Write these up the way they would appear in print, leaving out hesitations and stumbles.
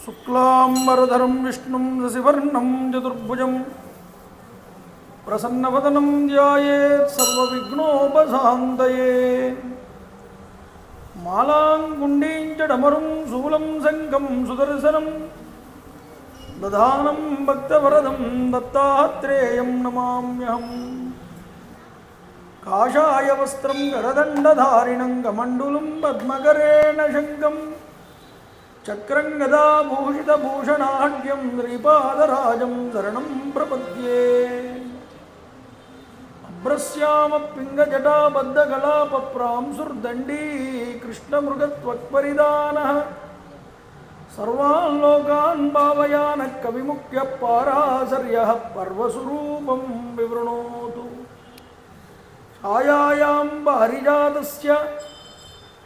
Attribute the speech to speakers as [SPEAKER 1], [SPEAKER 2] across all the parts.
[SPEAKER 1] శుక్లాంబరధరం విష్ణుం శశివర్ణం చతుర్భుజం ప్రసన్నవదనం ధ్యాయేత్ సర్వవిఘ్నోపశాంతయే. మాలాంగుండీం చ డమరుం శూలం శంఖం సుదర్శనం దధానం భక్తవరదం దత్తాత్రేయం నమామ్యహం. కాషాయ వస్త్రం గరదండధారిణం కమండూలం పద్మకరేణ శంఖం చక్రం గదాభూషితభూషణాఢ్యం శ్రీపాదరాజం శరణం ప్రపద్యే. అభ్రశ్యామపింగజటాబద్ధకలాపప్రాంసుర్దండీ కృష్ణమృగత్వక్పరిదానః సర్వాన్ లోకాన్ భావయానః కవిముఖ్య పారాశర్యః పర్వస్వరూపం వివృణోతు. ఛాయాయాం పారిజాతస్య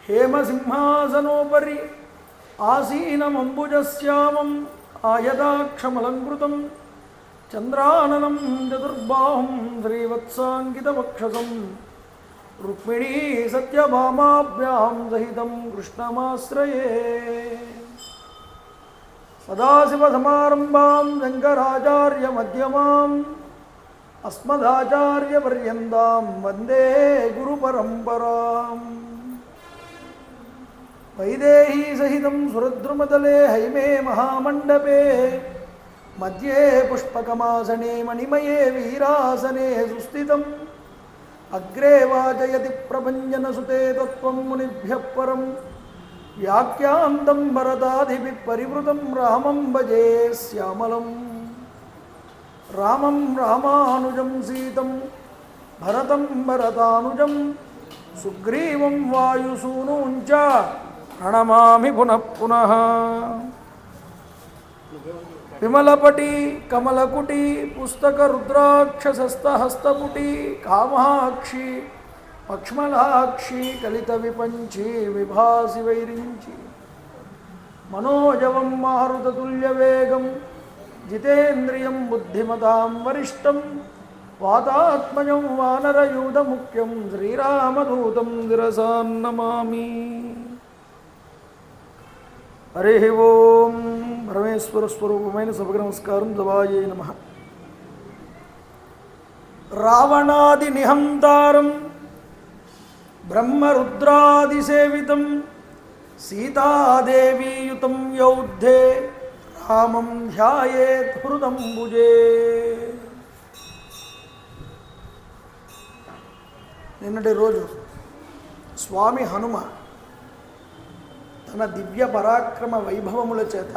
[SPEAKER 1] హేమసింహాసనోపరి ఆసీనమంబుజశ్యామం ఆయదాక్షమలంకృతం చంద్రాననం చతుర్బాహుం శ్రీవత్సాంకితవక్షసం రుక్మిణీ సత్యభామాభ్యాం సహితం కృష్ణమాశ్రయే. సదాశివసమారంభాం శంకరాచార్యమధ్యమాం అస్మదాచార్యపర్యంతాం వందే గురుపరంపరాం. వైదేహీ సహితం సురద్రుమతలే హైమే మహామండపే మధ్యే పుష్పకమాసనే మణిమయే వీరాసనే సుస్థితం. అగ్రే వాచయతి ప్రభంజనసుతే తత్వం మునిభ్యః పరం వ్యాఖ్యాంతం భరతాదిభిః పరివృతం రామం భజే శ్యామలం. రామం రామానుజం సీతం భరతం భరతానుజం సుగ్రీవం వాయుసూనూం చ ప్రణమామి పునః పునః. విమలపటి కమలకుటి పుస్తక రుద్రాక్షసస్తహస్తపుటి కామాక్షి పక్ష్మలాక్షి కలిత విపంచి విభాసి వైరించి మనోజవం మారుతతుల్యవేగం జితేంద్రియం బుద్ధిమతాం వరిష్టం వాతాత్మజం వానరయూధముఖ్యం శ్రీరామదూతం శిరసాన్నమామి. హరి ఓం. పరమేశ్వర స్వరూపమైన సభకు నమస్కారం. జవాయే నమః. రావణాది నిహంతారం బ్రహ్మరుద్రాదిసేవితం సీతాదేవీయుతం యౌద్ధే రామం ధ్యాయేత్ హృదంబుజే. నిన్నటి రోజు స్వామి హనుమ తన దివ్య పరాక్రమ వైభవముల చేత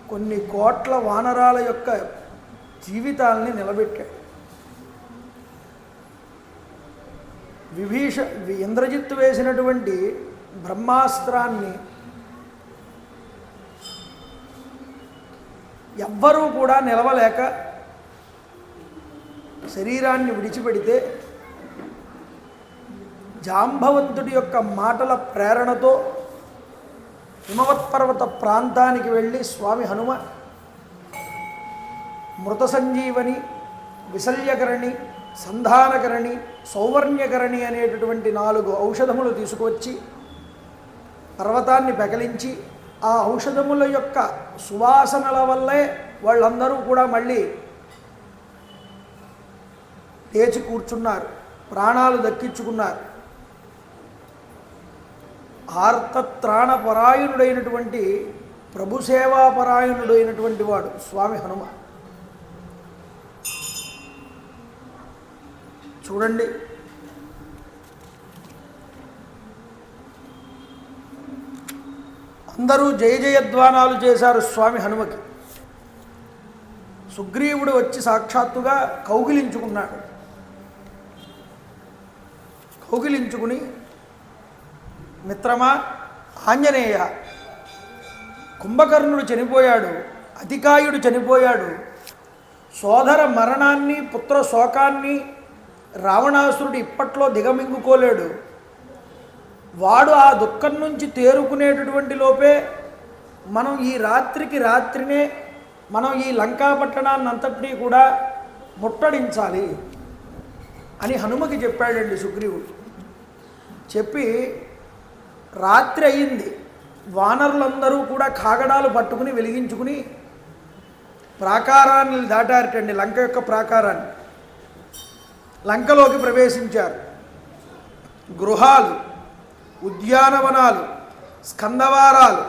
[SPEAKER 1] కొన్ని కోట్ల వానరాల యొక్క జీవితాల్ని నిలబెట్టాడు. ఇంద్రజిత్తు వేసినటువంటి బ్రహ్మాస్త్రాన్ని ఎవ్వరూ కూడా నిలవలేక శరీరాన్ని విడిచిపెడితే జాంబవంతుడి యొక్క మాటల ప్రేరణతో హిమవత్పర్వత ప్రాంతానికి వెళ్ళి స్వామి హనుమ మృత సంజీవని, విశల్యకరణి, సంధానకరణి, సౌవర్ణ్యకరణి అనేటటువంటి 4 ఔషధములు తీసుకువచ్చి పర్వతాన్ని పెకలించి ఆ ఔషధముల యొక్క సువాసనల వల్లే వాళ్ళందరూ కూడా మళ్ళీ లేచి కూర్చున్నారు, ప్రాణాలు దక్కించుకున్నారు. ఆర్తత్రాణపరాయణుడైనటువంటి ప్రభుసేవాపరాయణుడైనటువంటి వాడు స్వామి హనుమ. చూడండి, అందరూ జయ జయధ్వానాలు చేశారు స్వామి హనుమకి. సుగ్రీవుడు వచ్చి సాక్షాత్తుగా కౌగిలించుకున్నాడు. కౌగిలించుకుని, మిత్రమా ఆంజనేయ, కుంభకర్ణుడు చనిపోయాడు, అతికాయుడు చనిపోయాడు, సోదర మరణాన్ని పుత్ర శోకాన్ని రావణాసురుడు ఇప్పట్లో దిగమింగుకోలేడు. వాడు ఆ దుఃఖం నుంచి తేరుకునేటటువంటి లోపే మనం ఈ రాత్రినే మనం ఈ లంకా పట్టణాన్ని అంతటినీ కూడా ముట్టడించాలి అని హనుమకి చెప్పాడండి సుగ్రీవుడు. చెప్పి రాత్రి అయింది, వానరులందరూ కూడా కాగడాలు పట్టుకుని వెలిగించుకుని ప్రాకారాన్ని దాటారటండి, లంక యొక్క ప్రాకారాన్ని. లంకలోకి ప్రవేశించారు. గృహాలు, ఉద్యానవనాలు, స్కందవారాలు,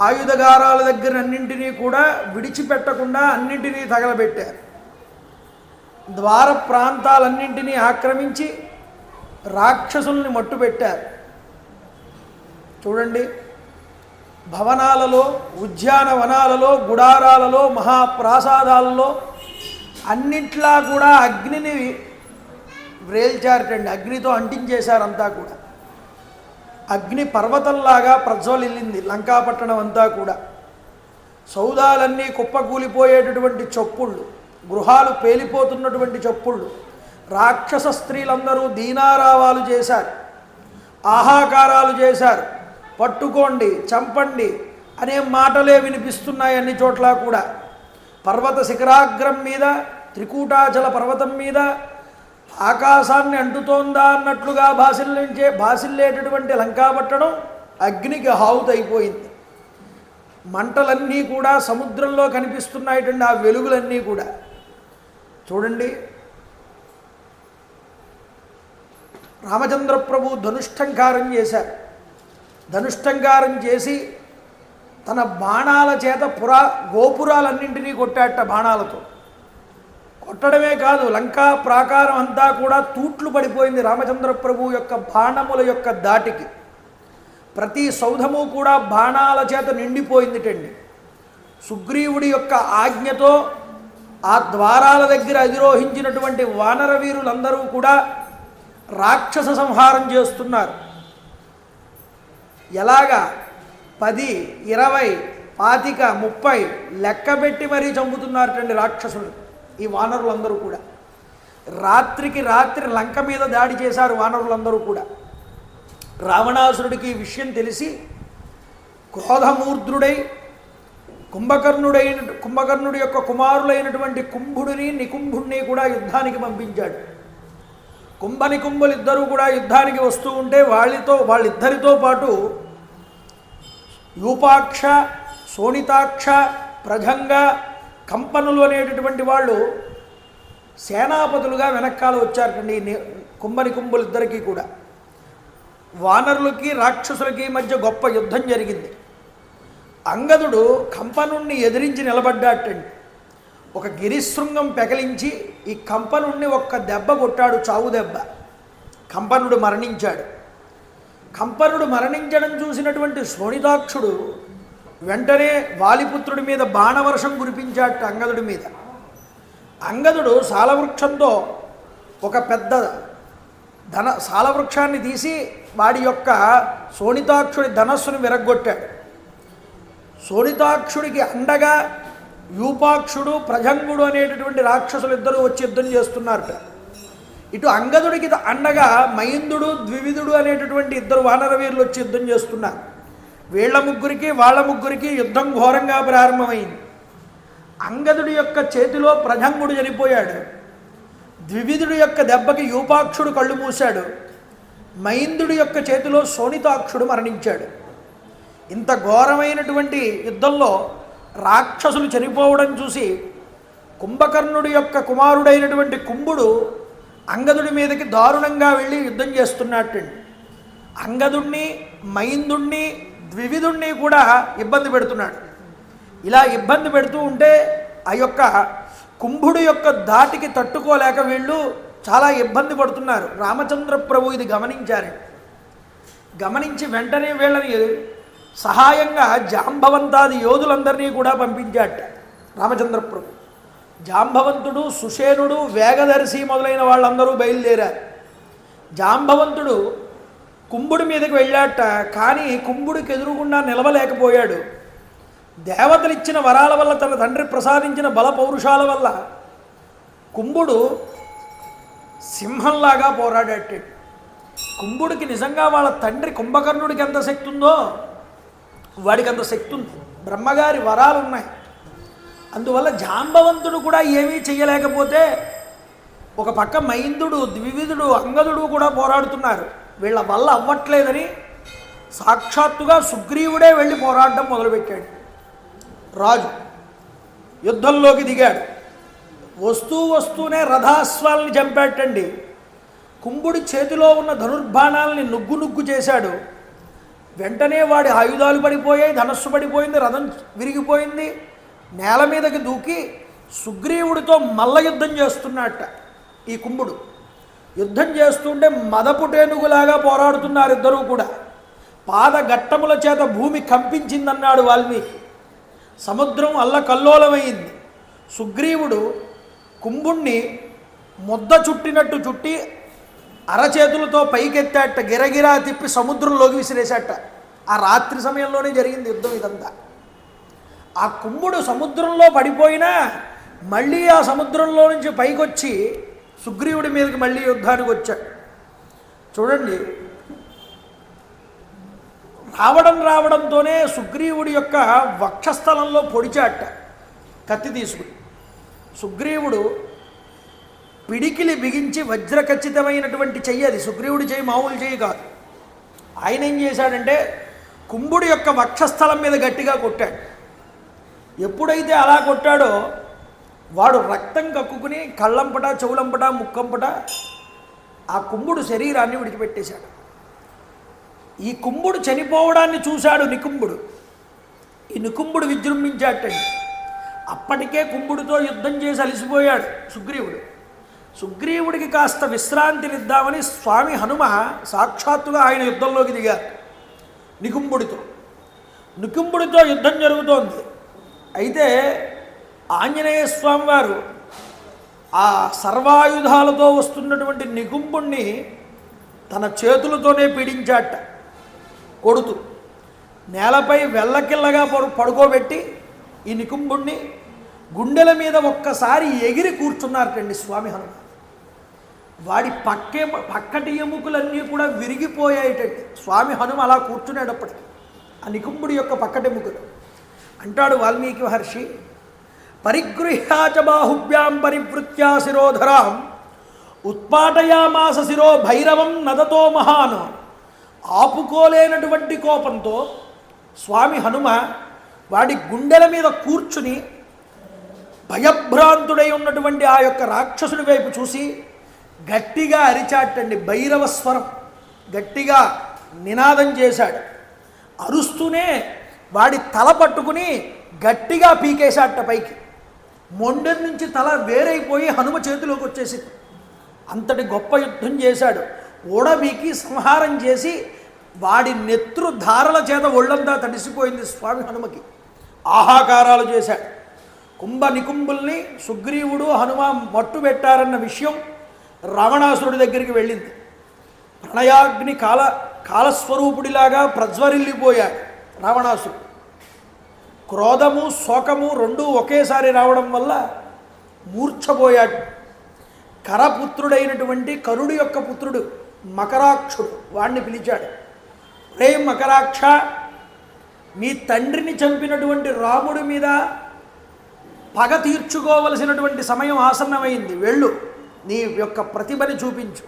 [SPEAKER 1] ఆయుధగారాల దగ్గర అన్నింటినీ కూడా విడిచిపెట్టకుండా అన్నింటినీ తగలబెట్టారు. ద్వార ప్రాంతాలన్నింటినీ ఆక్రమించి రాక్షసుల్ని మట్టుపెట్టారు. చూడండి, భవనాలలో, ఉద్యానవనాలలో, గుడారాలలో, మహాప్రాసాదాలలో అన్నిట్లా కూడా అగ్నిని వ్రేల్చారటండి. అగ్నితో అంటించేశారంతా కూడా. అగ్ని పర్వతంలాగా ప్రజ్వలిల్లింది లంకాపట్టణం అంతా కూడా. సౌదాలన్నీ కుప్పకూలిపోయేటటువంటి చొప్పుళ్ళు, గృహాలు పేలిపోతున్నటువంటి చొప్పుళ్ళు. రాక్షస స్త్రీలందరూ దీనారావాలు చేశారు, ఆహాకారాలు చేశారు. పట్టుకోండి, చంపండి అనే మాటలే వినిపిస్తున్నాయి అన్ని చోట్ల కూడా. పర్వత శిఖరాగ్రం మీద, త్రికూటాచల పర్వతం మీద ఆకాశాన్ని అంటుతోందా అన్నట్లుగా భాసిల్లేటటువంటి లంకాపట్టణం అగ్నికి హావుతైపోయింది. మంటలన్నీ కూడా సముద్రంలో కనిపిస్తున్నాయిటండి, ఆ వెలుగులన్నీ కూడా. చూడండి, రామచంద్ర ప్రభు ధనుష్టంకారం చేశారు. ధనుష్టంకారం చేసి తన బాణాల చేత గోపురాలన్నింటినీ కొట్టాట. బాణాలతో కొట్టడమే కాదు, లంకా ప్రాకారం అంతా కూడా తూట్లు పడిపోయింది రామచంద్ర ప్రభు యొక్క బాణముల యొక్క దాటికి. ప్రతి సౌధము కూడా బాణాల చేత నిండిపోయిందిటండి. సుగ్రీవుడి యొక్క ఆజ్ఞతో ఆ ద్వారాల దగ్గర అధిరోహించినటువంటి వానర వీరులందరూ కూడా రాక్షస సంహారం చేస్తున్నారు. ఎలాగా 10, 20, 25, 30 లెక్కబెట్టి మరీ చంపుతున్నారటండి రాక్షసులు. ఈ వానరులందరూ కూడా రాత్రికి రాత్రి లంక మీద దాడి చేశారు వానరులందరూ కూడా. రావణాసురుడికి ఈ విషయం తెలిసి క్రోధమూర్ధుడై కుంభకర్ణుడి యొక్క కుమారులైనటువంటి కుంభుడిని, నికుంభుడిని కూడా యుద్ధానికి పంపించాడు. నికుంభులిద్దరూ కూడా యుద్ధానికి వస్తూ ఉంటే వాళ్ళిద్దరితో పాటు యూపాక్ష, శోణితాక్ష, ప్రజంగ, కంపనులు అనేటటువంటి వాళ్ళు సేనాపతులుగా వెనక్కాల వచ్చారటండి. నికుంభులిద్దరికీ కూడా వానరులకి రాక్షసులకి మధ్య గొప్ప యుద్ధం జరిగింది. అంగదుడు కంపనుణ్ణి ఎదిరించి నిలబడ్డాటండి. ఒక గిరిశృంగం పెకలించి ఈ కంపనుణ్ణి ఒక్క దెబ్బ కొట్టాడు, చావు దెబ్బ. కంపనుడు మరణించాడు. కంపనుడు మరణించడం చూసినటువంటి శోణితాక్షుడు వెంటనే వాలిపుత్రుడి మీద బాణవర్షం కురిపించాట అంగదుడి మీద. అంగదుడు సాలవృక్షంతో ఒక పెద్ద సాలవృక్షాన్ని తీసి వాడి యొక్క శోణితాక్షుడి ధనస్సును విరగ్గొట్టాడు. శోణితాక్షుడికి అండగా యూపాక్షుడు, ప్రజంగుడు అనేటటువంటి రాక్షసులు ఇద్దరు వచ్చి యుద్ధం చేస్తున్నారట. ఇటు అంగదుడికి అండగా మైందుడు, ద్వివిధుడు అనేటటువంటి ఇద్దరు వానర వీరులు వచ్చి యుద్ధం చేస్తున్నారు. వాళ్ళ ముగ్గురికి యుద్ధం ఘోరంగా ప్రారంభమైంది. అంగదుడి యొక్క చేతిలో ప్రజంగుడు చనిపోయాడు. ద్వివిధుడి యొక్క దెబ్బకి యూపాక్షుడు కళ్ళు మూశాడు. మైందుడి యొక్క చేతిలో శోణితాక్షుడు మరణించాడు. ఇంత ఘోరమైనటువంటి యుద్ధంలో రాక్షసులు చనిపోవడం చూసి కుంభకర్ణుడి యొక్క కుమారుడైనటువంటి కుంభుడు అంగదుడి మీదకి దారుణంగా వెళ్ళి యుద్ధం చేస్తున్నట్టండి. అంగదుణ్ణి, మైందుణ్ణి, ద్వివిధుణ్ణి కూడా ఇబ్బంది పెడుతున్నాడు. ఇలా ఇబ్బంది పెడుతూ ఉంటే ఆ యొక్క కుంభుడు యొక్క ధాటికి తట్టుకోలేక వీళ్ళు చాలా ఇబ్బంది పడుతున్నారు. రామచంద్ర ప్రభు ఇది గమనించారు. గమనించి వెంటనే వీళ్ళని సహాయంగా జాంబవంతాది యోధులందరినీ కూడా పంపించాట రామచంద్ర ప్రభు. జాంబవంతుడు, సుషేనుడు, వేగదర్శి మొదలైన వాళ్ళందరూ బయలుదేరారు. జాంబవంతుడు కుంభుడి మీదకి వెళ్ళాట. కానీ కుంభుడికి ఎదురుగుండా నిలవలేకపోయాడు. దేవతలు ఇచ్చిన వరాల వల్ల, తన తండ్రి ప్రసాదించిన బల పౌరుషాల వల్ల కుంభుడు సింహంలాగా పోరాడాడు. కుంభుడికి నిజంగా వాళ్ళ తండ్రి కుంభకర్ణుడికి ఎంత శక్తి ఉందో వాడికి అంత శక్తి ఉంది. బ్రహ్మగారి వరాలు ఉన్నాయి. అందువల్ల జాంబవంతుడు కూడా ఏమీ చెయ్యలేకపోతే ఒక పక్క మైందుడు, ద్వివిధుడు, అంగదుడు కూడా పోరాడుతున్నారు. వీళ్ళ వల్ల అవ్వట్లేదని సాక్షాత్తుగా సుగ్రీవుడే వెళ్ళి పోరాటం మొదలుపెట్టాడు. రాజు యుద్ధంలోకి దిగాడు. వస్తూనే రథాశ్వాల్ని చంపాటండి. కుంభుడి చేతిలో ఉన్న ధనుర్బాణాలని నుగ్గు చేశాడు. వెంటనే వాడి ఆయుధాలు పడిపోయాయి, ధనస్సు పడిపోయింది, రథం విరిగిపోయింది. నేల మీదకి దూకి సుగ్రీవుడితో మల్ల యుద్ధం చేస్తున్నట్ట. ఈ కుంభుడు యుద్ధం చేస్తుంటే మదపుటేనుగులాగా పోరాడుతున్నారు ఇద్దరూ కూడా. పాదగట్టముల చేత భూమి కంపించిందన్నాడు వాల్మీకి. సముద్రం అల్లకల్లోలమైంది. సుగ్రీవుడు కుంభుణ్ణి ముద్ద చుట్టినట్టు చుట్టి అరచేతులతో పైకెత్తాట, గిరగిరా తిప్పి సముద్రంలోకి విసిరేశాట. ఆ రాత్రి సమయంలోనే జరిగింది యుద్ధం ఇదంతా. ఆ కుంభుడు సముద్రంలో పడిపోయినా మళ్ళీ ఆ సముద్రంలో నుంచి పైకొచ్చి సుగ్రీవుడి మీదకి మళ్ళీ యుద్ధానికి వచ్చాడు. చూడండి, రావడంతోనే సుగ్రీవుడి యొక్క వక్షస్థలంలో పొడిచాట కత్తి తీసుకుని. సుగ్రీవుడు పిడికిలి బిగించి వజ్రఖచ్చితమైనటువంటి చెయ్యి, అది సుగ్రీవుడి చెయ్యి, మామూలు చెయ్యి కాదు. ఆయన ఏం చేశాడంటే కుంభుడి యొక్క వక్షస్థలం మీద గట్టిగా కొట్టాడు. ఎప్పుడైతే అలా కొట్టాడో వాడు రక్తం కక్కుకుని కళ్ళంపట, చెవులంపట, ముక్కంపట ఆ కుంభుడు శరీరాన్ని విడిచిపెట్టేశాడు. ఈ కుంభుడు చనిపోవడాన్ని చూశాడు నికుంభుడు. ఈ నికుంభుడు విజృంభించాటండి. అప్పటికే కుంభుడితో యుద్ధం చేసి అలిసిపోయాడు సుగ్రీవుడు. సుగ్రీవుడికి కాస్త విశ్రాంతినిద్దామని స్వామి హనుమ సాక్షాత్తుగా ఆయన యుద్ధంలోకి దిగారు నికుంభుడితో యుద్ధం జరుగుతోంది. అయితే ఆంజనేయ స్వామి వారు ఆ సర్వాయుధాలతో వస్తున్నటువంటి నికుంభుణ్ణి తన చేతులతోనే పీడించాట. కొడుతూ నేలపై వెల్లకిల్లగా పడుకోబెట్టి ఈ నికుంభుణ్ణి గుండెల మీద ఒక్కసారి ఎగిరి కూర్చున్నారటండి స్వామి హనుమ. వాడి పక్కటి ఎముకలన్నీ కూడా విరిగిపోయాయిటండి. స్వామి హనుమ అలా కూర్చునేటప్పటికి ఆ నికుంభుడి యొక్క పక్కటెముకలు. అంటాడు వాల్మీకి మహర్షి, పరిగృహ్యాచ బాహుభ్యాం పరివృత్యా శిరోధరాం ఉత్పాటయామాస శిరో భైరవం నదతో మహాన్. ఆపుకోలేనటువంటి కోపంతో స్వామి హనుమ వాడి గుండెల మీద కూర్చుని భయభ్రాంతుడై ఉన్నటువంటి ఆ యొక్క రాక్షసుడి వైపు చూసి గట్టిగా అరిచాటండి. భైరవ స్వరం గట్టిగా నినాదం చేశాడు. అరుస్తూనే వాడి తల పట్టుకుని గట్టిగా పీకేశాట పైకి. మొండెం నుంచి తల వేరైపోయి హనుమ చేతిలోకి వచ్చేసింది. అంతటి గొప్ప యుద్ధం చేశాడు. ఓడబీకి సంహారం చేసి వాడి నెత్రు ధారల చేత ఒళ్ళంతా తడిసిపోయింది స్వామి హనుమకి. ఆహాకారాలు చేశాడు. కుంభ నికుంభుల్ని సుగ్రీవుడు హనుమ మట్టు పెట్టారన్న విషయం రావణాసురుడి దగ్గరికి వెళ్ళింది. ప్రణయాగ్ని కాలస్వరూపుడిలాగా ప్రజ్వరిల్లిపోయాడు రావణాసురుడు. క్రోధము శోకము రెండూ ఒకేసారి రావడం వల్ల మూర్ఛపోయాడు. కరపుత్రుడైనటువంటి కరుడి యొక్క పుత్రుడు మకరాక్షుడు వాణ్ణి పిలిచాడు. రే మకరాక్ష, మీ తండ్రిని చంపినటువంటి రాముడి మీద పగ తీర్చుకోవలసినటువంటి సమయం ఆసన్నమైంది, వెళ్ళు, నీ యొక్క ప్రతిభని చూపించు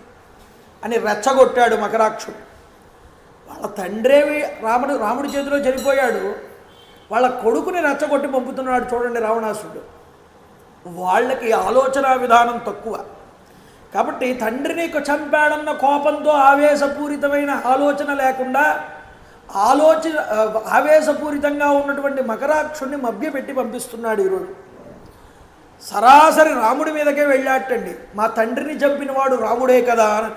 [SPEAKER 1] అని రెచ్చగొట్టాడు మకరాక్షుడు. వాళ్ళ తండ్రేవి రాముడి చేతిలో చనిపోయాడు, వాళ్ళ కొడుకుని రెచ్చగొట్టి పంపుతున్నాడు. చూడండి రావణాసురుడు. వాళ్ళకి ఆలోచన విధానం తక్కువ కాబట్టి తండ్రిని చంపాడన్న కోపంతో ఆవేశపూరితమైన ఆలోచన లేకుండా ఆవేశపూరితంగా ఉన్నటువంటి మకరాక్షుడిని మభ్యపెట్టి పంపిస్తున్నాడు ఈరోజు. సరాసరి రాముడి మీదకే వెళ్ళాటండి. మా తండ్రిని చంపినవాడు రాముడే కదా అని.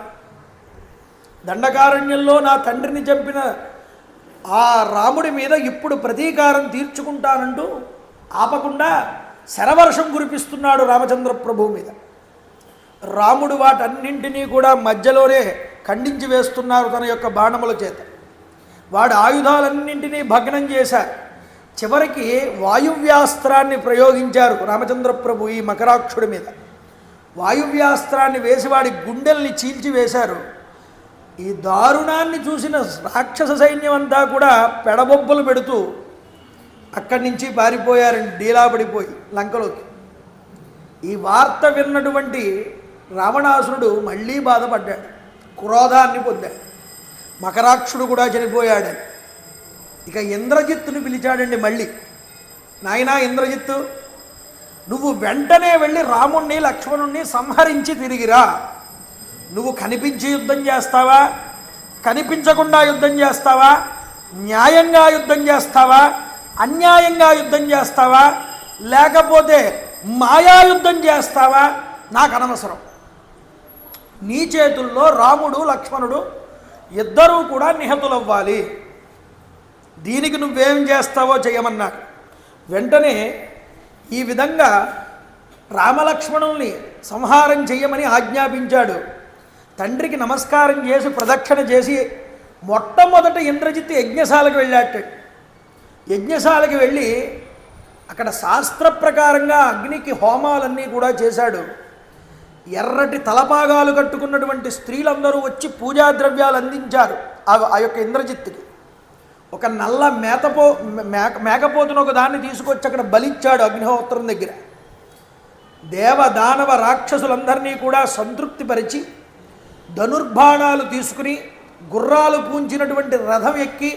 [SPEAKER 1] దండకారణ్యంలో నా తండ్రిని చంపిన ఆ రాముడి మీద ఇప్పుడు ప్రతీకారం తీర్చుకుంటానంటూ ఆపకుండా శరవర్షం కురిపిస్తున్నాడు రామచంద్ర ప్రభువు మీద. రాముడు వాటన్నింటినీ కూడా మధ్యలోనే ఖండించి వేస్తున్నారు తన యొక్క బాణముల చేత. వాడి ఆయుధాలన్నింటినీ భగ్నం చేశారు. చివరికి వాయువ్యాస్త్రాన్ని ప్రయోగించారు రామచంద్ర ప్రభు ఈ మకరాక్షుడి మీద. వాయువ్యాస్త్రాన్ని వేసి వాడి గుండెల్ని చీల్చివేశారు. ఈ దారుణాన్ని చూసిన రాక్షస సైన్యం అంతా కూడా పెడబొబ్బలు పెడుతూ అక్కడి నుంచి పారిపోయారండి, డీలాపడిపోయి లంకలోకి. ఈ వార్త విన్నటువంటి రావణాసురుడు మళ్ళీ బాధపడ్డాడు, క్రోధాన్ని పొందాడు. మకరాక్షుడు కూడా చనిపోయాడు. ఇక ఇంద్రజిత్తుని పిలిచాడండి మళ్ళీ. నాయనా ఇంద్రజిత్తు, నువ్వు వెంటనే వెళ్ళి రాముణ్ణి లక్ష్మణుణ్ణి సంహరించి తిరిగిరా. నువ్వు కనిపించి యుద్ధం చేస్తావా, కనిపించకుండా యుద్ధం చేస్తావా, న్యాయంగా యుద్ధం చేస్తావా, అన్యాయంగా యుద్ధం చేస్తావా, లేకపోతే మాయాయుద్ధం చేస్తావా, నాకు అనవసరం. నీ చేతుల్లో రాముడు లక్ష్మణుడు ఇద్దరూ కూడా నిహతులవ్వాలి. దీనికి నువ్వేం చేస్తావో చేయమన్నాడు. వెంటనే ఈ విధంగా రామలక్ష్మణుల్ని సంహారం చేయమని ఆజ్ఞాపించాడు. తండ్రికి నమస్కారం చేసి ప్రదక్షిణ చేసి మొట్టమొదట ఇంద్రజిత్తు యజ్ఞశాలకు వెళ్ళాట. యజ్ఞశాలకి వెళ్ళి అక్కడ శాస్త్ర ప్రకారంగా అగ్నికి హోమాలన్నీ కూడా చేశాడు. ఎర్రటి తలపాగాలు కట్టుకున్నటువంటి స్త్రీలందరూ వచ్చి పూజా ద్రవ్యాలు అందించారు ఆ యొక్క ఇంద్రజిత్తుకి. ఒక నల్ల మేకపోతును ఒక దాన్ని తీసుకొచ్చి అక్కడ బలిచ్చాడు అగ్నిహోత్రం దగ్గర. దేవదానవ రాక్షసులందరినీ కూడా సంతృప్తిపరిచి ధనుర్బాణాలు తీసుకుని గుర్రాలు పూంచినటువంటి రథం ఎక్కి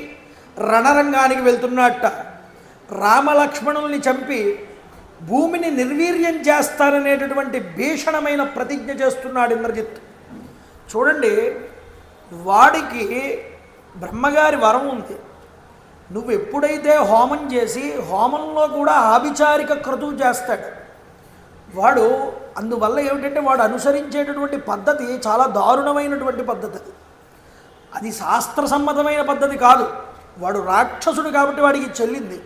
[SPEAKER 1] రణరంగానికి వెళ్తున్నట్ట. రామలక్ష్మణుల్ని చంపి భూమిని నిర్వీర్యం చేస్తాననేటటువంటి భీషణమైన ప్రతిజ్ఞ చేస్తున్నాడు ఇంద్రజిత్. చూడండి, వాడికి బ్రహ్మగారి వరం ఉంది. నువ్వు ఎప్పుడైతే హోమం చేసి హోమంలో కూడా ఆభిచారిక క్రతువు చేస్తాడు వాడు. అందువల్ల ఏమిటంటే వాడు అనుసరించేటటువంటి పద్ధతి చాలా దారుణమైనటువంటి పద్ధతి. అది శాస్త్రసమ్మతమైన పద్ధతి కాదు. వాడు రాక్షసుడు కాబట్టి వాడికి చెల్లింది.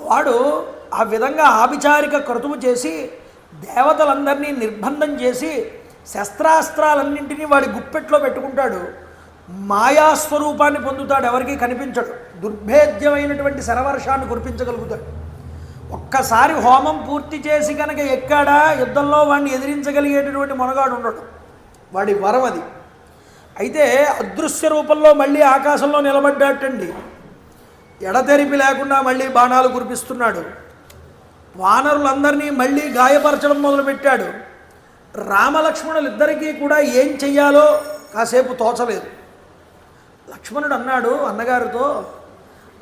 [SPEAKER 1] వాడు ఆ విధంగా ఆభిచారిక క్రతువు చేసి దేవతలందరినీ నిర్బంధం చేసి శస్త్రాస్త్రాలన్నింటినీ వాడి గుప్పెట్లో పెట్టుకుంటాడు. మాయాస్వరూపాన్ని పొందుతాడు, ఎవరికీ కనిపించడు. దుర్భేద్యమైనటువంటి శరవర్షాన్ని కురిపించగలుగుతాడు. ఒక్కసారి హోమం పూర్తి చేసి కనుక ఎక్కాడా యుద్ధంలో వాడిని ఎదిరించగలిగేటటువంటి మొనగాడు ఉండడు. వాడి వరం అది. అయితే అదృశ్య రూపంలో మళ్ళీ ఆకాశంలో నిలబడ్డాటండి. ఎడతెరిపి లేకుండా మళ్ళీ బాణాలు కురిపిస్తున్నాడు. వానరులందరినీ మళ్ళీ గాయపరచడం మొదలుపెట్టాడు. రామలక్ష్మణులు ఇద్దరికీ కూడా ఏం చెయ్యాలో కాసేపు తోచలేదు. లక్ష్మణుడు అన్నాడు అన్నగారితో,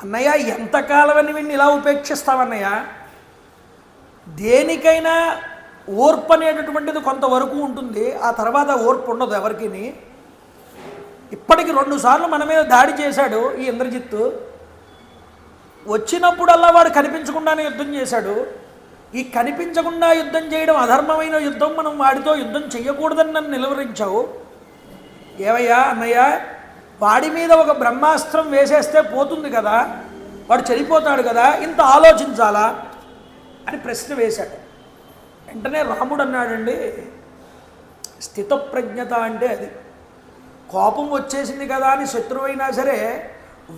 [SPEAKER 1] అన్నయ్య ఎంతకాలమని వీడిని ఇలా ఉపేక్షిస్తావన్నయ్య? దేనికైనా ఓర్పు అనేటటువంటిది కొంతవరకు ఉంటుంది, ఆ తర్వాత ఓర్పు ఉండదు ఎవరికి. ఇప్పటికి 2 సార్లు మన మీద దాడి చేశాడు ఈ ఇంద్రజిత్తు. వచ్చినప్పుడల్లా వాడు కనిపించకుండానే యుద్ధం చేశాడు. ఈ కనిపించకుండా యుద్ధం చేయడం అధర్మమైన యుద్ధం, మనం వాడితో యుద్ధం చేయకూడదని నన్ను నిలువరించావు. ఏవయ్యా అన్నయ్య, వాడి మీద ఒక బ్రహ్మాస్త్రం వేసేస్తే పోతుంది కదా, వాడు చనిపోతాడు కదా, ఇంత ఆలోచించాలా అని ప్రశ్న వేశాడు. వెంటనే రాముడు అన్నాడండి, స్థితప్రజ్ఞత అంటే అది. కోపం వచ్చేసింది కదా అని శత్రువైనా సరే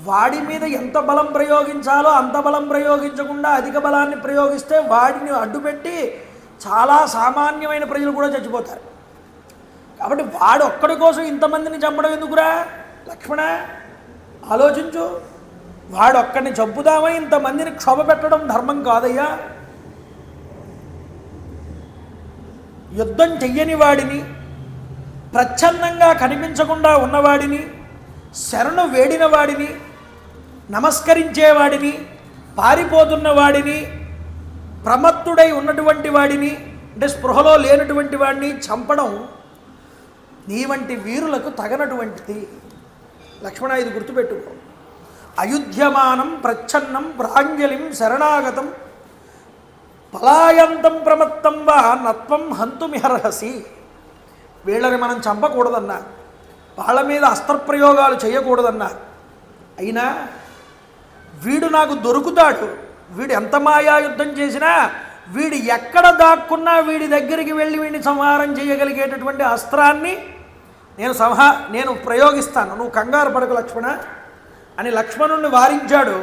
[SPEAKER 1] వాడి మీద ఎంత బలం ప్రయోగించాలో అంత బలం ప్రయోగించకుండా అధిక బలాన్ని ప్రయోగిస్తే వాడిని అడ్డుపెట్టి చాలా సామాన్యమైన ప్రజలు కూడా చచ్చిపోతారు. కాబట్టి వాడు ఒక్కడి కోసం ఇంతమందిని చంపడం ఎందుకురా లక్ష్మణ, ఆలోచించు. వాడు ఒక్కడిని చంపుదామని ఇంతమందిని క్షోభ పెట్టడం ధర్మం కాదయ్యా. యుద్ధం చెయ్యని వాడిని, ప్రచ్ఛన్నంగా కనిపించకుండా ఉన్నవాడిని, శరణు వేడిన వాడిని, నమస్కరించేవాడిని, పారిపోతున్న వాడిని, ప్రమత్తుడై ఉన్నటువంటి వాడిని, అంటే స్పృహలో లేనటువంటి వాడిని చంపడం నీ వంటి వీరులకు తగనటువంటిది. లక్ష్మణ, ఇది గుర్తుపెట్టుకో. అయుధ్యమానం ప్రచ్ఛన్నం ప్రాంజలిం శరణాగతం పలాయంతం ప్రమత్తం వా నత్వం హంతుమిహర్హసి. వీళ్ళని మనం చంపకూడదన్నా, వాళ్ళ మీద అస్త్రప్రయోగాలు చేయకూడదన్నా. అయినా వీడు నాకు దొరుకుతాడు, వీడు ఎంత మాయా యుద్ధం చేసినా, వీడు ఎక్కడ దాక్కున్నా వీడి దగ్గరికి వెళ్ళి వీడిని సంహారం చేయగలిగేటటువంటి అస్త్రాన్ని నేను ప్రయోగిస్తాను, నువ్వు కంగారు పడకు లక్ష్మణ అని లక్ష్మణుణ్ణి వారించాడు.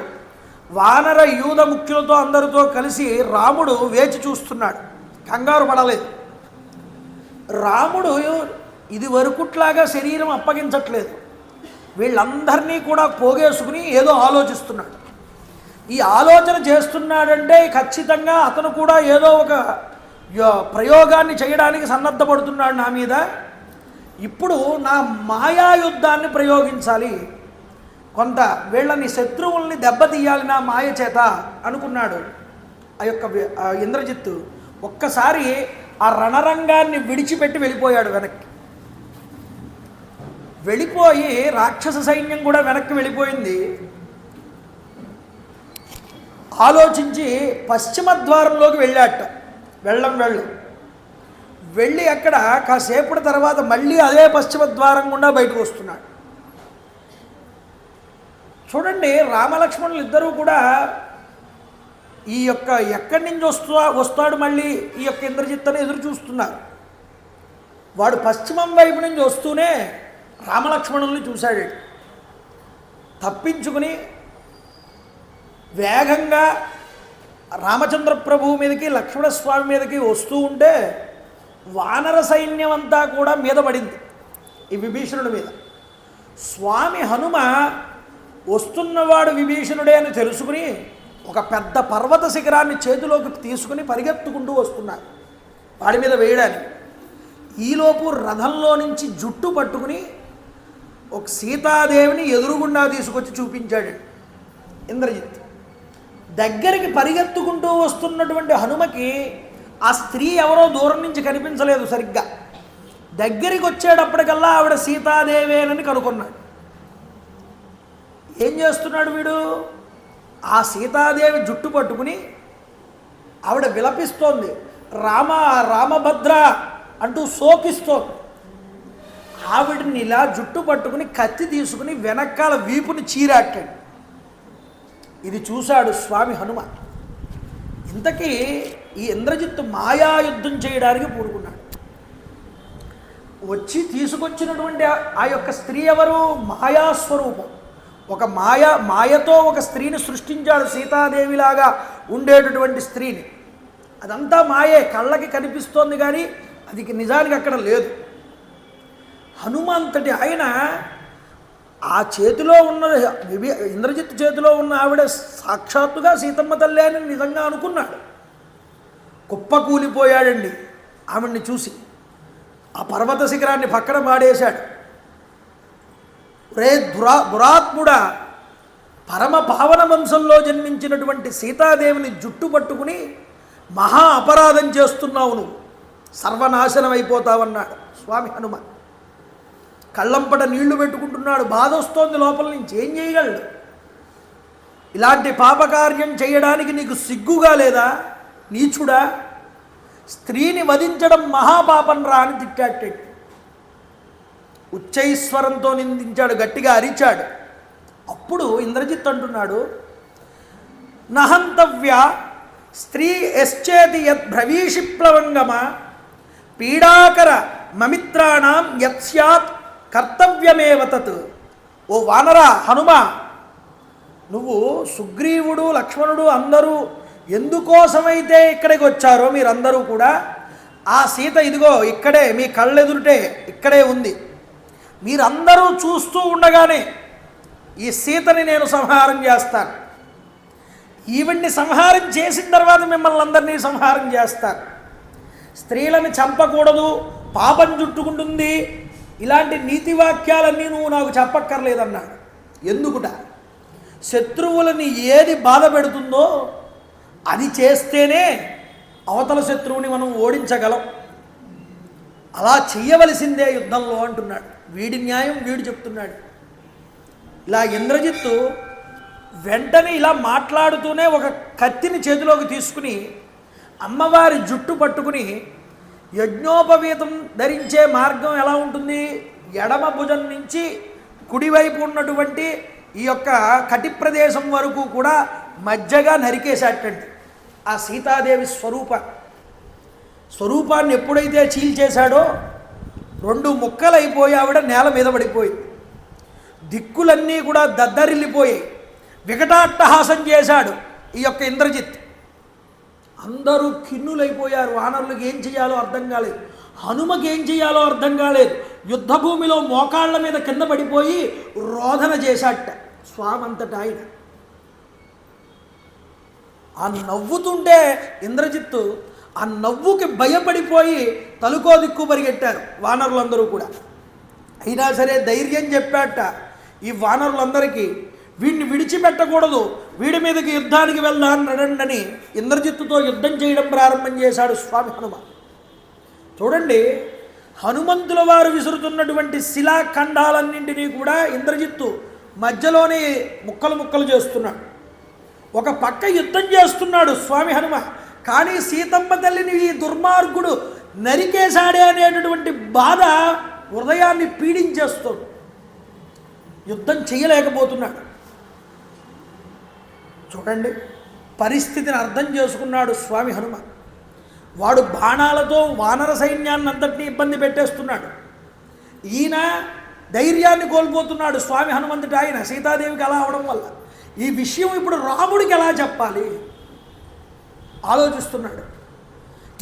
[SPEAKER 1] వానర యూద ముఖ్యులతో అందరితో కలిసి రాముడు వేచి చూస్తున్నాడు, కంగారు పడలేదు. రాముడు ఇది వరకుట్లాగా శరీరం అప్పగించట్లేదు, వీళ్ళందరినీ కూడా పోగేసుకుని ఏదో ఆలోచిస్తున్నాడు. ఈ ఆలోచన చేస్తున్నాడంటే ఖచ్చితంగా అతను కూడా ఏదో ఒక ప్రయోగాన్ని చేయడానికి సన్నద్ధపడుతున్నాడు నా మీద. ఇప్పుడు నా మాయాయుద్ధాన్ని ప్రయోగించాలి, కొంత వీళ్ళని శత్రువుల్ని దెబ్బతీయాలి నా మాయ చేత అనుకున్నాడు ఆ యొక్క ఇంద్రజిత్తు. ఒక్కసారి ఆ రణరంగాన్ని విడిచిపెట్టి వెళ్ళిపోయాడు వెనక్కి. వెళ్ళిపోయి రాక్షస సైన్యం కూడా వెనక్కి వెళ్ళిపోయింది. ఆలోచించి పశ్చిమ ద్వారంలోకి వెళ్ళాట. వెళ్ళి అక్కడ కాసేపటి తర్వాత మళ్ళీ అదే పశ్చిమ ద్వారం గుండా బయటకు వస్తున్నాడు. చూడండి, రామలక్ష్మణులు ఇద్దరూ కూడా ఈ యొక్క ఎక్కడి నుంచి వస్తాడు మళ్ళీ ఈ యొక్క ఇంద్రజిత్తని ఎదురు చూస్తున్నారు. వాడు పశ్చిమం వైపు నుంచి వస్తూనే రామలక్ష్మణుల్ని చూశాడు. తప్పించుకుని వేగంగా రామచంద్ర ప్రభువు మీదకి లక్ష్మణస్వామి మీదకి వస్తూ ఉంటే వానర సైన్యం అంతా కూడా మీద పడింది ఈ విభీషణుడి మీద. స్వామి హనుమ వస్తున్నవాడు విభీషణుడే అని తెలుసుకుని ఒక పెద్ద పర్వత శిఖరాన్ని చేతిలోకి తీసుకుని పరిగెత్తుకుంటూ వస్తున్నారు వాడి మీద వేయడానికి. ఈలోపు రథంలో నుంచి జుట్టు పట్టుకుని ఒక సీతాదేవిని ఎదురుగుండా తీసుకొచ్చి చూపించాడు ఇంద్రజిత్. దగ్గరికి పరిగెత్తుకుంటూ వస్తున్నటువంటి హనుమకి ఆ స్త్రీ ఎవరో దూరం నుంచి కనిపించలేదు సరిగ్గా. దగ్గరికి వచ్చేటప్పటికల్లా ఆవిడ సీతాదేవేనని కనుక్కున్నాడు. ఏం చేస్తున్నాడు వీడు? ఆ సీతాదేవి జుట్టు పట్టుకుని ఆవిడ విలపిస్తోంది, రామ రామభద్ర అంటూ శోకిస్తోంది. ఆవిడని ఇలా జుట్టు పట్టుకుని కత్తి తీసుకుని వెనకాల వీపుని చీరాటాడు. ఇది చూశాడు స్వామి హనుమ. ఇంతకీ ఈ ఇంద్రజిత్తు మాయాయుద్ధం చేయడానికి పూనుకున్నాడు. వచ్చి తీసుకొచ్చినటువంటి ఆ యొక్క స్త్రీ ఎవరు? మాయాస్వరూపం. ఒక మాయతో ఒక స్త్రీని సృష్టించాడు, సీతాదేవిలాగా ఉండేటటువంటి స్త్రీని. అదంతా మాయే, కళ్ళకి కనిపిస్తోంది కానీ అది నిజానికి అక్కడ లేదు. హనుమంతటి ఆయన ఆ చేతిలో ఉన్న ఇంద్రజిత్ చేతిలో ఉన్న ఆవిడ సాక్షాత్తుగా సీతమ్మ తల్లి అని నిజంగా అనుకున్నాడు. కుప్పకూలిపోయాడండి ఆవిడ్ని చూసి. ఆ పర్వత శిఖరాన్ని పక్కన పాడేశాడు. రే దురాత్ముడా, పరమ పావన వంశంలో జన్మించినటువంటి సీతాదేవిని జుట్టు పట్టుకుని మహా అపరాధం చేస్తున్నావు, నువ్వు సర్వనాశనం అయిపోతావన్నాడు స్వామి హనుమ. కళ్ళంపట నీళ్లు పెట్టుకుంటున్నాడు. బాధ వస్తోంది లోపల నుంచి. ఏం చేయగలడు? ఇలాంటి పాపకార్యం చేయడానికి నీకు సిగ్గుగా లేదా? నీచుడా, స్త్రీని వధించడం మహాపాపం రా అని తిట్టాడు. ఉచ్చైస్వరంతో నిందించాడు, గట్టిగా అరిచాడు. అప్పుడు ఇంద్రజిత్ అంటున్నాడు, నహంతవ్య స్త్రీ యశ్చేతి యద్ భ్రవీషిప్లవంగమ పీడాకర మమిత్రాణం యత్ స్యాత్ కర్తవ్యమేవ తత్. ఓ వానర హనుమ, నువ్వు సుగ్రీవుడు లక్ష్మణుడు అందరూ ఎందుకోసమైతే ఇక్కడికి వచ్చారో మీరందరూ కూడా, ఆ సీత ఇదిగో ఇక్కడే మీ కళ్ళెదురుటే ఇక్కడే ఉంది. మీరందరూ చూస్తూ ఉండగానే ఈ సీతని నేను సంహారం చేస్తాను. ఈవిడ్ని సంహారం చేసిన తర్వాత మిమ్మల్ని అందరినీ సంహారం చేస్తాను. స్త్రీలను చంపకూడదు, పాపం చుట్టుకుంటుంది, ఇలాంటి నీతి వాక్యాలన్నీ నువ్వు నాకు చెప్పక్కర్లేదన్నాడు. ఎందుకుట? శత్రువులని ఏది బాధ పెడుతుందో అది చేస్తేనే అవతల శత్రువుని మనం ఓడించగలం. అలా చెయ్యవలసిందే యుద్ధంలో అంటున్నాడు. వీడి న్యాయం వీడు చెప్తున్నాడు. ఇలా ఇంద్రజిత్తు వెంటనే ఇలా మాట్లాడుతూనే ఒక కత్తిని చేతిలోకి తీసుకుని అమ్మవారి జుట్టు పట్టుకుని, యజ్ఞోపవీతం ధరించే మార్గం ఎలా ఉంటుంది? ఎడమ భుజం నుంచి కుడివైపు ఉన్నటువంటి ఈ యొక్క కటి ప్రదేశం వరకు కూడా మధ్యగా నరికేసేటండి ఆ సీతాదేవి స్వరూపాన్ని ఎప్పుడైతే చీల్చేశాడో 2 ముక్కలైపోయి ఆవిడ నేల మీద పడిపోయింది. దిక్కులన్నీ కూడా దద్దరిల్లిపోయాయి. వికటాట్టహాసం చేశాడు ఈ యొక్క ఇంద్రజిత్. అందరూ ఖిన్నులైపోయారు. వానరులకు ఏం చేయాలో అర్థం కాలేదు, హనుమకి ఏం చేయాలో అర్థం కాలేదు. యుద్ధభూమిలో మోకాళ్ళ మీద కింద పడిపోయి రోదన చేశాట స్వామంతట ఆయన. ఆ నవ్వుతుంటే ఇంద్రజిత్తు ఆ నవ్వుకి భయపడిపోయి తలుకో దిక్కు పరిగెట్టారు వానరులందరూ కూడా. అయినా సరే ధైర్యం చెప్పాట ఈ వానరులందరికీ, వీడిని విడిచిపెట్టకూడదు, వీడి మీదకి యుద్ధానికి వెళ్దాం నడండి ఇంద్రజిత్తుతో యుద్ధం చేయడం ప్రారంభం చేశాడు స్వామి హనుమ. చూడండి, హనుమంతుల వారు విసురుతున్నటువంటి శిలాఖండాలన్నింటినీ కూడా ఇంద్రజిత్తు మధ్యలోనే ముక్కలు ముక్కలు చేస్తున్నాడు. ఒక పక్క యుద్ధం చేస్తున్నాడు స్వామి హనుమ, కానీ సీతమ్మ తల్లిని ఈ దుర్మార్గుడు నరికేశాడే అనేటటువంటి బాధ హృదయాన్ని పీడించేస్తుంది. యుద్ధం చేయలేకపోతున్నాడు. చూడండి, పరిస్థితిని అర్థం చేసుకున్నాడు స్వామి హనుమ. వాడు బాణాలతో వానర సైన్యాన్ని అంతటినీ ఇబ్బంది పెట్టేస్తున్నాడు. ఈయన ధైర్యాన్ని కోల్పోతున్నాడు స్వామి హనుమంతుడు. ఆయన సీతాదేవికి అలా అవడం వల్ల ఈ విషయం ఇప్పుడు రాముడికి ఎలా చెప్పాలి ఆలోచిస్తున్నాడు.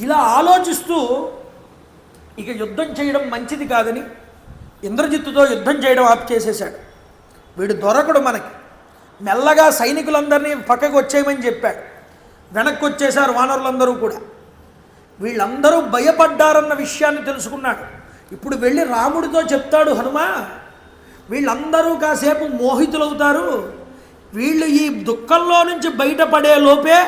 [SPEAKER 1] ఇలా ఆలోచిస్తూ ఇక యుద్ధం చేయడం మంచిది కాదని ఇంద్రజిత్తుతో యుద్ధం చేయడం ఆప్ చేసేశాడు. వీడు దొరకడు మనకి. మెల్లగా సైనికులందరినీ పక్కకు వచ్చేయమని చెప్పాడు. వెనక్కి వచ్చేశారు వానరులందరూ కూడా. వీళ్ళందరూ భయపడ్డారన్న విషయాన్ని తెలుసుకున్నాడు. ఇప్పుడు వెళ్ళి రాముడితో చెప్తాడు హనుమ, వీళ్ళందరూ కాసేపు మోహితులవుతారు, వీళ్ళు ఈ దుఃఖంలో నుంచి బయటపడే లోపే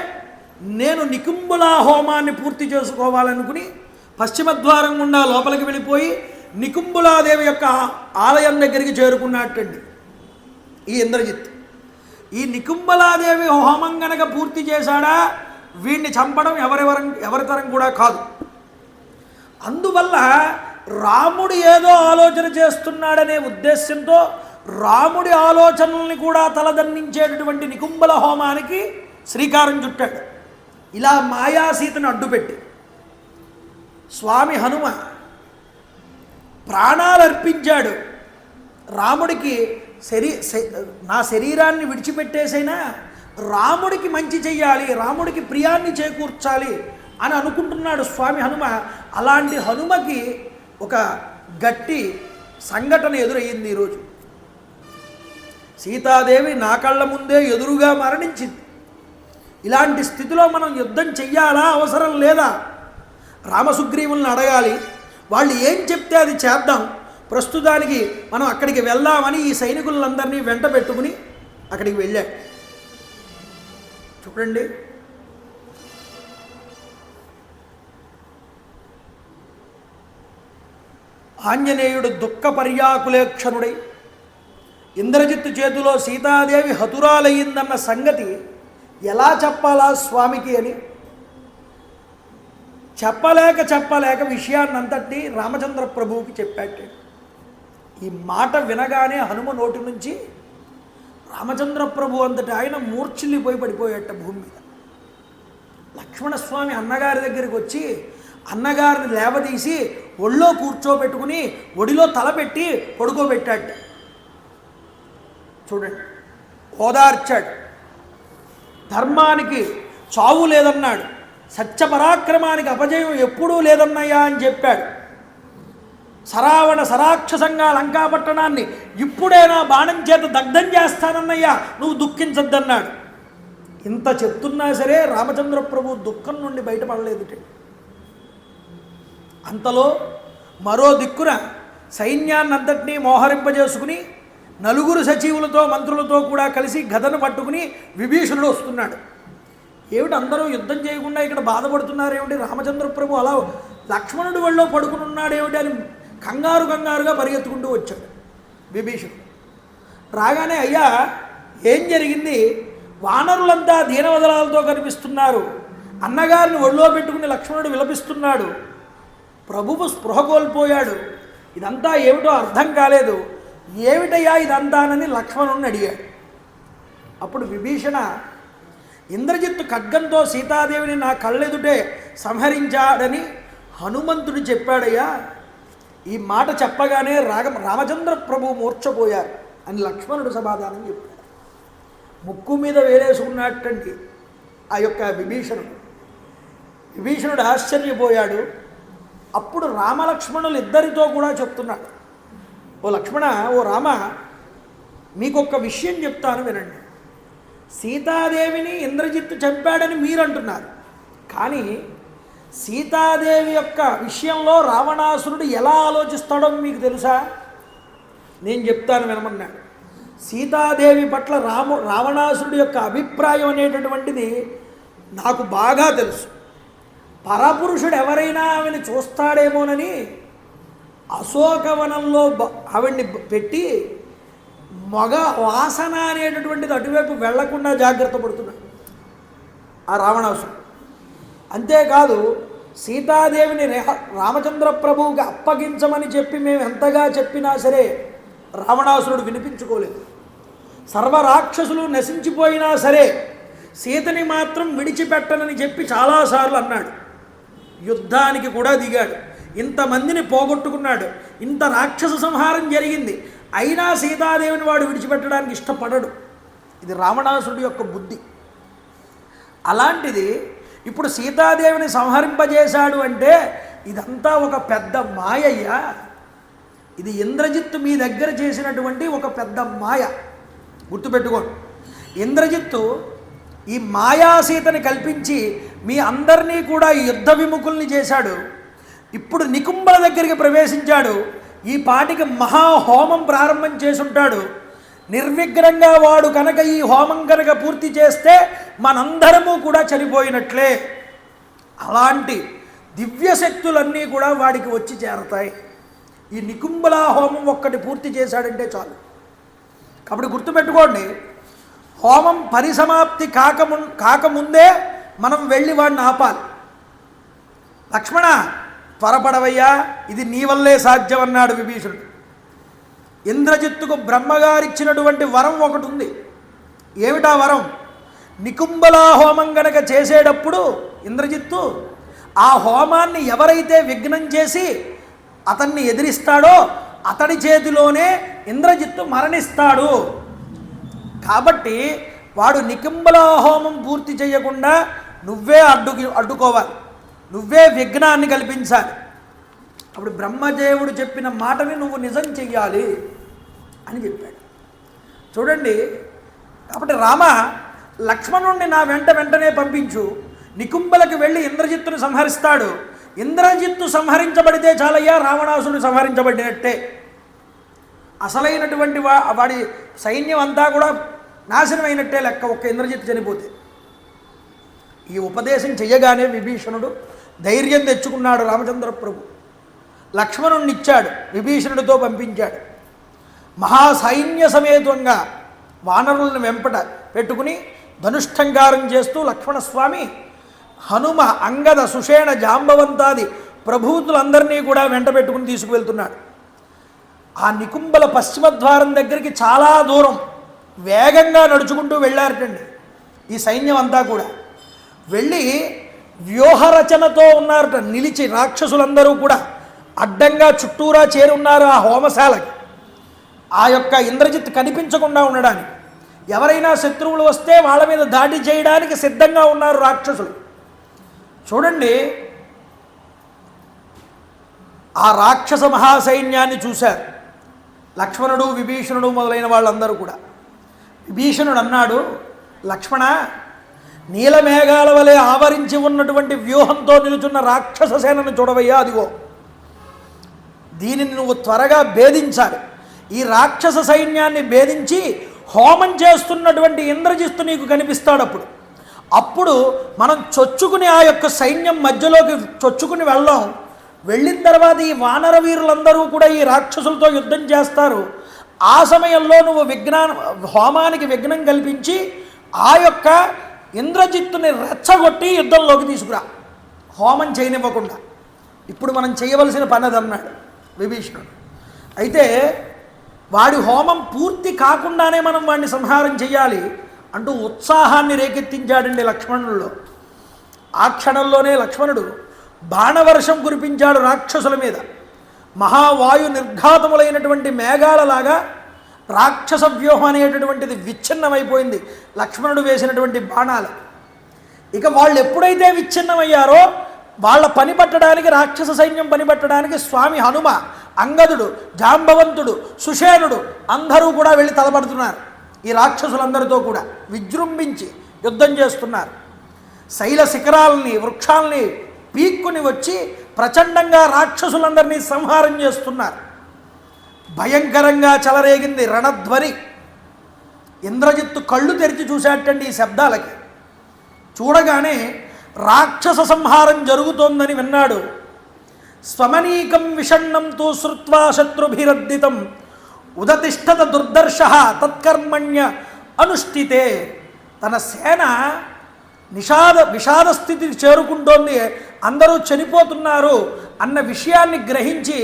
[SPEAKER 1] నేను నికుంభులా హోమాన్ని పూర్తి చేసుకోవాలనుకుని పశ్చిమ ద్వారం గుండా లోపలికి వెళ్ళిపోయి నికుంభులాదేవి యొక్క ఆలయం దగ్గరికి చేరుకున్నట్టండి ఈ ఇంద్రజిత్. ఈ నికుంభలాదేవి హోమం గనక పూర్తి చేశాడా వీడిని చంపడం ఎవరి తరం కూడా కాదు. అందువల్ల రాముడు ఏదో ఆలోచన చేస్తున్నాడనే ఉద్దేశంతో రాముడి ఆలోచనల్ని కూడా తలదన్నించేటటువంటి నికుంభల హోమానికి శ్రీకారం చుట్టాడు. ఇలా మాయాసీతను అడ్డుపెట్టి స్వామి హనుమ ప్రాణాలు అర్పించాడు. రాముడికి నా శరీరాన్ని విడిచిపెట్టేసైనా రాముడికి మంచి చెయ్యాలి, రాముడికి ప్రియాన్ని చేకూర్చాలి అని అనుకుంటున్నాడు స్వామి హనుమ. అలాంటి హనుమకి ఒక గట్టి సంఘటన ఎదురయ్యింది ఈరోజు. సీతాదేవి నా కళ్ళ ముందే ఎదురుగా మరణించింది. ఇలాంటి స్థితిలో మనం యుద్ధం చెయ్యాలా అవసరం లేదా? రామసుగ్రీవులను అడగాలి, వాళ్ళు ఏం చెప్తే అది చేద్దాం, ప్రస్తుతానికి మనం అక్కడికి వెళ్దామని ఈ సైనికులందరినీ వెంట పెట్టుకుని అక్కడికి వెళ్ళాడు. చూడండి, ఆంజనేయుడు దుఃఖ పర్యాకులేక్షణుడై ఇంద్రజిత్తు చేతిలో సీతాదేవి హతురాలయ్యిందన్న సంగతి ఎలా చెప్పాలా స్వామికి అని చెప్పలేక విషయాన్నంతటినీ రామచంద్ర ప్రభువుకి చెప్పాడు. ఈ మాట వినగానే హనుమ నోటి నుంచి రామచంద్ర ప్రభు అంతటి ఆయన మూర్ఛిల్లిపోయి పడిపోయేట భూమి మీద. లక్ష్మణస్వామి అన్నగారి దగ్గరికి వచ్చి అన్నగారిని లేవదీసి ఒళ్ళో కూర్చోబెట్టుకుని ఒడిలో తలపెట్టి పడుకోబెట్టాడు. చూడండి, ఓదార్చాడు. ధర్మానికి చావు లేదన్నాడు, సత్యపరాక్రమానికి అపజయం ఎప్పుడూ లేదన్నయ్యా అని చెప్పాడు. సరావణ సరాక్షసంగా లంకాపట్టణాన్ని ఇప్పుడైనా బాణం చేత దగ్ధం చేస్తానన్నయ్యా, నువ్వు దుఃఖించద్దన్నాడు. ఇంత చెప్తున్నా సరే రామచంద్ర ప్రభు దుఃఖం నుండి బయటపడలేదు. అంతలో మరో దిక్కున సైన్యాన్నంతటినీ మోహరింపజేసుకుని నలుగురు సచివులతో మంత్రులతో కూడా కలిసి గదను పట్టుకుని విభీషణుడు వస్తున్నాడు. ఏమిటి అందరూ యుద్ధం చేయకుండా ఇక్కడ బాధపడుతున్నారు ఏమిటి, రామచంద్ర ప్రభు అలా లక్ష్మణుడి ఒళ్ళో పడుకుని ఉన్నాడు ఏమిటి అని కంగారుగా పరిగెత్తుకుంటూ వచ్చాడు విభీషణుడు. రాగానే, అయ్యా ఏం జరిగింది, వానరులంతా దీనవదలాలతో కనిపిస్తున్నారు, అన్నగారిని ఒళ్ళో పెట్టుకుని లక్ష్మణుడు విలపిస్తున్నాడు, ప్రభువు స్పృహ కోల్పోయాడు, ఇదంతా ఏమిటో అర్థం కాలేదు, ఏమిటయ్యా ఇదంతానని లక్ష్మణుడిని అడిగాడు. అప్పుడు విభీషణ, ఇంద్రజిత్తు ఖడ్గంతో సీతాదేవిని నా కళ్ళెదుటే సంహరించాడని హనుమంతుడు చెప్పాడయ్యా. ఈ మాట చెప్పగానే రామచంద్ర ప్రభు మూర్ఛపోయారు అని లక్ష్మణుడు సమాధానం చెప్పాడు. ముక్కు మీద వేలేసుకున్నట్టండి ఆ యొక్క విభీషణుడు ఆశ్చర్యపోయాడు. అప్పుడు రామలక్ష్మణులు ఇద్దరితో కూడా చెప్తున్నాడు, ఓ లక్ష్మణ, ఓ రామ, మీకొక్క విషయం చెప్తాను వినండి. సీతాదేవిని ఇంద్రజిత్తు చంపాడని మీరు అంటున్నారు, కానీ సీతాదేవి యొక్క విషయంలో రావణాసురుడు ఎలా ఆలోచిస్తాడో మీకు తెలుసా? నేను చెప్తాను వినమన్నాడు. సీతాదేవి పట్ల రావణాసురుడి యొక్క అభిప్రాయం అనేటటువంటిది నాకు బాగా తెలుసు. పరపురుషుడు ఎవరైనా ఆమెను చూస్తాడేమోనని అశోకవనంలో ఆవిడ్ని పెట్టి మగ వాసన అనేటటువంటిది అటువైపు వెళ్లకుండా జాగ్రత్త పడుతున్నాడు ఆ రావణాసురుడు. అంతేకాదు సీతాదేవిని రామచంద్ర ప్రభువుకి అప్పగించమని చెప్పి మేము ఎంతగా చెప్పినా సరే రావణాసురుడు వినిపించుకోలేదు. సర్వరాక్షసులు నశించిపోయినా సరే సీతని మాత్రం విడిచిపెట్టనని చెప్పి చాలాసార్లు అన్నాడు. యుద్ధానికి కూడా దిగాడు, ఇంతమందిని పోగొట్టుకున్నాడు, ఇంత రాక్షస సంహారం జరిగింది, అయినా సీతాదేవిని వాడు విడిచిపెట్టడానికి ఇష్టపడడు. ఇది రావణాసురుడి యొక్క బుద్ధి. అలాంటిది ఇప్పుడు సీతాదేవిని సంహరింపజేశాడు అంటే ఇదంతా ఒక పెద్ద మాయయ్యా. ఇది ఇంద్రజిత్తు మీ దగ్గర చేసినటువంటి ఒక పెద్ద మాయ. గుర్తుపెట్టుకోండి, ఇంద్రజిత్తు ఈ మాయాసీతని కల్పించి మీ అందరినీ కూడా యుద్ధ విముఖుల్ని చేశాడు. ఇప్పుడు నికుంభల దగ్గరికి ప్రవేశించాడు. ఈ పాటికి మహాహోమం ప్రారంభం చేసుంటాడు. నిర్విఘ్నంగా వాడు కనుక ఈ హోమం కనుక పూర్తి చేస్తే మనందరము కూడా చనిపోయినట్లే. అలాంటి దివ్యశక్తులన్నీ కూడా వాడికి వచ్చి చేరతాయి. ఈ నికుంభల హోమం ఒక్కటి పూర్తి చేశాడంటే చాలు. కాబట్టి గుర్తుపెట్టుకోండి, హోమం పరిసమాప్తి కాకముందే మనం వెళ్ళి వాడిని ఆపాలి. లక్ష్మణ త్వరపడవయ్యా, ఇది నీ వల్లే సాధ్యమన్నాడు విభీషణుడు. ఇంద్రజిత్తుకు బ్రహ్మగారిచ్చినటువంటి వరం ఒకటి ఉంది. ఏమిటా వరం? నికుంభలా హోమం గనక చేసేటప్పుడు ఇంద్రజిత్తు ఆ హోమాన్ని ఎవరైతే విఘ్నం చేసి అతన్ని ఎదిరిస్తాడో అతడి చేతిలోనే ఇంద్రజిత్తు మరణిస్తాడు. కాబట్టి వాడు నికుంభలా హోమం పూర్తి చేయకుండా నువ్వే అడ్డుకోవాలి, నువ్వే విఘ్నాన్ని కల్పించాలి. అప్పుడు బ్రహ్మదేవుడు చెప్పిన మాటని నువ్వు నిజం చెయ్యాలి అని చెప్పాడు. చూడండి, కాబట్టి రామ లక్ష్మణుణ్ణి నా వెంటనే పంపించు, నికుంభలకు వెళ్ళి ఇంద్రజిత్తును సంహరిస్తాడు. ఇంద్రజిత్తు సంహరించబడితే చాలయ్యా, రావణాసురుడు సంహరించబడినట్టే. అసలైనటువంటి వాడి సైన్యం అంతా కూడా నాశనమైనట్టే లెక్క, ఒక్క ఇంద్రజిత్తు చనిపోతే. ఈ ఉపదేశం చెయ్యగానే విభీషణుడు ధైర్యం తెచ్చుకున్నాడు. రామచంద్ర ప్రభు లక్ష్మణుణ్ణి ఇచ్చాడు, విభీషణుడితో పంపించాడు. మహాసైన్య సమేతంగా వానరులను వెంపట పెట్టుకుని ధనుష్టంగారం చేస్తూ లక్ష్మణస్వామి హనుమ, అంగద, సుషేణ, జాంబవంతాది ప్రభూతులందరినీ కూడా వెంట పెట్టుకుని తీసుకువెళ్తున్నాడు. ఆ నికుంభల పశ్చిమ ద్వారం దగ్గరికి చాలా దూరం వేగంగా నడుచుకుంటూ వెళ్ళారటండి ఈ సైన్యం అంతా కూడా. వెళ్ళి వ్యూహరచనతో ఉన్నారట, నిలిచి రాక్షసులందరూ కూడా అడ్డంగా చుట్టూరా చేరున్నారు ఆ హోమశాలకి. ఆ యొక్క ఇంద్రజిత్ కనిపించకుండా ఉండడానికి, ఎవరైనా శత్రువులు వస్తే వాళ్ళ మీద దాడి చేయడానికి సిద్ధంగా ఉన్నారు రాక్షసులు. చూడండి, ఆ రాక్షస మహాసైన్యాన్ని చూశారు లక్ష్మణుడు, విభీషణుడు మొదలైన వాళ్ళందరూ కూడా. విభీషణుడు అన్నాడు, లక్ష్మణ, నీలమేఘాల వలె ఆవరించి ఉన్నటువంటి వ్యూహంతో నిలుచున్న రాక్షస సేనను చూడవయ్యా, అదిగో దీనిని నువ్వు త్వరగా భేదించాలి. ఈ రాక్షస సైన్యాన్ని భేదించి హోమం చేస్తున్నటువంటి ఇంద్రజిత్తు నీకు కనిపిస్తాడు. అప్పుడు మనం చొచ్చుకుని ఆ యొక్క సైన్యం మధ్యలోకి చొచ్చుకుని వెళ్దాం. వెళ్ళిన తర్వాత ఈ వానర వీరులందరూ కూడా ఈ రాక్షసులతో యుద్ధం చేస్తారు. ఆ సమయంలో నువ్వు హోమానికి విఘ్నం కల్పించి ఆ యొక్క ఇంద్రజిత్తుని రెచ్చగొట్టి యుద్ధంలోకి తీసుకురా, హోమం చేయనివ్వకుండా. ఇప్పుడు మనం చేయవలసిన పని అదన్నాడు విభీషణుడు. అయితే వాడి హోమం పూర్తి కాకుండానే మనం వాడిని సంహారం చేయాలి అంటూ ఉత్సాహాన్ని రేకెత్తించాడండి లక్ష్మణుల్లో. ఆ క్షణంలోనే లక్ష్మణుడు బాణవర్షం కురిపించాడు రాక్షసుల మీద. మహావాయు నిర్ఘాతములైనటువంటి మేఘాలలాగా రాక్షస వ్యూహం అనేటటువంటిది విచ్ఛిన్నమైపోయింది లక్ష్మణుడు వేసినటువంటి బాణాలు. ఇక వాళ్ళు ఎప్పుడైతే విచ్ఛిన్నమయ్యారో వాళ్ళ పని పట్టడానికి, రాక్షస సైన్యం పని పట్టడానికి స్వామి హనుమ, అంగదుడు, జాంబవంతుడు, సుషేనుడు అందరూ కూడా వెళ్ళి తలపడుతున్నారు. ఈ రాక్షసులందరితో కూడా విజృంభించి యుద్ధం చేస్తున్నారు. శైల శిఖరాలని, వృక్షాలని పీక్కుని వచ్చి ప్రచండంగా రాక్షసులందరినీ సంహారం చేస్తున్నారు. భయంకరంగా చెలరేగింది రణధ్వని. ఇంద్రజిత్తు కళ్ళు తెరిచి చూశాటండి ఈ శబ్దాలకి. చూడగానే రాక్షస సంహారం జరుగుతోందని విన్నాడు. స్వమనీకం విషణ్ణం తూ శ్రుత్వా శత్రుభిరద్దితం ఉదతిష్టత దుర్దర్శ తత్కర్మణ్య అనుష్ఠితే. తన సేన విషాద స్థితికి చేరుకుంటోంది, అందరూ చనిపోతున్నారు అన్న విషయాన్ని గ్రహించి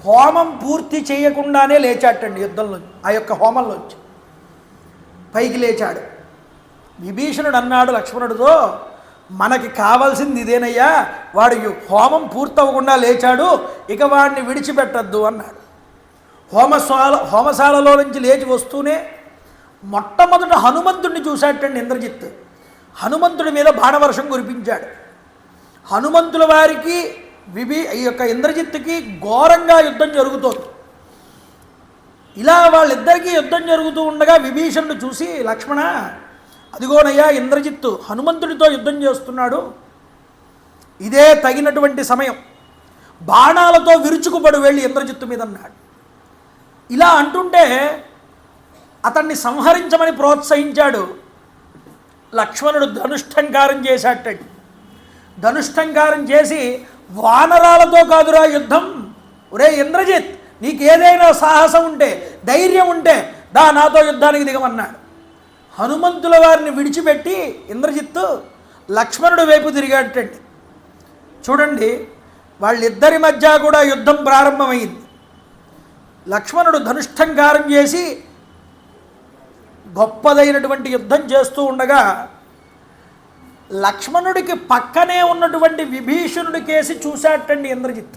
[SPEAKER 1] హోమం పూర్తి చేయకుండానే లేచాటండి యుద్ధంలో. ఆ యొక్క హోమంలోంచి పైకి లేచాడు. విభీషణుడు అన్నాడు లక్ష్మణుడితో, మనకి కావాల్సింది ఇదేనయ్యా, వాడు హోమం పూర్తవకుండా లేచాడు, ఇక వాడిని విడిచిపెట్టద్దు అన్నాడు. హోమశాలలో నుంచి లేచి వస్తూనే మొట్టమొదట హనుమంతుడిని చూశాటండి ఇంద్రజిత్. హనుమంతుడి మీద బాణవర్షం కురిపించాడు. హనుమంతుల వారికి ఈ యొక్క ఇంద్రజిత్తుకి ఘోరంగా యుద్ధం జరుగుతోంది. ఇలా వాళ్ళిద్దరికీ యుద్ధం జరుగుతూ ఉండగా విభీషణుడు చూసి, లక్ష్మణ అదిగోనయ్యా ఇంద్రజిత్తు హనుమంతుడితో యుద్ధం చేస్తున్నాడు, ఇదే తగినటువంటి సమయం, బాణాలతో విరుచుకుపడు వెళ్ళి ఇంద్రజిత్తు మీద అన్నాడు. ఇలా అంటుంటే అతన్ని సంహరించమని ప్రోత్సహించాడు. లక్ష్మణుడు ధనుష్టంకారం చేశాటండి. ధనుష్టంకారం చేసి, వానరాలతో కాదురా యుద్ధం, ఒరే ఇంద్రజిత్ నీకేదైనా సాహసం ఉంటే ధైర్యం ఉంటే దా నాతో యుద్ధానికి దిగమన్నాడు. హనుమంతుల వారిని విడిచిపెట్టి ఇంద్రజిత్తు లక్ష్మణుడు వైపు తిరిగాటండి. చూడండి, వాళ్ళిద్దరి మధ్య కూడా యుద్ధం ప్రారంభమైంది. లక్ష్మణుడు ధనుష్టంకారం చేసి గొప్పదైనటువంటి యుద్ధం చేస్తూ ఉండగా లక్ష్మణుడికి పక్కనే ఉన్నటువంటి విభీషణుడి కేసి చూశాటండి ఇంద్రజిత్.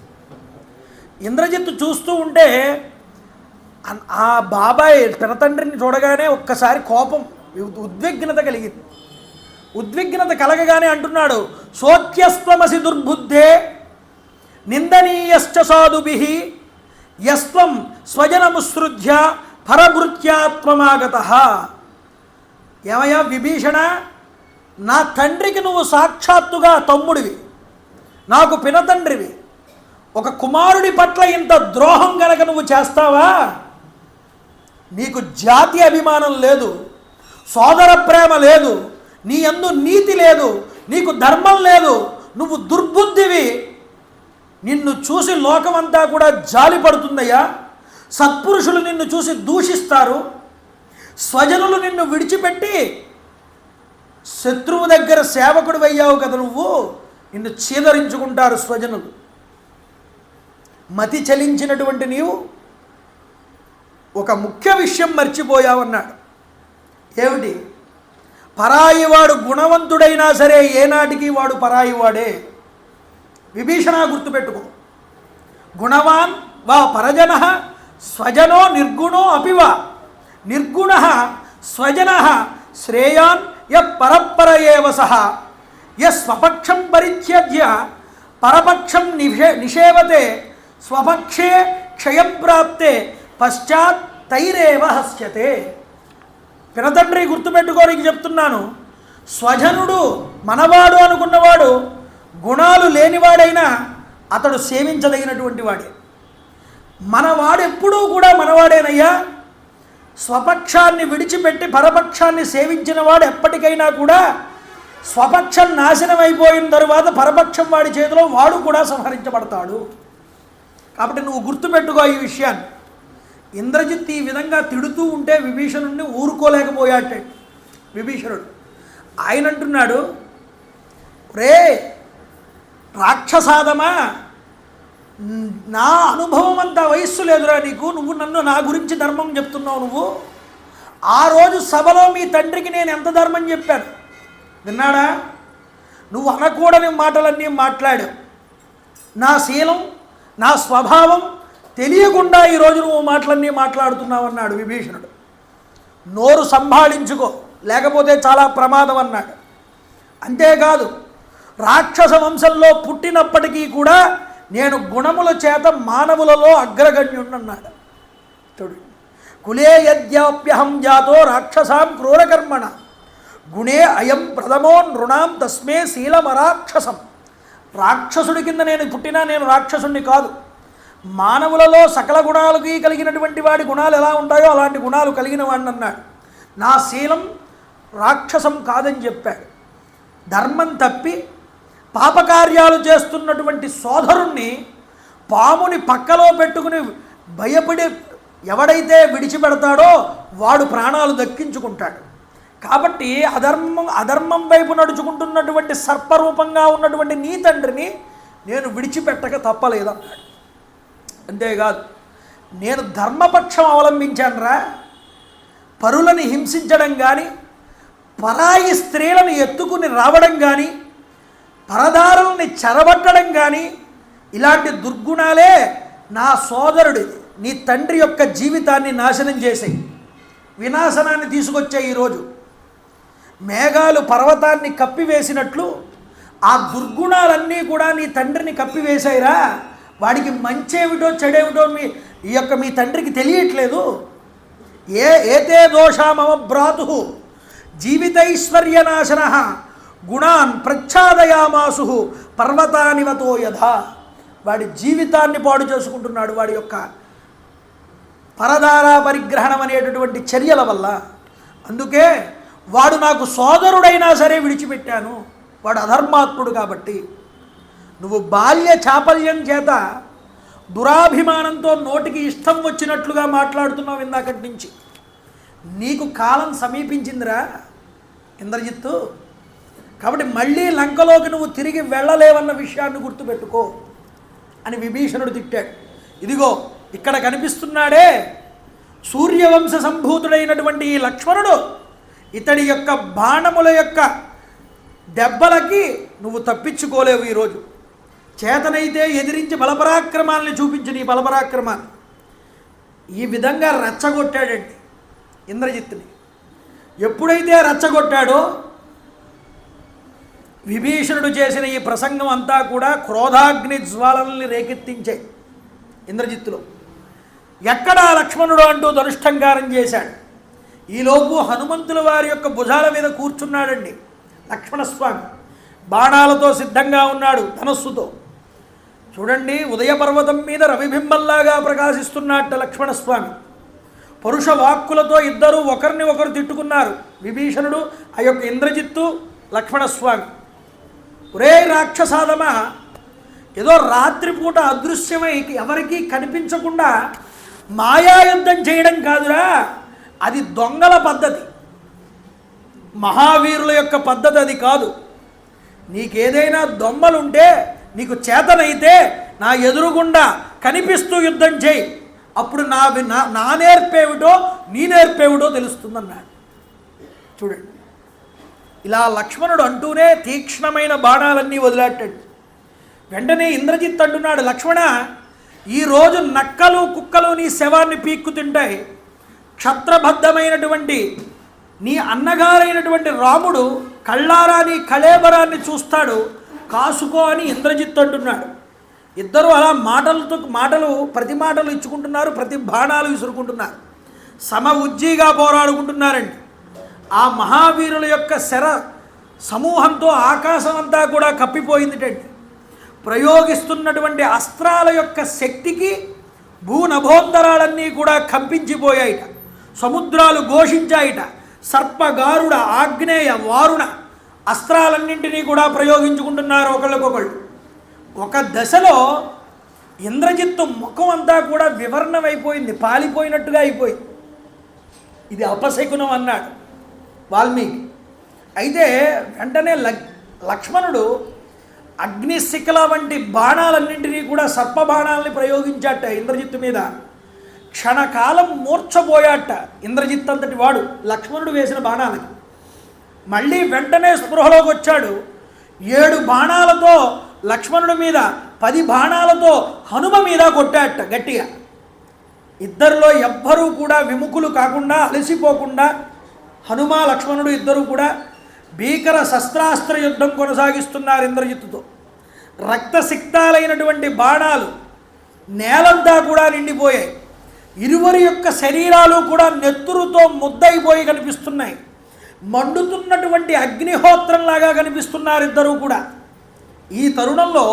[SPEAKER 1] ఇంద్రజిత్తు చూస్తూ ఉంటే ఆ బాబాయ్ పినతండ్రిని చూడగానే ఒక్కసారి కోపం, ఉద్విగ్నత కలిగింది. ఉద్విగ్నత కలగగానే అంటున్నాడు, సోత్యస్త్వమసి దుర్బుద్ధే నిందనీయశ్చ సాధుభిః యస్త్వం స్వజనముసృజ్య పరభృత్యాత్మమాగత. ఏమయ్యా విభీషణ, నా తండ్రికి నువ్వు సాక్షాత్తుగా తమ్ముడివి, నాకు పినతండ్రివి, ఒక కుమారుడి పట్ల ఇంత ద్రోహం గనక నువ్వు చేస్తావా? నీకు జాతి అభిమానం లేదు, సోదర ప్రేమ లేదు, నీ యందు నీతి లేదు, నీకు ధర్మం లేదు, నువ్వు దుర్బుద్ధివి. నిన్ను చూసి లోకమంతా కూడా జాలి పడుతుందయ్యా. సత్పురుషులు నిన్ను చూసి దూషిస్తారు, స్వజనులు నిన్ను విడిచిపెట్టి శత్రువు దగ్గర సేవకుడు అయ్యావు కదా నువ్వు, నిన్ను చీదరించుకుంటారు స్వజనులు. మతి చలించినటువంటి నీవు ఒక ముఖ్య విషయం మర్చిపోయావన్నాడు. ఏమిటి? పరాయివాడు గుణవంతుడైనా సరే ఏనాటికి వాడు పరాయివాడే. విభీషణ గుర్తుపెట్టుకో, గుణవాన్ వా పరజన స్వజనో నిర్గుణో అపివా నిర్గుణ స్వజన శ్రేయాన్ య పరపర ఏవ సహ య స్వపక్షం పరిత్యజ్య పరపక్షం నిషేవతే స్వపక్షే క్షయం ప్రాప్తే పశ్చాత్ తైరేవ హస్యతే. పినతండ్రి గుర్తుపెట్టుకోనికి చెప్తున్నాను, స్వజనుడు మనవాడు అనుకున్నవాడు గుణాలు లేనివాడైనా అతడు సేవించదగినటువంటి వాడే. మనవాడు ఎప్పుడూ కూడా మనవాడేనయ్యా. స్వపక్షాన్ని విడిచిపెట్టి పరపక్షాన్ని సేవించిన వాడు ఎప్పటికైనా కూడా స్వపక్షం నాశనం అయిపోయిన తరువాత పరపక్షం వాడి చేతిలో వాడు కూడా సంహరించబడతాడు. కాబట్టి నువ్వు గుర్తుపెట్టుకో ఈ విషయాన్ని. ఇంద్రజిత్ ఈ విధంగా తిడుతూ ఉంటే విభీషణుడిని ఊరుకోలేకపోయాట. విభీషణుడు ఆయన అంటున్నాడు, రే రాక్షసాదమా, నా అనుభవం అంత వయస్సు లేదురా నీకు, నువ్వు నన్ను నా గురించి ధర్మం చెప్తున్నావు. నువ్వు ఆ రోజు సభలో మీ తండ్రికి నేను ఎంత ధర్మం చెప్పాను విన్నాడా? నువ్వు అనకూడని మాటలన్నీ మాట్లాడావు. నా శీలం నా స్వభావం తెలియకుండా ఈరోజు నువ్వు మాటలన్నీ మాట్లాడుతున్నావు అన్నాడు విభీషణుడు. నోరు సంభాళించుకో, లేకపోతే చాలా ప్రమాదం అన్నాడు. అంతేకాదు, రాక్షస వంశంలో పుట్టినప్పటికీ కూడా నేను గుణముల చేత మానవులలో అగ్రగణ్యుణ్ణన్నాడు. చూడండి, కులే యద్యాప్యహం జాతో రాక్షసాం క్రూరకర్మణ గుణే అయం ప్రథమో నృణాం తస్మే శీలమరాక్షసం. రాక్షసుడి కింద నేను పుట్టినా నేను రాక్షసుడిని కాదు. మానవులలో సకల గుణాలకి కలిగినటువంటి వాడి గుణాలు ఎలా ఉంటాయో అలాంటి గుణాలు కలిగిన వాడిని అన్నాడు. నా శీలం రాక్షసం కాదని చెప్పాడు. ధర్మం తప్పి పాపకార్యాలు చేస్తున్నటువంటి సోదరుణ్ణి పాముని పక్కలో పెట్టుకుని భయపడి ఎవడైతే విడిచిపెడతాడో వాడు ప్రాణాలు దక్కించుకుంటాడు. కాబట్టి అధర్మం వైపు నడుచుకుంటున్నటువంటి సర్పరూపంగా ఉన్నటువంటి నీ తండ్రిని నేను విడిచిపెట్టక తప్పలేదన్నాడు. అంతేకాదు, నేను ధర్మపక్షం అవలంబించానురా. పరులని హింసించడం కానీ, పరాయి స్త్రీలను ఎత్తుకుని రావడం కానీ, పరదారుల్ని చెరబట్టడం కానీ, ఇలాంటి దుర్గుణాలే నా సోదరుడి నీ తండ్రి యొక్క జీవితాన్ని నాశనం చేసాయి, వినాశనాన్ని తీసుకొచ్చాయి. ఈరోజు మేఘాలు పర్వతాన్ని కప్పివేసినట్లు ఆ దుర్గుణాలన్నీ కూడా నీ తండ్రిని కప్పివేశాయిరా. వాడికి మంచేమిటో చెడేమిటో మీ తండ్రికి తెలియట్లేదు. ఏతే దోషామమ భ్రాతు జీవితైశ్వర్యనాశన గుణాన్ ప్రచ్ఛాదయామాసు పర్వతానివతో యథా. వాడి జీవితాన్ని పాడు చేసుకుంటున్నాడు వాడి యొక్క పరదారా పరిగ్రహణం అనేటటువంటి చర్యల వల్ల. అందుకే వాడు నాకు సోదరుడైనా సరే విడిచిపెట్టాను. వాడు అధర్మాత్ముడు. కాబట్టి నువ్వు బాల్య చాపల్యం చేత దురాభిమానంతో నోటికి ఇష్టం వచ్చినట్లుగా మాట్లాడుతున్నావు ఇందాకటి నుంచి. నీకు కాలం సమీపించిందిరా ఇంద్రజిత్తు. కాబట్టి మళ్ళీ లంకలోకి నువ్వు తిరిగి వెళ్ళలేవన్న విషయాన్ని గుర్తుపెట్టుకో అని విభీషణుడు తిట్టాడు. ఇదిగో ఇక్కడ కనిపిస్తున్నాడే సూర్యవంశ సంభూతుడైనటువంటి ఈ లక్ష్మణుడు. ఇతడి యొక్క బాణముల యొక్క దెబ్బలకి నువ్వు తప్పించుకోలేవు. ఈరోజు చేతనైతే ఎదిరించి బలపరాక్రమాల్ని చూపించి నీ బలపరాక్రమాన్ని ఈ విధంగా రెచ్చగొట్టాడండి ఇంద్రజిత్తుని. ఎప్పుడైతే రెచ్చగొట్టాడో విభీషణుడు చేసిన ఈ ప్రసంగం అంతా కూడా క్రోధాగ్ని జ్వాలల్ని రేకెత్తించే ఇంద్రజిత్తులో. ఎక్కడా లక్ష్మణుడు అంటూ ధనుష్టంకారం చేశాడు. ఈలోపు హనుమంతుల వారి యొక్క భుజాల మీద కూర్చున్నాడండి లక్ష్మణస్వామి. బాణాలతో సిద్ధంగా ఉన్నాడు ధనస్సుతో. చూడండి, ఉదయ పర్వతం మీద రవిబింబంలాగా ప్రకాశిస్తున్నట్టు లక్ష్మణస్వామి. పరుష వాక్కులతో ఇద్దరు ఒకరిని ఒకరు తిట్టుకున్నారు. విభీషణుడు, ఆ యొక్క ఇంద్రజిత్తు, లక్ష్మణస్వామి. ఒరే రాక్షసాదమ, ఏదో రాత్రిపూట అదృశ్యమై ఎవరికీ కనిపించకుండా మాయాయుద్ధం చేయడం కాదురా, అది దొంగల పద్ధతి, మహావీరుల యొక్క పద్ధతి అది కాదు. నీకేదైనా దొమ్మలుంటే నీకు చేతనైతే నా ఎదురుగుండా కనిపిస్తూ యుద్ధం చేయి. అప్పుడు నా నేర్పేవిటో నీ నేర్పేవిటో తెలుస్తుందన్నాడు. చూడండి, ఇలా లక్ష్మణుడు అంటూనే తీక్ష్ణమైన బాణాలన్నీ వదిలేటాడు. వెంటనే ఇంద్రజిత్ అంటున్నాడు, లక్ష్మణ, ఈరోజు నక్కలు కుక్కలు నీ శవాన్ని పీక్కు తింటాయి. క్షత్రబద్ధమైనటువంటి నీ అన్నగారైనటువంటి రాముడు కళ్ళారా నీ కళేబరాన్ని చూస్తాడు, కాసుకో అని ఇంద్రజిత్ అంటున్నాడు. ఇద్దరు అలా మాటలు ప్రతి మాటలు ఇచ్చుకుంటున్నారు, ప్రతి బాణాలు విసురుకుంటున్నారు, సమ ఉజ్జీగా పోరాడుకుంటున్నారండి. ఆ మహావీరుల యొక్క శర సమూహంతో ఆకాశం అంతా కూడా కప్పిపోయిందిటండి. ప్రయోగిస్తున్నటువంటి అస్త్రాల యొక్క శక్తికి భూనభోత్తరాలన్నీ కూడా కంపించిపోయాయిట. సముద్రాలు ఘోషించాయిట. సర్పగారుడ, ఆగ్నేయ, వారుణ అస్త్రాలన్నింటినీ కూడా ప్రయోగించుకుంటున్నారు ఒకళ్ళకొకళ్ళు. ఒక దశలో ఇంద్రజిత్తు ముఖం అంతా కూడా వివర్ణమైపోయింది, పాలిపోయినట్టుగా అయిపోయింది. ఇది అపశకునం అన్నాడు వాల్మీకి. అయితే వెంటనే లక్ష్మణుడు అగ్నిశిఖల వంటి బాణాలన్నింటినీ కూడా సర్ప బాణాలని ప్రయోగించాట ఇంద్రజిత్తు మీద. క్షణకాలం మూర్ఛపోయాట ఇంద్రజిత్ అంతటి వాడు లక్ష్మణుడు వేసిన బాణాలకి. మళ్ళీ వెంటనే స్పృహలోకి వచ్చాడు. 7 బాణాలతో లక్ష్మణుడి మీద, 10 బాణాలతో హనుమ మీద కొట్టాట గట్టిగా. ఇద్దరిలో ఎవ్వరూ కూడా విముఖులు కాకుండా, అలసిపోకుండా హనుమ లక్ష్మణుడు ఇద్దరూ కూడా భీకర శస్త్రాస్త్ర యుద్ధం కొనసాగిస్తున్నారు ఇంద్రజిత్తుతో. రక్తసిక్తాలైనటువంటి బాణాలు నేలంతా కూడా నిండిపోయాయి. ఇరువురి యొక్క శరీరాలు కూడా నెత్తురుతో ముద్దయిపోయి కనిపిస్తున్నాయి. మండుతున్నటువంటి అగ్నిహోత్రంలాగా కనిపిస్తున్నారు ఇద్దరూ కూడా. ఈ తరుణంలో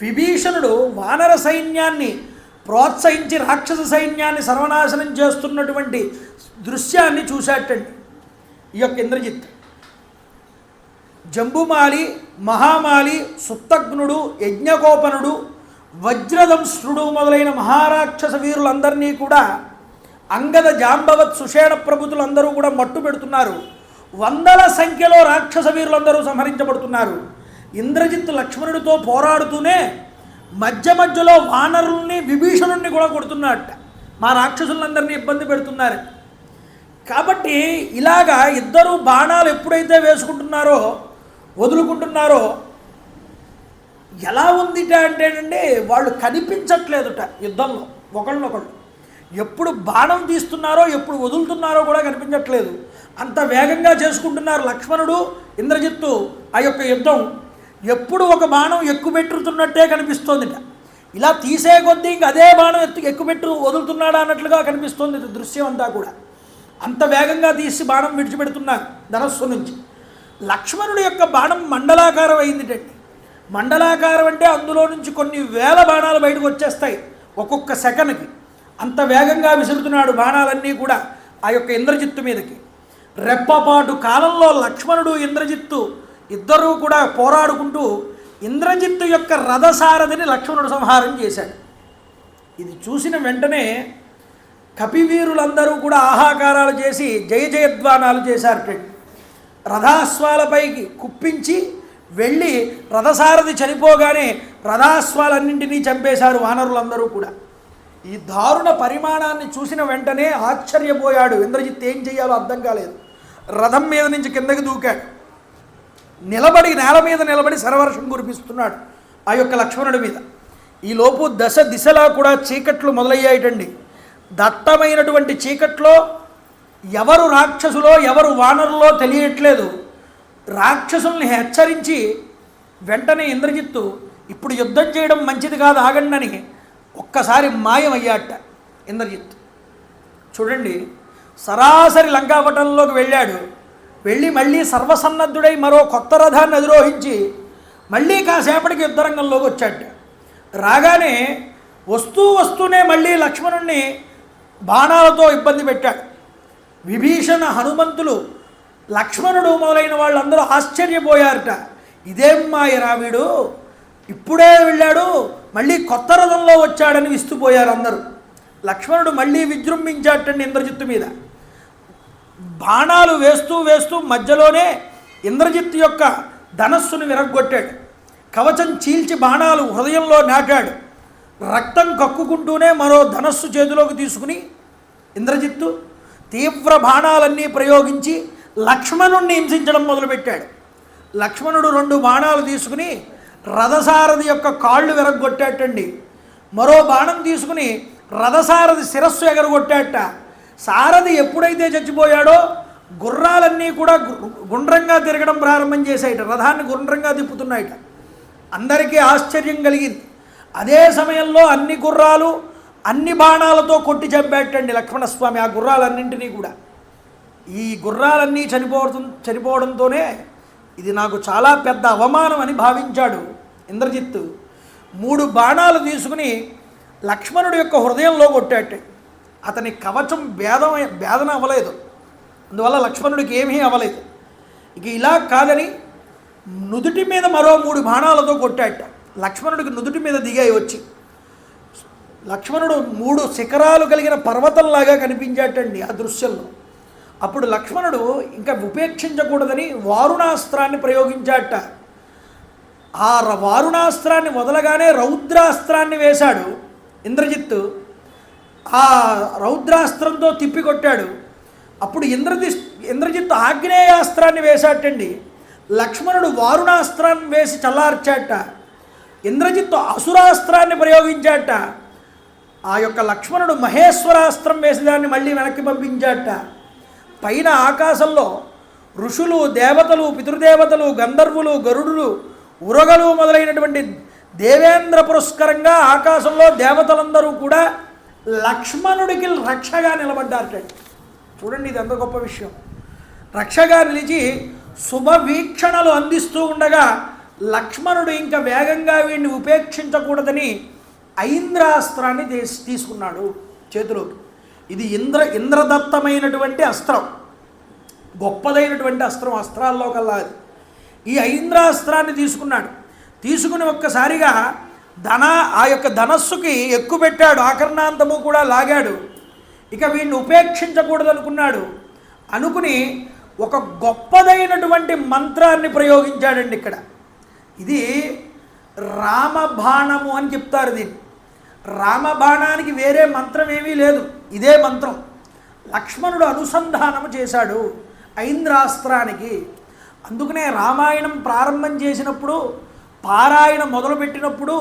[SPEAKER 1] విభీషణుడు వానర సైన్యాన్ని ప్రోత్సహించి రాక్షస సైన్యాన్ని సర్వనాశనం చేస్తున్నటువంటి దృశ్యాన్ని చూశాటండి ఈ యొక్క ఇంద్రజిత్. జంబుమాలి, మహామాలి, సుత్తగ్నుడు, యజ్ఞకోపనుడు, వజ్రదంశ్రుడు మొదలైన మహారాక్షస వీరులందరినీ కూడా అంగద, జాంబవత్, సుషేణ ప్రభుతులందరూ కూడా మట్టు పెడుతున్నారు. వందల సంఖ్యలో రాక్షస వీరులందరూ సంహరించబడుతున్నారు. ఇంద్రజిత్ లక్ష్మణుడితో పోరాడుతూనే మధ్యలో వానరుల్ని, విభీషణుడిని కూడా కొడుతున్నట్ట. మా రాక్షసులందరినీ ఇబ్బంది పెడుతున్నారు. కాబట్టి ఇలాగా ఇద్దరు బాణాలు ఎప్పుడైతే వేసుకుంటున్నారో, వదులుకుంటున్నారో, ఎలా ఉందిట అంటేనండి వాళ్ళు కనిపించట్లేదుట యుద్ధంలో ఒకళ్ళనొకళ్ళు. ఎప్పుడు బాణం తీస్తున్నారో ఎప్పుడు వదులుతున్నారో కూడా కనిపించట్లేదు. అంత వేగంగా చేసుకుంటున్నారు లక్ష్మణుడు, ఇంద్రజిత్తు. ఆ యొక్క యుద్ధం ఎప్పుడు ఒక బాణం ఎక్కుపెట్టుతున్నట్టే కనిపిస్తోందిట. ఇలా తీసే కొద్దీ ఇంక అదే బాణం ఎక్కుపెట్టు వదులుతున్నాడా అన్నట్లుగా కనిపిస్తోంది దృశ్యం అంతా కూడా. అంత వేగంగా తీసి బాణం విడిచిపెడుతున్నారు ధనస్సు నుంచి. లక్ష్మణుడి యొక్క బాణం మండలాకారం అయిందిటండి. మండలాకారం అంటే అందులో నుంచి కొన్ని వేల బాణాలు బయటకు వచ్చేస్తాయి ఒక్కొక్క సెకన్కి. అంత వేగంగా విసురుతున్నాడు బాణాలన్నీ కూడా ఆ యొక్క ఇంద్రజిత్తు మీదకి. రెప్పపాటు కాలంలో లక్ష్మణుడు, ఇంద్రజిత్తు ఇద్దరూ కూడా పోరాడుకుంటూ ఇంద్రజిత్తు యొక్క రథసారథిని లక్ష్మణుడు సంహారం చేశాడు. ఇది చూసిన వెంటనే కపివీరులందరూ కూడా ఆహాకారాలు చేసి జయ జయధ్వానాలు చేశారటండి. రథాశ్వాలపైకి కుప్పించి వెళ్ళి రథసారథి చనిపోగానే రథాశ్వాలన్నింటినీ చంపేశారు వానరులందరూ కూడా. ఈ దారుణ పరిమాణాన్ని చూసిన వెంటనే ఆశ్చర్యపోయాడు ఇంద్రజిత్. ఏం చేయాలో అర్థం కాలేదు. రథం మీద నుంచి కిందకి దూకాడు. నిలబడి నేల మీద నిలబడి శరవర్షం కురిపిస్తున్నాడు ఆ యొక్క లక్ష్మణుడి మీద. ఈలోపు దశ దిశలా కూడా చీకట్లు మొదలయ్యాయిటండి. దట్టమైనటువంటి చీకట్లో ఎవరు రాక్షసులో ఎవరు వానరులో తెలియట్లేదు. రాక్షసుల్ని హెచ్చరించి వెంటనే ఇంద్రజిత్తు ఇప్పుడు యుద్ధం చేయడం మంచిది కాదు, ఆగండి అని ఒక్కసారి మాయమయ్యాట ఇంద్రజిత్. చూడండి, సరాసరి లంకాపట్టణంలోకి వెళ్ళాడు. వెళ్ళి మళ్ళీ సర్వసన్నద్ధుడై మరో కొత్త రథాన్ని అధిరోహించి మళ్ళీ కాసేపటికి యుద్ధరంగంలోకి వచ్చాడు. రాగానే వస్తూనే మళ్ళీ లక్ష్మణుణ్ణి బాణాలతో ఇబ్బంది పెట్టాడు. విభీషణ, హనుమంతులు, లక్ష్మణుడు మొదలైన వాళ్ళందరూ ఆశ్చర్యపోయారట. ఇదేం మాయరా వీడు, ఇప్పుడే వెళ్ళాడు మళ్ళీ కొత్త రథంలో వచ్చాడని విస్తుపోయారు అందరూ. లక్ష్మణుడు మళ్ళీ విజృంభించాటండి ఇంద్రజిత్తు మీద. బాణాలు వేస్తూ మధ్యలోనే ఇంద్రజిత్తు యొక్క ధనస్సును విరగ్గొట్టాడు. కవచం చీల్చి బాణాలు హృదయంలో నాటాడు. రక్తం కక్కుకుంటూనే మరో ధనస్సు చేతిలోకి తీసుకుని ఇంద్రజిత్తు తీవ్ర బాణాలన్నీ ప్రయోగించి లక్ష్మణుణ్ణి హింసించడం మొదలుపెట్టాడు. లక్ష్మణుడు 2 బాణాలు తీసుకుని రథసారథి యొక్క కాళ్ళు విరగ్గొట్టాటండి. మరో బాణం తీసుకుని రథసారథి శిరస్సు ఎగరగొట్టాట. సారథి ఎప్పుడైతే చచ్చిపోయాడో గుర్రాలన్నీ కూడా గుండ్రంగా తిరగడం ప్రారంభం చేశాయట. రథాన్ని గుండ్రంగా తిప్పుతున్నాయట. అందరికీ ఆశ్చర్యం కలిగింది. అదే సమయంలో అన్ని గుర్రాలు అన్ని బాణాలతో కొట్టి చంపేటండి లక్ష్మణస్వామి ఆ గుర్రాలన్నింటినీ కూడా. ఈ గుర్రాలన్నీ చనిపోవడంతోనే ఇది నాకు చాలా పెద్ద అవమానం అని భావించాడు ఇంద్రజిత్తు. 3 బాణాలు తీసుకుని లక్ష్మణుడి యొక్క హృదయంలో కొట్టాట. అతని కవచం భేదన అవ్వలేదు. అందువల్ల లక్ష్మణుడికి ఏమీ అవ్వలేదు. ఇక ఇలా కాదని నుదుటి మీద మరో 3 బాణాలతో కొట్టాట. లక్ష్మణుడికి నుదుటి మీద దిగాయి వచ్చి. లక్ష్మణుడు 3 శిఖరాలు కలిగిన పర్వతంలాగా కనిపించాటండి ఆ దృశ్యంలో. అప్పుడు లక్ష్మణుడు ఇంకా ఉపేక్షించకూడదని వారుణాస్త్రాన్ని ప్రయోగించాట. ఆ వారుణాస్త్రాన్ని వదలగానే రౌద్రాస్త్రాన్ని వేశాడు ఇంద్రజిత్తు. ఆ రౌద్రాస్త్రంతో తిప్పికొట్టాడు. అప్పుడు ఇంద్రజిత్తు ఆగ్నేయాస్త్రాన్ని వేశాటండి. లక్ష్మణుడు వారుణాస్త్రాన్ని వేసి చల్లార్చాట. ఇంద్రజిత్తు అసురాస్త్రాన్ని ప్రయోగించాట. ఆ యొక్క లక్ష్మణుడు మహేశ్వరాస్త్రం వేసి దాన్ని మళ్ళీ వెనక్కి పంపించాట. పైన ఆకాశంలో ఋషులు, దేవతలు, పితృదేవతలు, గంధర్వులు, గరుడులు, ఉరగలు మొదలైనటువంటి దేవేంద్ర పురస్కరంగా ఆకాశంలో దేవతలందరూ కూడా లక్ష్మణుడికి రక్షగా నిలబడ్డారట. చూడండి, ఇది ఎంత గొప్ప విషయం. రక్షగా నిలిచి శుభ వీక్షణలు అందిస్తూ ఉండగా లక్ష్మణుడు ఇంకా వేగంగా వీడిని ఉపేక్షించకూడదని ఐంద్రాస్త్రాన్ని తీసుకున్నాడు చేతిలోకి. ఇది ఇంద్రదత్తమైనటువంటి అస్త్రం, గొప్పదైనటువంటి అస్త్రం, అస్త్రాల్లో కల్లా అది. ఈ ఐంద్రాస్త్రాన్ని తీసుకున్నాడు. తీసుకుని ఒక్కసారిగా ఆ యొక్క ధనస్సుకి ఎక్కుపెట్టాడు, ఆకర్ణాంతము కూడా లాగాడు. ఇక వీడిని ఉపేక్షించకూడదు అనుకుని ఒక గొప్పదైనటువంటి మంత్రాన్ని ప్రయోగించాడండి ఇక్కడ. ఇది రామబాణము అని చెప్తారు దీన్ని. రామబాణానికి వేరే మంత్రం ఏమీ లేదు, ఇదే మంత్రం. లక్ష్మణుడు అనుసంధానము చేశాడు ఐంద్రాస్త్రానికి. అందుకనే రామాయణం ప్రారంభం చేసినప్పుడు, పారాయణ మొదలుపెట్టినప్పుడు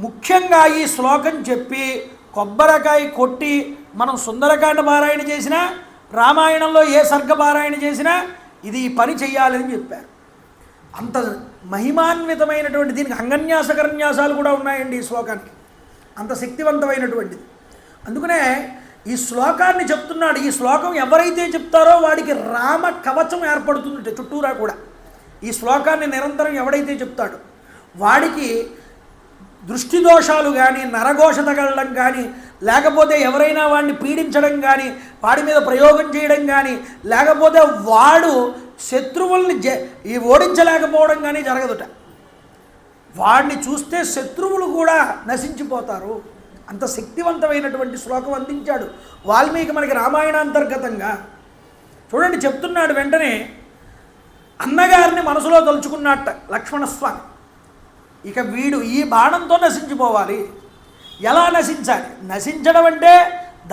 [SPEAKER 1] ముఖ్యంగా ఈ శ్లోకం చెప్పి కొబ్బరికాయ కొట్టి మనం సుందరకాండ పారాయణ చేసినా, రామాయణంలో ఏ సర్గ పారాయణ చేసినా ఇది ఈ పని చెయ్యాలని చెప్పారు. అంత మహిమాన్వితమైనటువంటి, దీనికి అంగన్యాసకరన్యాసాలు కూడా ఉన్నాయండి ఈ శ్లోకానికి, అంత శక్తివంతమైనటువంటిది. అందుకనే ఈ శ్లోకాన్ని చెప్తున్నాడు. ఈ శ్లోకం ఎవరైతే చెప్తారో వాడికి రామ కవచం ఏర్పడుతుంది చుట్టూరా కూడా. ఈ శ్లోకాన్ని నిరంతరం ఎవడైతే చెప్తాడో వాడికి దృష్టి దోషాలు కానీ, నరఘోష తగలడం కానీ, లేకపోతే ఎవరైనా వాడిని పీడించడం కానీ, వాడి మీద ప్రయోగం చేయడం కానీ, లేకపోతే వాడు శత్రువుల్ని ఓడించలేకపోవడం కానీ జరగదుట. వాడిని చూస్తే శత్రువులు కూడా నశించిపోతారు. అంత శక్తివంతమైనటువంటి శ్లోకం అందించాడు వాల్మీకి మనకి రామాయణాంతర్గతంగా. చూడండి, చెప్తున్నాడు వెంటనే అన్నగారిని మనసులో తలుచుకున్నట్ట లక్ష్మణస్వామి. ఇక వీడు ఈ బాణంతో నశించిపోవాలి. ఎలా నశించాలి? నశించడం అంటే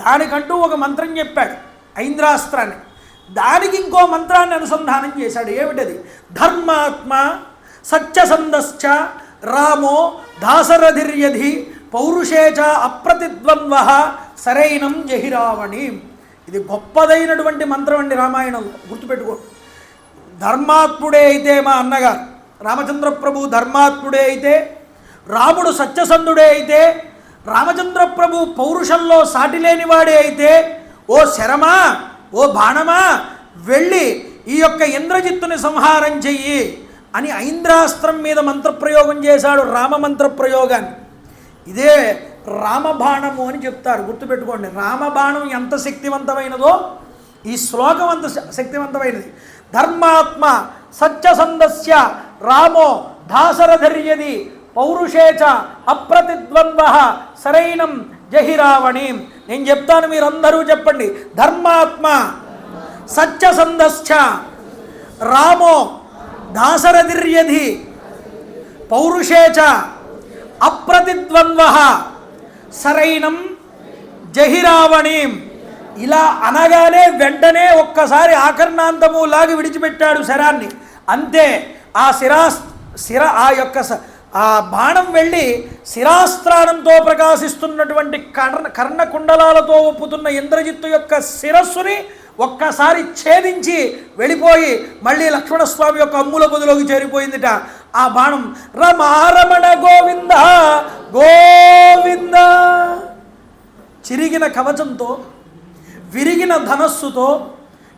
[SPEAKER 1] దానికంటూ ఒక మంత్రం చెప్పాడు, ఐంద్రాస్త్రాన్ని. దానికి ఇంకో మంత్రాన్ని అనుసంధానం చేశాడు. ఏమిటది? ధర్మాత్మ సత్యసంధశ్చ రామో దాశరథిర్యధి పౌరుషేచ అప్రతిద్వంద్వ సరైనం జహిరావణి. ఇది గొప్పదైనటువంటి మంత్రం అండి రామాయణంలో, గుర్తుపెట్టుకో. ధర్మాత్ముడే అయితే మా అన్నగారు రామచంద్ర ప్రభు ధర్మాత్ముడే అయితే, రాముడు సత్యసంధుడే అయితే, రామచంద్ర ప్రభు పౌరుషంలో సాటిలేనివాడే అయితే, ఓ శరమా, ఓ బాణమా, వెళ్ళి ఈ యొక్క ఇంద్రజిత్తుని సంహారం చెయ్యి అని ఐంద్రాస్త్రం మీద మంత్రప్రయోగం చేశాడు, రామమంత్రప్రయోగాన్ని. ఇదే రామబాణము అని చెప్తారు, గుర్తుపెట్టుకోండి. రామబాణం ఎంత శక్తివంతమైనదో ఈ శ్లోకం అంత శక్తివంతమైనది. ధర్మాత్మ సత్యసంధస్య రామో దాశరథర్యది పౌరుషేచ అప్రతిద్వంద్వ సరైనం జహిరావణి. నేను చెప్తాను, మీరందరూ చెప్పండి. ధర్మాత్మ సత్యసంధశ్చ రామో దాశరథిర్యధి పౌరుషేచ అప్రతిద్వంద్వ సరైనం జహిరావణి. ఇలా అనగానే వెంటనే ఒక్కసారి ఆకర్ణాంతము లాగి విడిచిపెట్టాడు శరాన్ని. అంతే, ఆ యొక్క ఆ బాణం వెళ్ళి శిరాస్త్రాణంతో ప్రకాశిస్తున్నటువంటి కర్ణకుండలాలతో ఒప్పుతున్న ఇంద్రజిత్తు యొక్క శిరస్సుని ఒక్కసారి ఛేదించి వెళ్ళిపోయి మళ్ళీ లక్ష్మణస్వామి యొక్క అమ్ముల పొదిలోకి చేరిపోయిందిట ఆ బాణం. రమారమణ గోవింద గోవింద. చిరిగిన కవచంతో, విరిగిన ధనస్సుతో,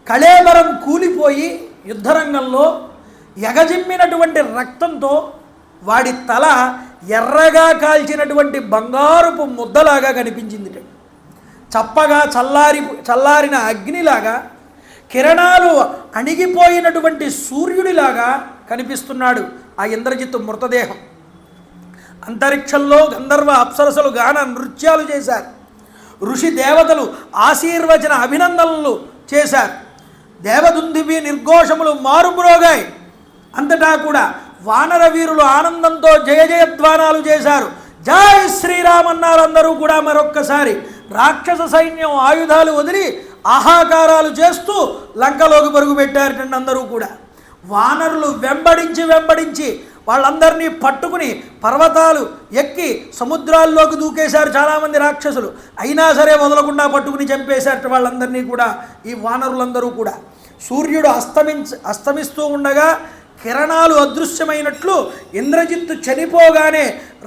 [SPEAKER 1] కళేబరం కూలిపోయి యుద్ధరంగంలో ఎగజిమ్మినటువంటి రక్తంతో వాడి తల ఎర్రగా కాల్చినటువంటి బంగారుపు ముద్దలాగా కనిపించింది. చప్పగా చల్లారిన అగ్నిలాగా, కిరణాలు అణిగిపోయినటువంటి సూర్యుడిలాగా కనిపిస్తున్నాడు ఆ ఇంద్రజిత్తు మృతదేహం. అంతరిక్షంలో గంధర్వ అప్సరసలు గాన నృత్యాలు చేశారు. ఋషి దేవతలు ఆశీర్వచన అభినందనలు చేశారు. దేవదుందుభి నిర్ఘోషములు మారుమ్రోగాయి. అంతటా కూడా వానర వీరులు ఆనందంతో జయ జయధ్వానాలు చేశారు. జై శ్రీరామ్ అన్నారు అందరూ కూడా. మరొక్కసారి రాక్షస సైన్యం ఆయుధాలు వదిలి ఆహాకారాలు చేస్తూ లంకలోకి పరుగు పెట్టారటండి అందరూ కూడా. వానరులు వెంబడించి వాళ్ళందరినీ పట్టుకుని పర్వతాలు ఎక్కి సముద్రాల్లోకి దూకేశారు చాలామంది రాక్షసులు. అయినా సరే వదలకుండా పట్టుకుని చంపేశారట వాళ్ళందరినీ కూడా ఈ వానరులందరూ కూడా. సూర్యుడు అస్తమిస్తూ ఉండగా కిరణాలు అదృశ్యమైనట్లు ఇంద్రజిత్తు చనిపోగానే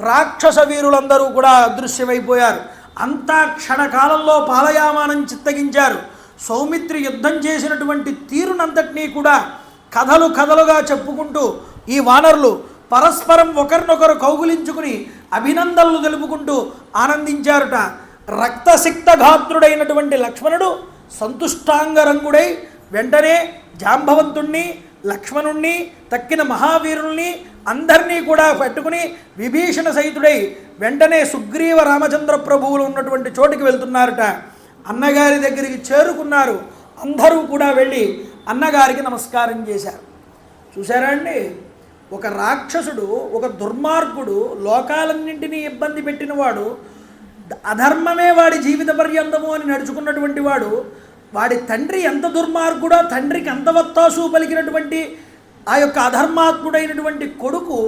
[SPEAKER 1] రాక్షస వీరులందరూ కూడా అదృశ్యమైపోయారు. అంతా క్షణకాలంలో పాలయామానం చిత్తగించారు. సౌమిత్రి యుద్ధం చేసినటువంటి తీరునంతటినీ కూడా కథలుగా చెప్పుకుంటూ ఈ వానరులు పరస్పరం ఒకరినొకరు కౌగులించుకుని అభినందనలు తెలుపుకుంటూ ఆనందించారుట. రక్తసిక్తఘాత్రుడైనటువంటి లక్ష్మణుడు సంతుష్టాంగరంగుడై వెంటనే జాంబవంతుణ్ణి, లక్ష్మణుణ్ణి, తక్కిన మహావీరుల్ని అందరినీ కూడా పెట్టుకుని విభీషణ సహితుడై వెంటనే సుగ్రీవ రామచంద్ర ప్రభువులు ఉన్నటువంటి చోటికి వెళ్తున్నారట. అన్నగారి దగ్గరికి చేరుకున్నారు. అందరూ కూడా వెళ్ళి అన్నగారికి నమస్కారం చేశారు. చూసారా అండి, ఒక రాక్షసుడు, ఒక దుర్మార్గుడు, లోకాలన్నింటినీ ఇబ్బంది పెట్టినవాడు, అధర్మమే వాడి జీవిత పర్యంతము అని నడుచుకున్నటువంటి వాడు, వాడి తండ్రి ఎంత దుర్మార్గుడో, తండ్రికి అంత వత్తాసు పలికినటువంటి ఆ యొక్క అధర్మాత్ముడైనటువంటి కొడుకు,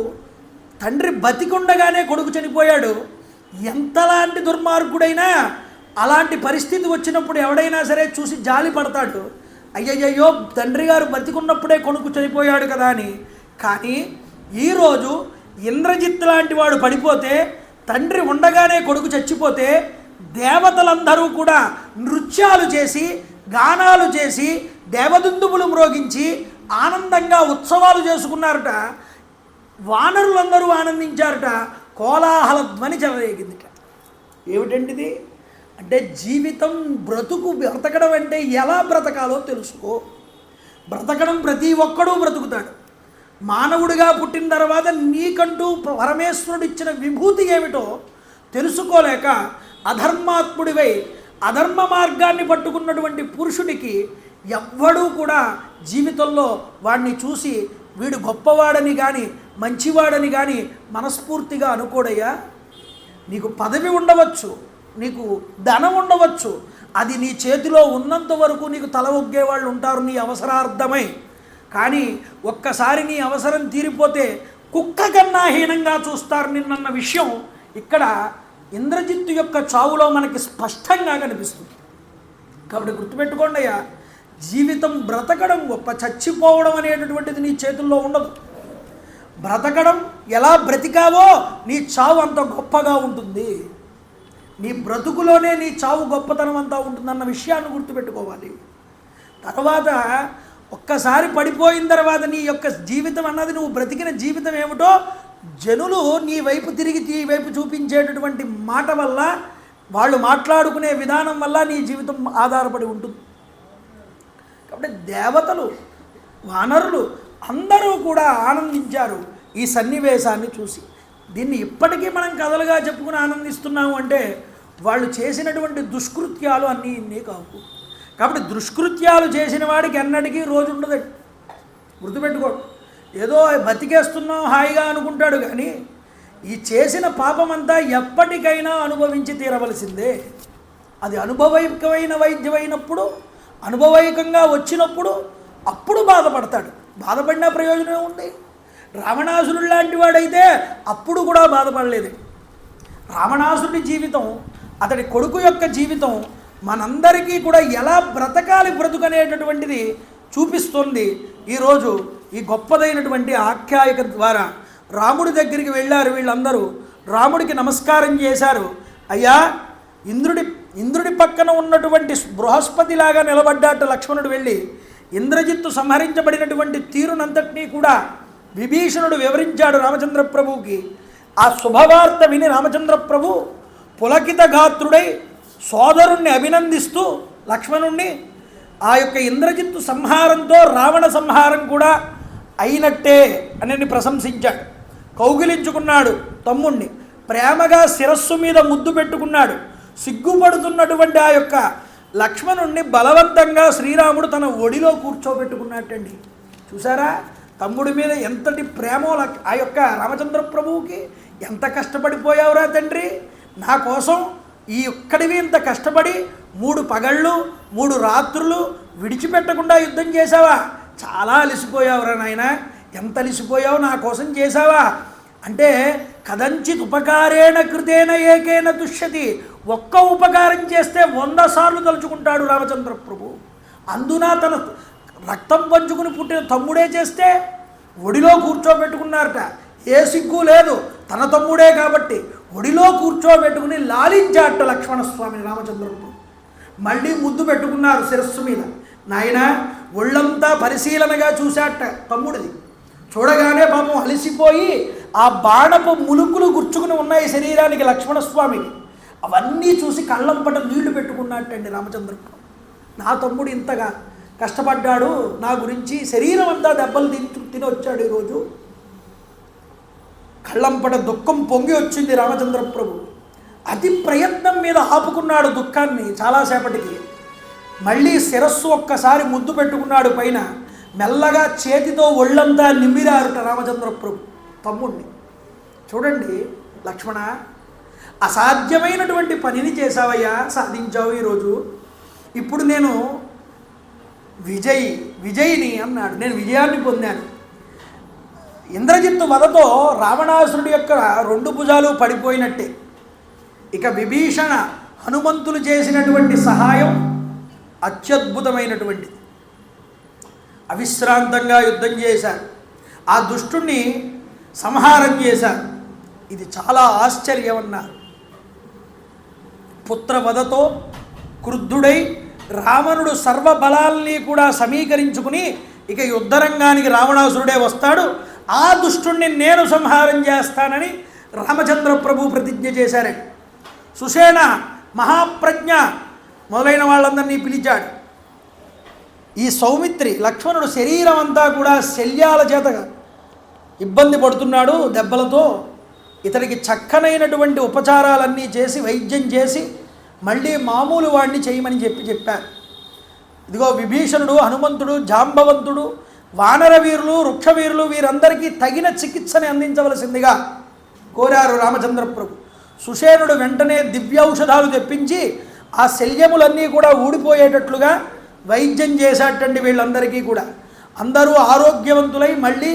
[SPEAKER 1] తండ్రి బతికుండగానే కొడుకు చనిపోయాడు. ఎంతలాంటి దుర్మార్గుడైనా అలాంటి పరిస్థితి వచ్చినప్పుడు ఎవడైనా సరే చూసి జాలి పడతాడు. అయ్యయ్యో, తండ్రి గారు బతికున్నప్పుడే కొడుకు చనిపోయాడు కదా అని. కానీ ఈరోజు ఇంద్రజిత్ లాంటి వాడు పడిపోతే, తండ్రి ఉండగానే కొడుకు చచ్చిపోతే దేవతలందరూ కూడా నృత్యాలు చేసి, గానాలు చేసి, దేవదుందుబులు మ్రోగించి ఆనందంగా ఉత్సవాలు చేసుకున్నారట. వానరులందరూ ఆనందించారట. కోలాహల ధ్వని చెలరేగిందిట. ఏమిటండిది అంటే, జీవితం బ్రతకడం అంటే ఎలా బ్రతకాలో తెలుసుకో. బ్రతకడం ప్రతి ఒక్కడూ బ్రతుకుతాడు. మానవుడిగా పుట్టిన తర్వాత నీకంటూ పరమేశ్వరుడు ఇచ్చిన విభూతి ఏమిటో తెలుసుకోలేక అధర్మాత్ముడివై అధర్మ మార్గాన్ని పట్టుకున్నటువంటి పురుషుడికి ఎవ్వడూ కూడా జీవితంలో వాడిని చూసి వీడు గొప్పవాడని కానీ మంచివాడని కానీ మనస్ఫూర్తిగా అనుకోడయ్యా. నీకు పదవి ఉండవచ్చు, నీకు ధనం ఉండవచ్చు, అది నీ చేతిలో ఉన్నంత వరకు నీకు తల ఒగ్గేవాళ్ళు ఉంటారు నీ అవసరార్థమై. కానీ ఒక్కసారి నీ అవసరం తీరిపోతే కుక్క కన్నా హీనంగా చూస్తారు నిన్నన్న విషయం ఇక్కడ ఇంద్రజిత్తు యొక్క చావులో మనకి స్పష్టంగా కనిపిస్తుంది. కాబట్టి గుర్తుపెట్టుకోండి అయ్యా, జీవితం బ్రతకడం గొప్ప, చచ్చిపోవడం అనేటటువంటిది నీ చేతుల్లో ఉండదు. బ్రతకడం ఎలా బ్రతికావో నీ చావు అంత గొప్పగా ఉంటుంది. నీ బ్రతుకులోనే నీ చావు గొప్పతనం అంతా ఉంటుందన్న విషయాన్ని గుర్తుపెట్టుకోవాలి. తర్వాత ఒక్కసారి పడిపోయిన తర్వాత నీ యొక్క జీవితం అన్నది, నువ్వు బ్రతికిన జీవితం ఏమిటో జనులు నీ వైపు తిరిగి ఈ వైపు చూపించేటటువంటి మాట వల్ల, వాళ్ళు మాట్లాడుకునే విధానం వల్ల నీ జీవితం ఆధారపడి ఉంటుంది. కాబట్టి దేవతలు, వానరులు అందరూ కూడా ఆనందించారు ఈ సన్నివేశాన్ని చూసి. దీన్ని ఇప్పటికీ మనం కథలుగా చెప్పుకుని ఆనందిస్తున్నాము అంటే వాళ్ళు చేసినటువంటి దుష్కృత్యాలు అన్నీ ఇన్ని కావు. కాబట్టి దుష్కృత్యాలు చేసిన వాడికి ఎన్నటికీ రోజు ఉండదండి. గుర్తుపెట్టుకో, ఏదో బతికేస్తున్నాం హాయిగా అనుకుంటాడు, కానీ ఈ చేసిన పాపమంతా ఎప్పటికైనా అనుభవించి తీరవలసిందే. అది అనుభవైకమైన వైద్యమైనప్పుడు, అనుభవైకంగా వచ్చినప్పుడు అప్పుడు బాధపడతాడు. బాధపడినా ప్రయోజనం ఉంది. రావణాసురుడు లాంటి వాడైతే అప్పుడు కూడా బాధపడలేదు. రావణాసురుడి జీవితం, అతడి కొడుకు యొక్క జీవితం మనందరికీ కూడా ఎలా బ్రతకాలి బ్రతుకనేటటువంటిది చూపిస్తుంది. ఈరోజు ఈ గొప్పదైనటువంటి ఆఖ్యాయిక ద్వారా రాముడి దగ్గరికి వెళ్ళారు వీళ్ళందరూ. రాముడికి నమస్కారం చేశారు. అయ్యా, ఇంద్రుడి పక్కన ఉన్నటువంటి బృహస్పతిలాగా నిలబడ్డాట లక్ష్మణుడు వెళ్ళి ఇంద్రజిత్తు సంహరించబడినటువంటి తీరునంతటినీ కూడా విభీషణుడు వివరించాడు రామచంద్ర ప్రభువుకి. ఆ శుభవార్త విని రామచంద్ర ప్రభు పులకిత గాత్రుడై సోదరుణ్ణి అభినందిస్తూ లక్ష్మణుణ్ణి ఆ యొక్క ఇంద్రజిత్తు సంహారంతో రావణ సంహారం కూడా అయినట్టే అని ప్రశంసించాడు. కౌగిలించుకున్నాడు తమ్ముణ్ణి, ప్రేమగా శిరస్సు మీద ముద్దు పెట్టుకున్నాడు. సిగ్గుపడుతున్నటువంటి ఆ యొక్క లక్ష్మణుణ్ణి బలవంతంగా శ్రీరాముడు తన ఒడిలో కూర్చోబెట్టుకున్నట్టండి. చూసారా తమ్ముడి మీద ఎంతటి ప్రేమో ఆ యొక్క రామచంద్ర ప్రభువుకి. ఎంత కష్టపడిపోయావురా తండ్రి, నా కోసం ఈ ఒక్కడివి ఇంత కష్టపడి 3 పగళ్ళు 3 రాత్రులు విడిచిపెట్టకుండా యుద్ధం చేశావా? చాలా అలిసిపోయావురా నాయన, ఎంత అలిసిపోయావు, నా కోసం చేశావా అంటే కదంచిత్ ఉపకారేణ కృతేన ఏకేన తుష్యతి. ఒక్క ఉపకారం చేస్తే 100 సార్లు తలుచుకుంటాడు రామచంద్ర ప్రభు. అందున తన రక్తం పంచుకుని పుట్టిన తమ్ముడే చేస్తే ఒడిలో కూర్చోబెట్టుకున్నారట. ఏ సిగ్గు లేదు, తన తమ్ముడే కాబట్టి ఒడిలో కూర్చోబెట్టుకుని లాలించాట లక్ష్మణస్వామిని రామచంద్ర ప్రభు. మళ్ళీ ముద్దు పెట్టుకున్నారు శిరస్సు మీద. నాయన ఒళ్ళంతా పరిశీలనగా చూశాట తమ్ముడిది. చూడగానే పాపం అలసిపోయి ఆ బాణపు ములుకులు గుర్చుకుని ఉన్నాయి శరీరానికి లక్ష్మణస్వామికి. అవన్నీ చూసి కళ్ళంపట నీళ్లు పెట్టుకున్నట్టండి రామచంద్ర. నా తమ్ముడు ఇంతగా కష్టపడ్డాడు, నా గురించి శరీరం అంతా దెబ్బలు తిని వచ్చాడు, ఈరోజు కళ్ళంపట దుఃఖం పొంగి వచ్చింది రామచంద్ర ప్రభు. అతి ప్రయత్నం మీద ఆపుకున్నాడు దుఃఖాన్ని చాలాసేపటికి. మళ్ళీ శిరస్సు ఒక్కసారి ముద్దు పెట్టుకున్నాడు పైన. మెల్లగా చేతితో ఒళ్ళంతా నిమ్మిరారుట రామచంద్ర ప్రభు తమ్ముణ్ణి. చూడండి లక్ష్మణ, అసాధ్యమైనటువంటి పనిని చేశావయ్యా, సాధించావు ఈరోజు. ఇప్పుడు నేను విజయిని అన్నాడు. నేను విజయాన్ని పొందాను. ఇంద్రజిత్తు వధతో రావణాసురుడి యొక్క 2 భుజాలు పడిపోయినట్టే. ఇక విభీషణ హనుమంతులు చేసినటువంటి సహాయం అత్యద్భుతమైనటువంటిది. అవిశ్రాంతంగా యుద్ధం చేశారు, ఆ దుష్టుణ్ణి సంహారం చేశారు. ఇది చాలా ఆశ్చర్యం అన్నారు. పుత్రవధతో క్రుద్ధుడై రావణుడు సర్వబలాల్ని కూడా సమీకరించుకుని ఇక యుద్ధరంగానికి రావణాసురుడే వస్తాడు, ఆ దుష్టుణ్ణి నేను సంహారం చేస్తానని రామచంద్ర ప్రభు ప్రతిజ్ఞ చేశారే. సుషేణ, మహాప్రజ్ఞ మొదలైన వాళ్ళందరినీ పిలిచాడు. ఈ సౌమిత్రి లక్ష్మణుడు శరీరం అంతా కూడా శల్యాల చేత ఇబ్బంది పడుతున్నాడు దెబ్బలతో. ఇతనికి చక్కనైనటువంటి ఉపచారాలన్నీ చేసి వైద్యం చేసి మళ్ళీ మామూలు వాడిని చేయమని చెప్పారు. ఇదిగో విభీషణుడు, హనుమంతుడు, జాంబవంతుడు, వానరవీరులు, వృక్షవీరులు వీరందరికీ తగిన చికిత్సని అందించవలసిందిగా కోరారు రామచంద్ర ప్రభు. సుషేనుడు వెంటనే దివ్యౌషధాలు తెప్పించి ఆ శల్యములన్నీ కూడా ఊడిపోయేటట్లుగా వైద్యం చేశాటండి వీళ్ళందరికీ కూడా. అందరూ ఆరోగ్యవంతులై మళ్ళీ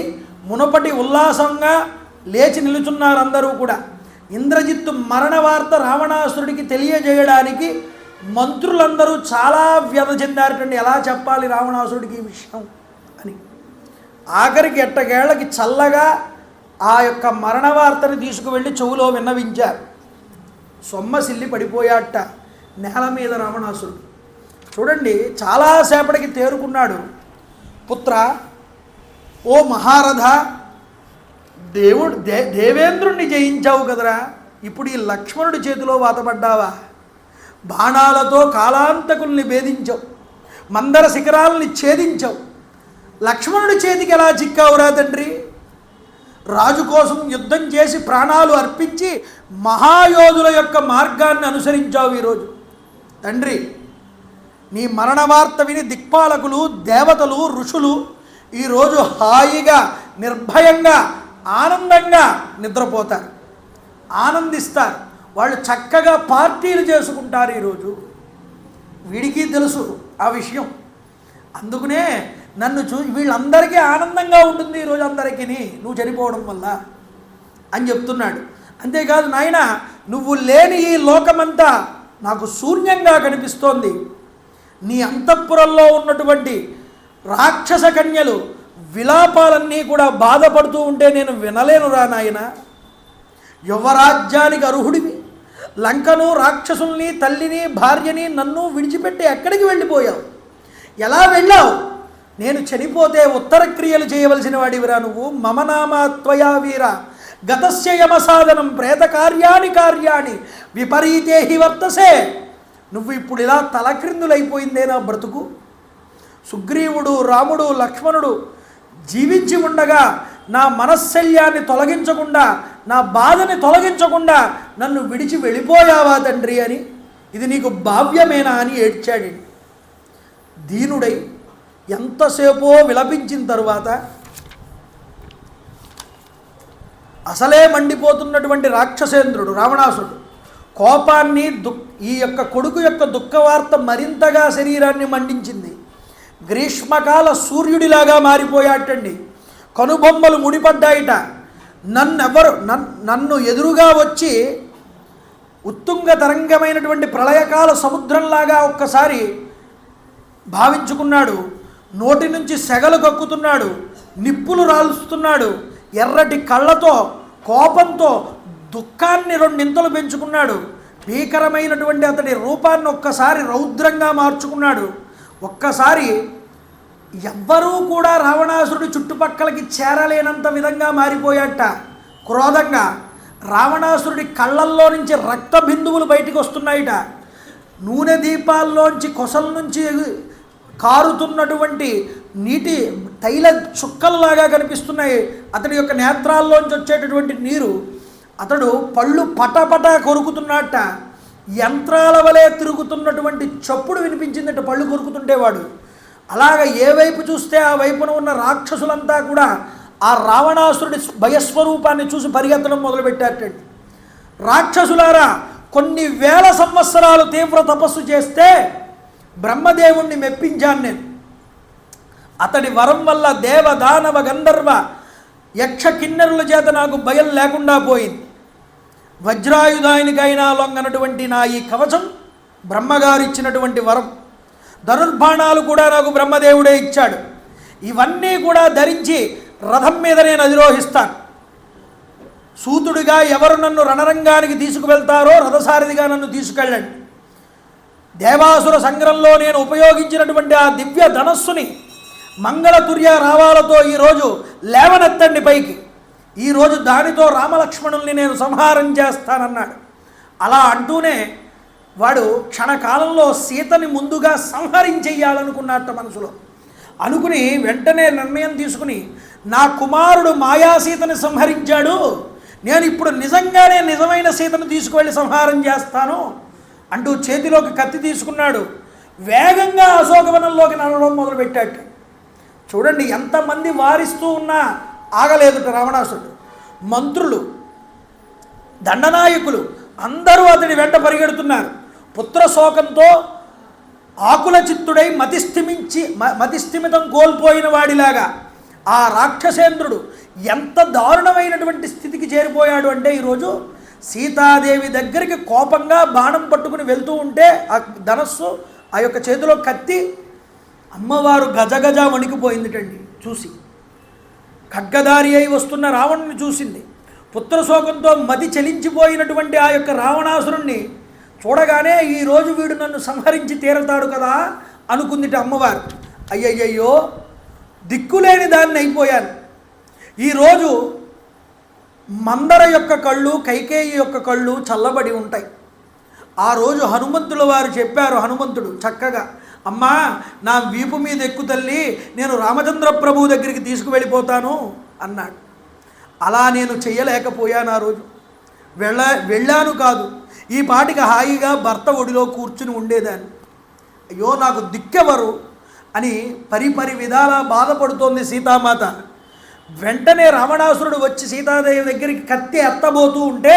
[SPEAKER 1] మునపటి ఉల్లాసంగా లేచి నిలుచున్నారు అందరూ కూడా. ఇంద్రజిత్తు మరణ వార్త రావణాసురుడికి తెలియజేయడానికి మంత్రులందరూ చాలా వ్యధ చెందారటండి. ఎలా చెప్పాలి రావణాసురుడికి ఈ విషయం అని. ఆఖరికి ఎట్టకేళ్లకి చల్లగా ఆ యొక్క మరణ వార్తని తీసుకువెళ్ళి చెవులో విన్నవించారు. సొమ్మసిల్లి పడిపోయాట నేల మీద రావణాసురుడు. చూడండి చాలాసేపటికి తేరుకున్నాడు. పుత్ర, ఓ మహారథ, దేవేంద్రుణ్ణి జయించావు కదరా, ఇప్పుడు ఈ లక్ష్మణుడి చేతిలో వాతపడ్డావా? బాణాలతో కాలాంతకుల్ని భేదించావు, మందర శిఖరాలని ఛేదించావు. లక్ష్మణుడి చేతికి ఎలా చిక్కావురా తండ్రి? రాజు కోసం యుద్ధం చేసి ప్రాణాలు అర్పించి మహాయోధుల యొక్క మార్గాన్ని అనుసరించావు ఈరోజు. తండ్రి, నీ మరణ వార్త విని దిక్పాలకులు, దేవతలు, ఋషులు ఈరోజు హాయిగా నిర్భయంగా ఆనందంగా నిద్రపోతారు, ఆనందిస్తారు. వాళ్ళు చక్కగా పార్టీలు చేసుకుంటారు ఈరోజు. వీడికి తెలుసు ఆ విషయం. అందుకనే నన్ను వీళ్ళందరికీ ఆనందంగా ఉంటుంది ఈరోజు అందరికీ నువ్వు చనిపోవడం వల్ల అని చెప్తున్నాడు. అంతేకాదు నాయన, నువ్వు లేని ఈ లోకమంతా నాకు శూన్యంగా కనిపిస్తోంది. నీ అంతఃపురంలో ఉన్నటువంటి రాక్షస కన్యలు విలాపాలన్నీ కూడా బాధపడుతూ ఉంటే నేను వినలేనురా నాయన. యువరాజ్యానికి అర్హుడివి, లంకను, రాక్షసుల్ని, తల్లిని, భార్యని, నన్ను విడిచిపెట్టి ఎక్కడికి వెళ్ళిపోయావు? ఎలా వెళ్ళావు? నేను చనిపోతే ఉత్తర క్రియలు చేయవలసిన వాడివిరా నువ్వు. మమనామా త్వయా వీర గతస్య యమసాధనం ప్రేత కార్యాణి విపరీతే హి వర్తసే. నువ్వు ఇప్పుడు ఇలా తలక్రిందులైపోయిందే నా బ్రతుకు. సుగ్రీవుడు, రాముడు, లక్ష్మణుడు జీవించి ఉండగా నా మనశ్శల్యాన్ని తొలగించకుండా, నా బాధని తొలగించకుండా నన్ను విడిచి వెళ్ళిపోయావా తండ్రి అని, ఇది నీకు భావ్యమేనా అని ఏడ్చాడు. దీనుడై ఎంతసేపో విలపించిన తరువాత అసలే మండిపోతున్నటువంటి రాక్షసేంద్రుడు రావణాసుడు కోపాన్ని ఈ యొక్క కొడుకు యొక్క దుఃఖవార్త మరింతగా శరీరాన్ని మండించింది. గ్రీష్మకాల సూర్యుడిలాగా మారిపోయాటండి. కనుబొమ్మలు ముడిపడ్డాయిట. నన్ను ఎదురుగా వచ్చి ఉత్తుంగ తరంగమైనటువంటి ప్రళయకాల సముద్రంలాగా ఒక్కసారి భావించుకున్నాడు. నోటి నుంచి సెగలు కక్కుతున్నాడు, నిప్పులు రాల్స్తున్నాడు. ఎర్రటి కళ్ళతో కోపంతో దుఃఖాన్ని రెండింతలు పెంచుకున్నాడు. భీకరమైనటువంటి అతడి రూపాన్ని ఒక్కసారి రౌద్రంగా మార్చుకున్నాడు. ఒక్కసారి ఎవ్వరూ కూడా రావణాసురుడు చుట్టుపక్కలకి చేరలేనంత విధంగా మారిపోయాట. క్రోధంగా రావణాసురుడి కళ్ళల్లో నుంచి రక్త బిందువులు బయటికి వస్తున్నాయిట. నూనె దీపాల్లోంచి కొసల నుంచి కారుతున్నటువంటి నీటి తైల చుక్కల్లాగా కనిపిస్తున్నాయి అతడి యొక్క నేత్రాల్లోంచి వచ్చేటటువంటి నీరు. అతడు పళ్ళు పటపట కొరుకుతున్నట్ట. యంత్రాల వలె తిరుగుతున్నటువంటి చప్పుడు వినిపించిందట పళ్ళు కొరుకుతుండేవాడు. అలాగ ఏ వైపు చూస్తే ఆ వైపున ఉన్న రాక్షసులంతా కూడా ఆ రావణాసురుడి భయస్వరూపాన్ని చూసి పరిగెత్తడం మొదలుపెట్టారటండి. రాక్షసులారా, కొన్ని వేల సంవత్సరాలు తీవ్ర తపస్సు చేస్తే బ్రహ్మదేవుణ్ణి మెప్పించాను నేను. అతడి వరం వల్ల దేవ దానవ గంధర్వ యక్ష కిన్నెరుల చేత నాకు భయం లేకుండా పోయింది. వజ్రాయుధానికైనా లొంగనటువంటి నా ఈ కవచం బ్రహ్మగారు ఇచ్చినటువంటి వరం. ధనుర్బాణాలు కూడా నాకు బ్రహ్మదేవుడే ఇచ్చాడు. ఇవన్నీ కూడా ధరించి రథం మీద నేను అధిరోహిస్తాను. సూతుడిగా ఎవరు నన్ను రణరంగానికి తీసుకువెళ్తారో రథసారథిగా నన్ను తీసుకెళ్ళండి. దేవాసుర సంగ్రంలో నేను ఉపయోగించినటువంటి ఆ దివ్య ధనస్సుని మంగళతుర్య రావాలతో ఈరోజు లేవనెత్తండి పైకి. ఈరోజు దానితో రామలక్ష్మణుల్ని నేను సంహారం చేస్తానన్నాడు. అలా అంటూనే వాడు క్షణకాలంలో సీతని ముందుగా సంహరించెయ్యాలనుకున్నట్ట మనసులో. అనుకుని వెంటనే నిర్ణయం తీసుకుని నా కుమారుడు మాయాసీతని సంహరించాడు, నేను ఇప్పుడు నిజంగానే నిజమైన సీతను తీసుకువెళ్ళి సంహారం చేస్తాను అంటూ చేతిలోకి కత్తి తీసుకున్నాడు. వేగంగా అశోకవనంలోకి నడవడం మొదలుపెట్టాడు. చూడండి, ఎంతమంది వారిస్తూ ఉన్నా ఆగలేదుట రావణాసురుడు. మంత్రులు, దండనాయకులు అందరూ అతడి వెంట పరిగెడుతున్నారు. పుత్రశోకంతో ఆకుల చిత్తుడై మతిస్థిమితం కోల్పోయిన వాడిలాగా ఆ రాక్షసేంద్రుడు ఎంత దారుణమైనటువంటి స్థితికి చేరిపోయాడు అంటే ఈరోజు సీతాదేవి దగ్గరికి కోపంగా బాణం పట్టుకుని వెళ్తూ ఉంటే ఆ ధనస్సు ఆ యొక్క చేతిలో కత్తి అమ్మవారు గజగజ వణికిపోయిందిటండి చూసి. ఖడ్గదారి అయి వస్తున్న రావణుని చూసింది. పుత్రశోకంతో మతి చెలించిపోయినటువంటి ఆ యొక్క రావణాసురుణ్ణి చూడగానే ఈరోజు వీడు నన్ను సంహరించి తీరతాడు కదా అనుకుందిట అమ్మవారు. అయ్యయ్యో, దిక్కులేని దాన్ని అయిపోయాను. ఈరోజు మందర యొక్క కళ్ళు, కైకేయి యొక్క కళ్ళు చల్లబడి ఉంటాయి. ఆ రోజు హనుమంతుల వారు చెప్పారు. హనుమంతుడు చక్కగా, అమ్మా నా వీపు మీద ఎక్కు తల్లి, నేను రామచంద్ర ప్రభు దగ్గరికి తీసుకువెళ్ళిపోతాను అన్నాడు. అలా నేను చెయ్యలేకపోయాను. ఆ రోజు వెళ్ళాను కాదు, ఈ పాటికి హాయిగా భర్త ఒడిలో కూర్చుని ఉండేదాన్ని. అయ్యో నాకు దిక్కెవరు అని పరిపరి విధాలా బాధపడుతోంది సీతామాత. వెంటనే రావణాసురుడు వచ్చి సీతాదేవి దగ్గరికి కత్తి ఎత్తబోతూ ఉంటే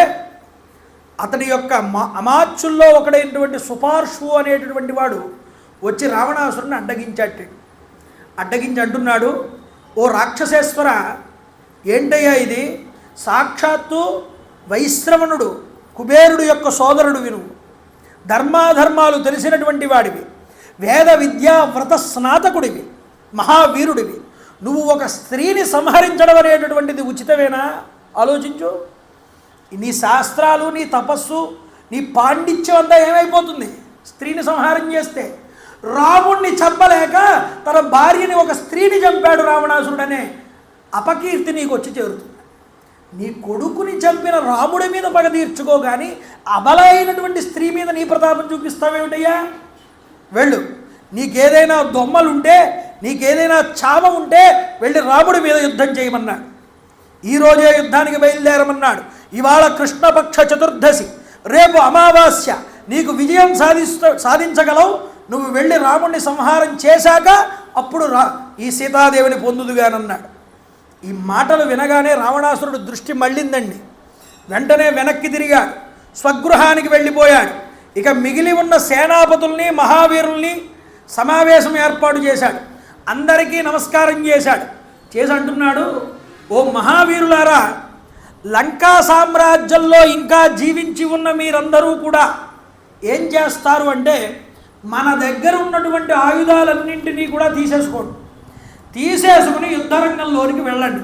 [SPEAKER 1] అతడి యొక్క అమాత్యుల్లో ఒకడైనటువంటి సుపార్శ్వు అనేటటువంటి వాడు వచ్చి రావణాసురుని అడ్డగించి అంటున్నాడు, ఓ రాక్షసేశ్వర, ఏంటయ్యా ఇది? సాక్షాత్తు వైశ్రవణుడు కుబేరుడు యొక్క సోదరుడు విను, ధర్మాధర్మాలు తెలిసినటువంటి వాడివి, వేద విద్యా వ్రత స్నాతకుడివి, మహావీరుడివి. నువ్వు ఒక స్త్రీని సంహరించడం అనేటటువంటిది ఉచితమేనా? ఆలోచించు. నీ శాస్త్రాలు, నీ తపస్సు, నీ పాండిత్యం అంతా ఏమైపోతుంది స్త్రీని సంహారం చేస్తే? రాముణ్ణి చంపలేక తన భార్యని, ఒక స్త్రీని చంపాడు రావణాసురుడనే అపకీర్తి నీకు వచ్చి చేరుతుంది. నీ కొడుకుని చంపిన రాముడి మీద పగ తీర్చుకో, కానీ అబలైనటువంటి స్త్రీ మీద నీ ప్రతాపం చూపిస్తావేమిటయ్యా? వెళ్ళు, నీకేదైనా దొమ్మలుంటే, నీకేదైనా చావ ఉంటే వెళ్ళి రాముడి మీద యుద్ధం చేయమన్నాడు. ఈరోజే యుద్ధానికి బయలుదేరమన్నాడు. ఇవాళ కృష్ణపక్ష చతుర్దశి, రేపు అమావాస్య, నీకు విజయం సాధించగలవు. నువ్వు వెళ్ళి రాముడిని సంహారం చేశాక అప్పుడు ఈ సీతాదేవిని పొందుదుగానన్నాడు. ఈ మాటలు వినగానే రావణాసురుడు దృష్టి మళ్ళిందండి. వెంటనే వెనక్కి తిరిగాడు, స్వగృహానికి వెళ్ళిపోయాడు. ఇక మిగిలి ఉన్న సేనాపతుల్ని, మహావీరుల్ని సమావేశం ఏర్పాటు చేశాడు. అందరికీ నమస్కారం చేశాడు. చేసి అంటున్నాడు, ఓ మహావీరులారా, లంకా సామ్రాజ్యంలో ఇంకా జీవించి ఉన్న మీరందరూ కూడా ఏం చేస్తారు అంటే, మన దగ్గర ఉన్నటువంటి ఆయుధాలన్నింటినీ కూడా తీసేసుకుని యుద్ధరంగంలోనికి వెళ్ళండి.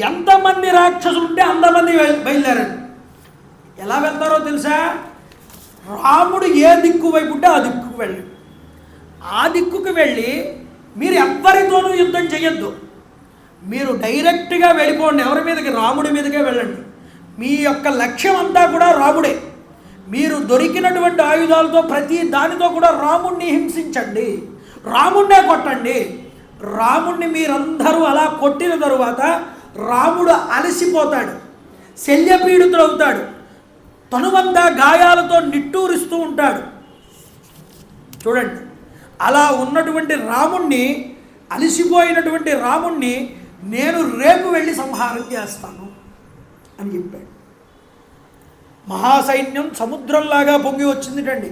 [SPEAKER 1] ఎంతమంది రాక్షసులు ఉంటే అంతమంది బయలుదేరండి. ఎలా వెళ్తారో తెలుసా? రాముడు ఏ దిక్కు వైపు ఉంటే ఆ దిక్కుకు వెళ్ళండి. ఆ దిక్కుకు వెళ్ళి మీరు ఎవ్వరితోనూ యుద్ధం చేయొద్దు, మీరు డైరెక్ట్గా వెళ్ళిపోండి. ఎవరి మీదకి? రాముడి మీదకే వెళ్ళండి. మీ యొక్క లక్ష్యం అంతా కూడా రాముడే. మీరు దొరికినటువంటి ఆయుధాలతో ప్రతి దానితో కూడా రాముణ్ణి హింసించండి, రాముణ్ణే కొట్టండి. రాముణ్ణి మీరందరూ అలా కొట్టిన తరువాత రాముడు అలసిపోతాడు, శల్యపీడితుడవుతాడు, తనువంతా గాయాలతో నిట్టూరిస్తూ ఉంటాడు. చూడండి, అలా ఉన్నటువంటి రాముణ్ణి, అలసిపోయినటువంటి రాముణ్ణి నేను రేపు వెళ్ళి సంహారం చేస్తాను అని చెప్పాడు. మహాసైన్యం సముద్రంలాగా పొంగి వచ్చిందిటండి.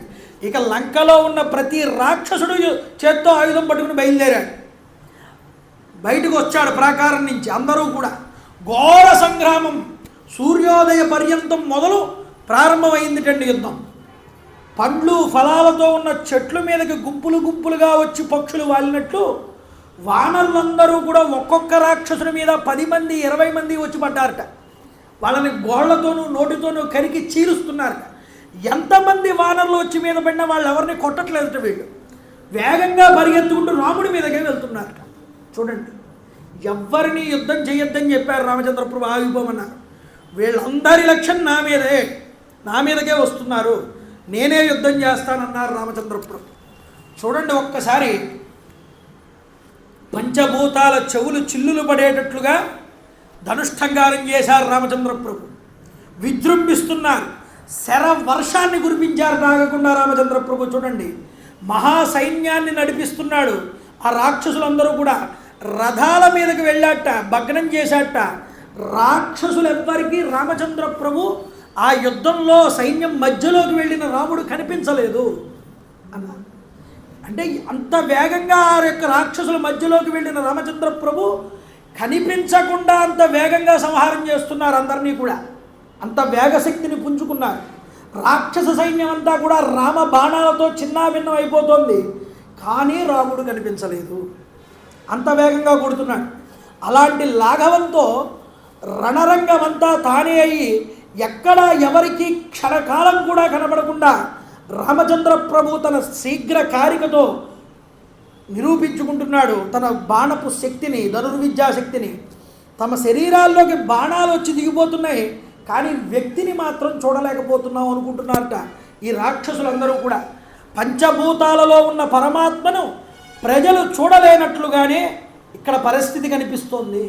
[SPEAKER 1] ఇక లంకలో ఉన్న ప్రతి రాక్షసుడు చేత్తో ఆయుధం పట్టుకుని బయలుదేరాడు. బయటకు వచ్చాడు ప్రాకారం నుంచి. అందరూ కూడా ఘోర సంగ్రామం సూర్యోదయ పర్యంతం మొదలు ప్రారంభమైందిటండి యుద్ధం. పండ్లు ఫలాలతో ఉన్న చెట్ల మీదకి గుంపులు గుంపులుగా వచ్చి పక్షులు వాలినట్లు వానరులందరూ కూడా ఒక్కొక్క రాక్షసుని మీద 10 మంది 20 మంది వచ్చి పడ్డారట. వాళ్ళని గోళ్లతోనూ నోటితోనూ కరికి చీలుస్తున్నారట. ఎంతమంది వానరులు వచ్చి మీద పడినా వాళ్ళు ఎవరిని కొట్టట్లేదట. వీళ్ళు వేగంగా పరిగెత్తుకుంటూ రాముడి మీదకే వెళ్తున్నారట. చూడండి, ఎవ్వరిని యుద్ధం చేయొద్దని చెప్పారు రామచంద్ర ప్రభు, ఆగిపోమన్నారు. వీళ్ళందరి లక్ష్యం నా మీదకే వస్తున్నారు, నేనే యుద్ధం చేస్తానన్నారు రామచంద్ర ప్రభు. చూడండి, ఒక్కసారి పంచభూతాల చెవులు చిల్లులు పడేటట్లుగా ధనుష్టంగారం చేశారు రామచంద్ర ప్రభు. విజృంభిస్తున్నారు, శర వర్షాన్ని కురిపించారు తాగకుండా రామచంద్ర ప్రభు. చూడండి, మహాసైన్యాన్ని నడిపిస్తున్నాడు. ఆ రాక్షసులందరూ కూడా రథాల మీదకి వెళ్ళాట, భగ్నం చేశాట. రాక్షసులెవ్వరికీ రామచంద్ర ప్రభు ఆ యుద్ధంలో సైన్యం మధ్యలోకి వెళ్ళిన రాముడు కనిపించలేదు అన్నారు. అంటే అంత వేగంగా ఆ యొక్క రాక్షసుల మధ్యలోకి వెళ్ళిన రామచంద్ర ప్రభు కనిపించకుండా అంత వేగంగా సంహారం చేస్తున్నారు అందరినీ కూడా. అంత వేగశక్తిని పుంజుకున్నారు. రాక్షస సైన్యం అంతా కూడా రామ బాణాలతో చిన్నాభిన్నం అయిపోతుంది, కానీ రాముడు కనిపించలేదు, అంత వేగంగా కొడుతున్నాడు. అలాంటి లాఘవంతో రణరంగం అంతా తానే అయ్యి ఎక్కడా ఎవరికి క్షణకాలం కూడా కనబడకుండా రామచంద్ర ప్రభు తన శీఘ్ర కారికతో నిరూపించుకుంటున్నాడు తన బాణపు శక్తిని, ధనుర్విద్యాశక్తిని. తమ శరీరాల్లోకి బాణాలు వచ్చి దిగిపోతున్నాయి, కానీ వ్యక్తిని మాత్రం చూడలేకపోతున్నాం అనుకుంటున్నారట ఈ రాక్షసులందరూ కూడా. పంచభూతాలలో ఉన్న పరమాత్మను ప్రజలు చూడలేనట్లుగానే ఇక్కడ పరిస్థితి కనిపిస్తోంది.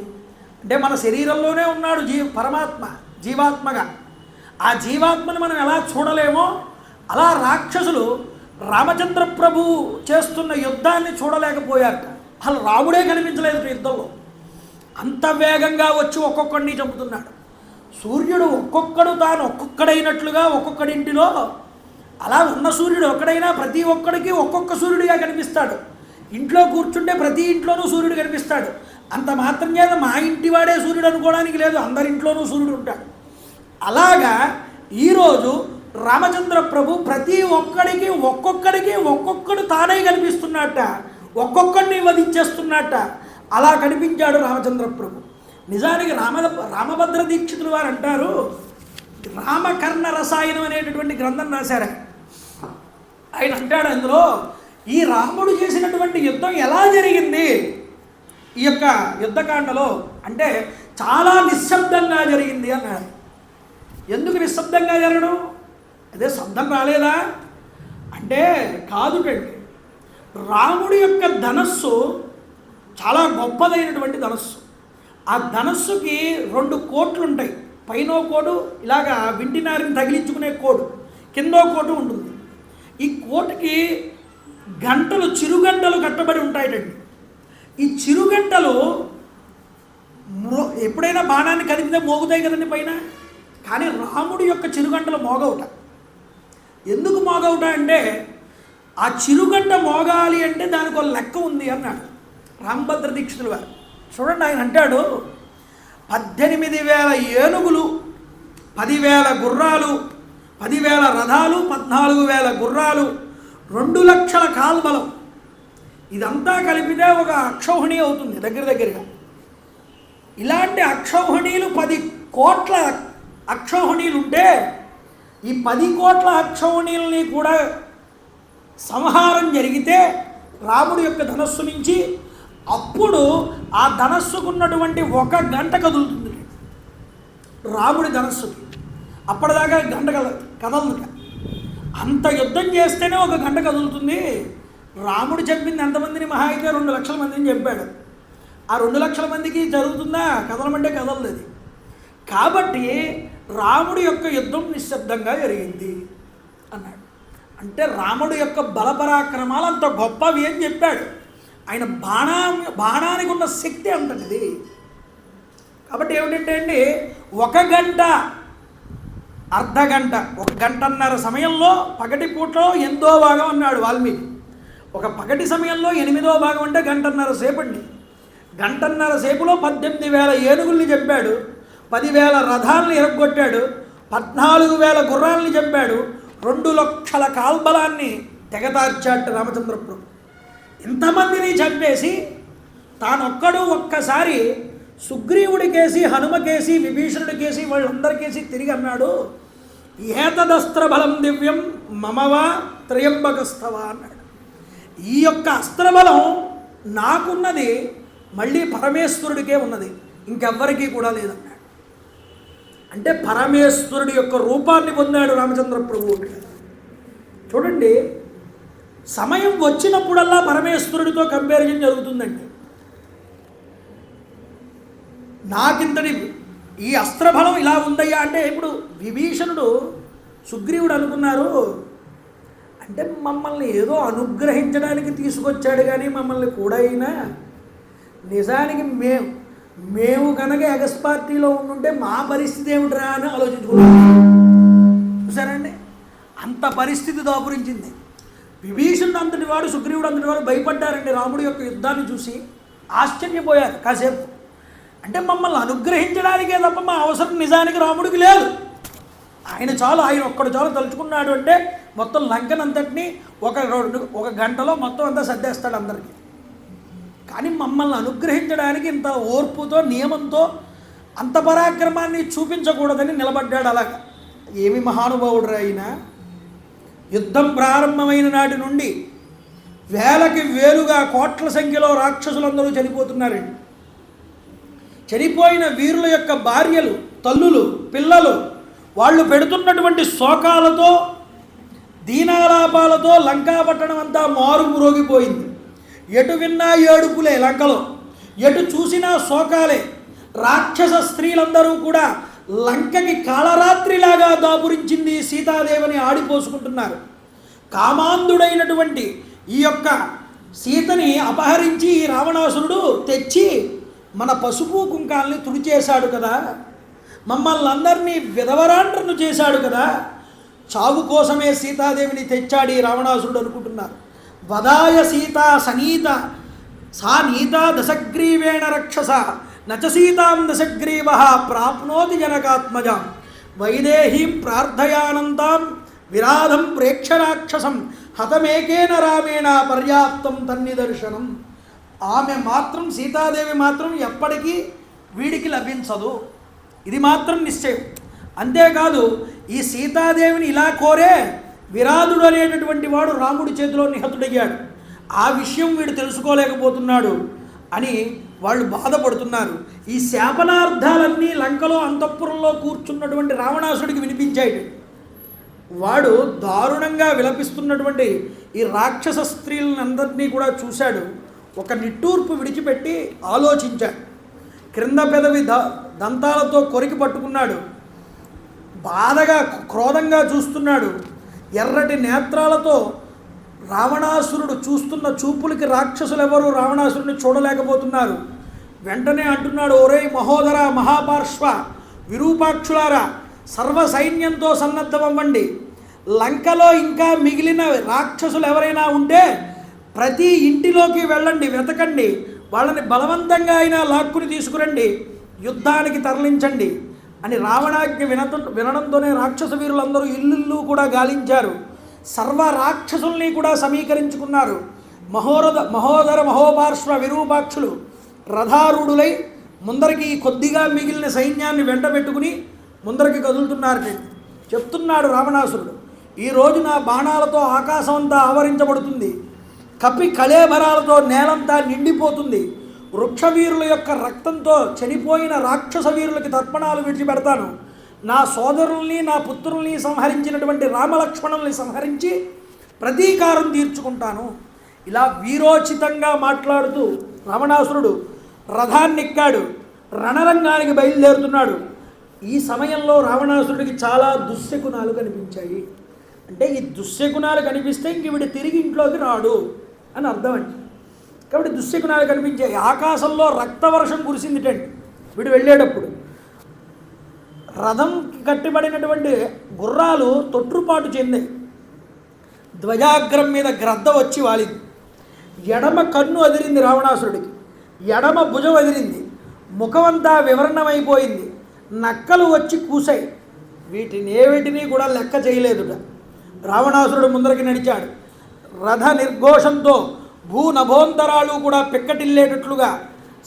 [SPEAKER 1] అంటే మన శరీరంలోనే ఉన్నాడు పరమాత్మ జీవాత్మగా. ఆ జీవాత్మను మనం ఎలా చూడలేమో అలా రాక్షసులు రామచంద్ర ప్రభు చేస్తున్న యుద్ధాన్ని చూడలేకపోయారట. అసలు రాముడే కనిపించలేదు యుద్ధంలో. అంత వేగంగా వచ్చి ఒక్కొక్కడిని చంపుతున్నాడు. సూర్యుడు ఒక్కొక్కడు తాను ఒక్కొక్కడైనట్లుగా ఒక్కొక్కడింటిలో అలా ఉన్న సూర్యుడు ఒక్కడైనా ప్రతి ఒక్కడికి ఒక్కొక్క సూర్యుడిగా కనిపిస్తాడు. ఇంట్లో కూర్చుంటే ప్రతి ఇంట్లోనూ సూర్యుడు కనిపిస్తాడు. అంత మాత్రం చేత మా ఇంటి వాడే సూర్యుడు అనుకోవడానికి లేదు, అందరింట్లోనూ సూర్యుడు ఉంటాడు. అలాగా ఈరోజు రామచంద్ర ప్రభు ప్రతి ఒక్కడికి ఒక్కొక్కడు తానే కనిపిస్తున్నట్ట, ఒక్కొక్కడిని వధించేస్తున్నట్ట. అలా కనిపించాడు రామచంద్ర ప్రభు. నిజానికి రామభద్ర దీక్షితులు వారు అంటారు, రామకర్ణ రసాయనం అనేటటువంటి గ్రంథం రాశారు. ఆయన అంటాడు అందులో, ఈ రాముడు చేసినటువంటి యుద్ధం ఎలా జరిగింది ఈ యొక్క యుద్ధకాండలో అంటే చాలా నిశ్శబ్దంగా జరిగింది అన్నాడు. ఎందుకు నిశ్శబ్దంగా జరగడం? అదే శబ్దం రాలేదా అంటే కాదుటండి. రాముడి యొక్క ధనస్సు చాలా గొప్పదైనటువంటి ధనస్సు. ఆ ధనస్సుకి 2 కోట్లు ఉంటాయి. పైన కోటు ఇలాగా వింటినారిని తగిలించుకునే కోటు, కిందో కోటు ఉంటుంది. ఈ కోటుకి గంటలు, చిరుగంటలు కట్టబడి ఉంటాయటండి. ఈ చిరుగంటలు ఎప్పుడైనా బాణాన్ని కదిపితే మోగుతాయి కదండి పైన, కానీ రాముడి యొక్క చిరుగంటలు మోగవుట. ఎందుకు మోగవుట అంటే ఆ చిరుగంట మోగాలి అంటే దానికి ఒక లెక్క ఉంది అన్నాడు రామభద్ర దీక్షితులు వారు. చూడండి, ఆయన అంటాడు 18,000 ఏనుగులు, 10,000 గుర్రాలు, 10,000 రథాలు, 14,000 గుర్రాలు, 2 లక్షల కాల్బలం, ఇదంతా కలిపితే ఒక అక్షౌహిణి అవుతుంది దగ్గరగా. ఇలాంటి అక్షౌహిణీలు 10 కోట్ల అక్షౌహిణీలు ఉంటే ఈ 10 కోట్ల అక్షౌహిణీలని కూడా సంహారం జరిగితే రాముడి యొక్క ధనస్సు నుంచి అప్పుడు ఆ ధనస్సుకున్నటువంటి 1 గంట కదులుతుంది రాముడి ధనస్సుకి. అప్పటిదాకా గంట కదలదు. అంత యుద్ధం చేస్తేనే 1 గంట కదులుతుంది. రాముడు చెప్పింది ఎంతమందిని? మహా అయితే 2 లక్షల మందిని చెప్పాడు. ఆ 2 లక్షల మందికి జరుగుతుందా? కదలమంటే కదలదు అది. కాబట్టి రాముడి యొక్క యుద్ధం నిశ్శబ్దంగా జరిగింది అన్నాడు. అంటే రాముడి యొక్క బలపరాక్రమాలు అంత గొప్పవి అని చెప్పాడు. ఆయన బాణానికి ఉన్న శక్తి అంతటిది. కాబట్టి ఏమిటంటే అండి, 1 గంట, అర్ధగంట, 1 గంటన్నర సమయంలో పగటి పూటలో 8వ భాగం అన్నాడు వాల్మీకి. ఒక పగటి సమయంలో 8వ భాగం అంటే గంటన్నర సేపు అండి. గంటన్నర సేపులో 18,000 ఏనుగుల్ని చెప్పాడు, 10,000 రథాలను ఎరగొట్టాడు, 14,000 గుర్రాలని చెప్పాడు, 2 లక్షల కాల్బలాన్ని తెగతార్చాడు రామచంద్రప్రభు. ఇంతమందిని చంపేసి తానొక్కడు ఒక్కసారి సుగ్రీవుడికేసి, హనుమకేసి, విభీషణుడికేసి, వాళ్ళందరికేసి తిరిగి అన్నాడు, ఏతదస్త్ర బలం దివ్యం మమవా త్రయంబకస్తవా అన్నాడు. ఈ యొక్క అస్త్రబలం నాకున్నది, మళ్ళీ పరమేశ్వరుడికే ఉన్నది, ఇంకెవ్వరికీ కూడా లేదన్నాడు. అంటే పరమేశ్వరుడి యొక్క రూపాన్ని పొందాడు రామచంద్ర ప్రభువు. చూడండి, సమయం వచ్చినప్పుడల్లా పరమేశ్వరుడితో కంపారిజన్ జరుగుతుందండి. నాకింతటి ఈ అస్త్రబలం ఇలా ఉందయ్యా అంటే, ఇప్పుడు విభీషణుడు సుగ్రీవుడు అనుకున్నారు అంటే మమ్మల్ని ఏదో అనుగ్రహించడానికి తీసుకొచ్చాడు కానీ మమ్మల్ని కూడా అయినా నిజానికి మేము కనుక ఎగస్ పార్టీలో ఉండుంటే మా పరిస్థితి ఏమిట్రా అని ఆలోచించుకున్నాం. చూసారండి, అంత పరిస్థితి దాపురించింది. విభీషణుడు అంతటి వాడు, సుగ్రీవుడు అంతటి వాడు భయపడ్డారండి రాముడి యొక్క యుద్ధాన్ని చూసి, ఆశ్చర్యపోయారు కాసేపు. అంటే మమ్మల్ని అనుగ్రహించడానికే తప్ప మా అవసరం నిజానికి రాముడికి లేదు. ఆయన ఒక్కడు చాలు తలుచుకున్నాడు అంటే మొత్తం లంకనంతటినీ ఒక గంటలో మొత్తం అంతా సర్దేస్తాడు అందరికీ. కానీ మమ్మల్ని అనుగ్రహించడానికి ఇంత ఓర్పుతో, నియమంతో, అంత పరాక్రమాన్ని చూపించకూడదని నిలబడ్డాడు. అలాగా ఏమి మహానుభావుడు ఆయన. యుద్ధం ప్రారంభమైన నాటి నుండి వేలకి వేలుగా, కోట్ల సంఖ్యలో రాక్షసులందరూ చనిపోతున్నారండి. చనిపోయిన వీరుల యొక్క భార్యలు, తల్లులు, పిల్లలు, వాళ్ళు పెడుతున్నటువంటి శోకాలతో, దీనాలాపాలతో లంకాపట్టణం అంతా మారుమ్రోగిపోయింది. ఎటు విన్నా ఏడుపులే లంకలో, ఎటు చూసినా శోకాలే. రాక్షస స్త్రీలందరూ కూడా లంకకి కాళరాత్రిలాగా దాపురించింది సీతాదేవిని ఆడిపోసుకుంటున్నారు. కామాంధుడైనటువంటి ఈ యొక్క సీతని అపహరించి రావణాసురుడు తెచ్చి మన పసుపు కుంకాల్ని తుడిచేశాడు కదా, మమ్మల్ని అందరినీ విధవరాండ్రను చేశాడు కదా, చావు కోసమే సీతాదేవిని తెచ్చాడు ఈ రావణాసురుడు అనుకుంటున్నారు. వదాయ సీత సనీత సా నీత దశగ్రీవేణ రక్షస నచ సీతాం దశగ్రీవ ప్రాప్నోతి జనకాత్మజాం వైదేహీం ప్రార్థయానంతాం విరాధం ప్రేక్షరాక్షసం హతమేకేన రామేణ పర్యాప్తం తన్నిదర్శనం. ఆమె మాత్రం, సీతాదేవి మాత్రం ఎప్పటికీ వీడికి లభించదు, ఇది మాత్రం నిశ్చయం. అంతేకాదు, ఈ సీతాదేవిని ఇలా కోరే విరాధుడు అనేటటువంటి వాడు రాముడి చేతిలో నిహతుడయ్యాడు. ఆ విషయం వీడు తెలుసుకోలేకపోతున్నాడు అని వాళ్ళు బాధపడుతున్నారు. ఈ శాపనార్థాలన్నీ లంకలో అంతఃపురంలో కూర్చున్నటువంటి రావణాసుడికి వినిపించాయి. వాడు దారుణంగా విలపిస్తున్నటువంటి ఈ రాక్షస స్త్రీలందరినీ కూడా చూశాడు. ఒక నిట్టూర్పు విడిచిపెట్టి ఆలోచించాడు. క్రింద పెదవి దంతాలతో కొరికి పట్టుకున్నాడు. బాధగా, క్రోధంగా చూస్తున్నాడు. ఎర్రటి నేత్రాలతో రావణాసురుడు చూస్తున్న చూపులకి రాక్షసులు ఎవరు రావణాసురుడిని చూడలేకపోతున్నారు. వెంటనే అంటున్నాడు, ఒరే మహోదర, మహాపార్శ్వ, విరూపాక్షులారా, సర్వ సైన్యంతో సన్నద్ధమవ్వండి. లంకలో ఇంకా మిగిలిన రాక్షసులు ఎవరైనా ఉంటే ప్రతి ఇంటిలోకి వెళ్ళండి, వెతకండి, వాళ్ళని బలవంతంగా అయినా లాక్కుని తీసుకురండి, యుద్ధానికి తరలించండి అని రావణాజ్ఞ వినడంతోనే రాక్షస వీరులందరూ ఇల్లు కూడా గాలించారు. సర్వ రాక్షసుల్ని కూడా సమీకరించుకున్నారు. మహోదర మహోపార్శ్వ విరూపాక్షులు రథారూఢులై ముందరికి కొద్దిగా మిగిలిన సైన్యాన్ని వెంట పెట్టుకుని ముందరికి కదులుతున్నారు. చెప్తున్నాడు రావణాసురుడు, ఈరోజు నా బాణాలతో ఆకాశం అంతా ఆవరించబడుతుంది, కపి కళేబరాలతో నేలంతా నిండిపోతుంది, వృక్షవీరుల యొక్క రక్తంతో చనిపోయిన రాక్షస వీరులకి తర్పణాలు విడిచిపెడతాను, నా సోదరుల్ని నా పుత్రుల్ని సంహరించినటువంటి రామలక్ష్మణుల్ని సంహరించి ప్రతీకారం తీర్చుకుంటాను. ఇలా వీరోచితంగా మాట్లాడుతూ రావణాసురుడు రథాన్నెక్కాడు, రణరంగానికి బయలుదేరుతున్నాడు. ఈ సమయంలో రావణాసురుడికి చాలా దుశ్శకునాలు కనిపించాయి. అంటే ఈ దుశ్శకునాలు కనిపిస్తే ఇంక వీడు తిరిగి ఇంట్లోకి రాడు అని అర్థం అండి. కాబట్టి దుశ్శకునాలు కనిపించాయి. ఆకాశంలో రక్తవర్షం కురిసిందిటండి వీడు వెళ్ళేటప్పుడు. రథం కట్టిబడినటువంటి గుర్రాలు తొట్రుపాటు చెందాయి. ధ్వజాగ్రం మీద గ్రద్ద వచ్చి వాలింది. ఎడమ కన్ను అదిరింది రావణాసురుడికి, ఎడమ భుజం అదిరింది, ముఖమంతా వివరణమైపోయింది, నక్కలు వచ్చి కూసాయి. వీటిని కూడా లెక్క చేయలేదుట. రావణాసురుడు ముందరికి నడిచాడు. రథ నిర్ఘోషంతో భూనభోంతరాలు కూడా పిక్కటిల్లేటట్లుగా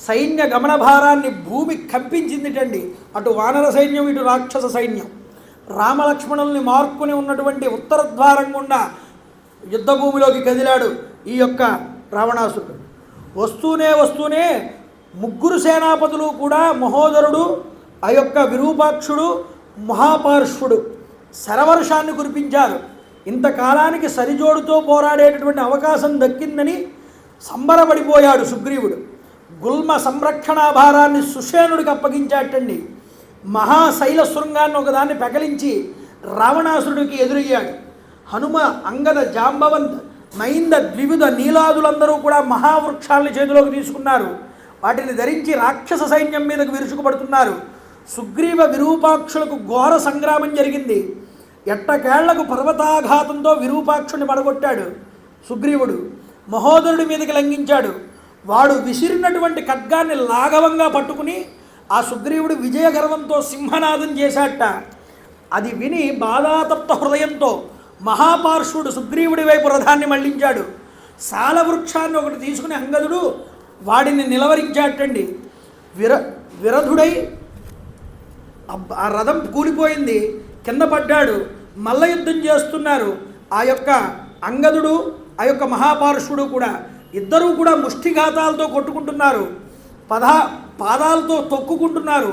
[SPEAKER 1] సైన్య గమన భారాన్ని భూమి కంపించిందిటండి. అటు వానర సైన్యం, ఇటు రాక్షస సైన్యం. రామలక్ష్మణుల్ని మార్కుని ఉన్నటువంటి ఉత్తర ద్వారం గుండా యుద్ధభూమిలోకి కదిలాడు ఈ యొక్క రావణాసురుడు. వస్తూనే ముగ్గురు సేనాపతులు కూడా మహోదరుడు, ఆ యొక్క విరూపాక్షుడు, మహాపార్శ్వుడు శరవర్షాన్ని కురిపించారు. ఇంతకాలానికి సరిజోడుతో పోరాడేటటువంటి అవకాశం దక్కిందని సంబరపడిపోయాడు సుగ్రీవుడు. గుల్మ సంరక్షణాభారాన్ని సుషేనుడికి అప్పగించాటండి. మహాశైల శృంగాన్ని ఒకదాన్ని పెకలించి రావణాసురుడికి ఎదురయ్యాడు. హనుమ, అంగద, జాంబవంత్, మైంద, ద్వివిధ నీలాదులందరూ కూడా మహావృక్షాలని చేతిలోకి తీసుకున్నారు. వాటిని ధరించి రాక్షస సైన్యం మీదకు విరుచుకుపడుతున్నారు. సుగ్రీవ విరూపాక్షులకు ఘోర సంగ్రామం జరిగింది. ఎట్టకేళ్లకు పర్వతాఘాతంతో విరూపాక్షుని పడగొట్టాడు సుగ్రీవుడు. మహోదరుడి మీదకి లంఘించాడు. వాడు విసిరినటువంటి ఖడ్గాన్ని లాఘవంగా పట్టుకుని ఆ సుగ్రీవుడు విజయగర్వంతో సింహనాదం చేశాట. అది విని బాధాతప్త హృదయంతో మహాపార్శ్వుడు సుగ్రీవుడి వైపు రథాన్ని మళ్లించాడు. సాలవృక్షాన్ని ఒకటి తీసుకుని అంగదుడు వాడిని నిలవరించాటండి. విరధుడై ఆ రథం కూలిపోయింది, కింద పడ్డాడు. మల్ల యుద్ధం చేస్తున్నారు ఆ యొక్క అంగదుడు, ఆ యొక్క మహాపార్శ్వుడు కూడా. ఇద్దరూ కూడా ముష్టిఘాతాలతో కొట్టుకుంటున్నారు, పాదాలతో తొక్కుకుంటున్నారు.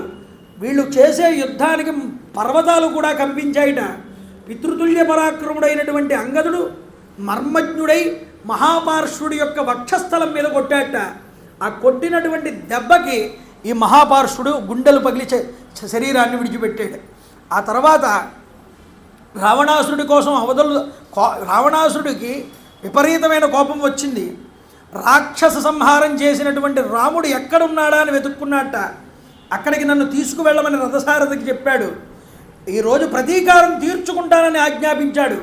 [SPEAKER 1] వీళ్ళు చేసే యుద్ధానికి పర్వతాలు కూడా కంపించాయిట. పితృతుల్య పరాక్రముడైనటువంటి అంగదుడు మర్మజ్ఞుడై మహాపార్శ్వుడి యొక్క వక్షస్థలం మీద కొట్టాట. ఆ కొట్టినటువంటి దెబ్బకి ఈ మహాపార్శ్వుడు గుండెలు పగిలి శరీరాన్ని విడిచిపెట్టాడు. ఆ తర్వాత రావణాసురుడి కోసం రావణాసురుడికి విపరీతమైన కోపం వచ్చింది. రాక్షస సంహారం చేసినటువంటి రాముడు ఎక్కడున్నాడా అని వెతుక్కున్నట్ట. అక్కడికి నన్ను తీసుకువెళ్ళమని రథసారథికి చెప్పాడు. ఈరోజు ప్రతీకారం తీర్చుకుంటానని ఆజ్ఞాపించాడు.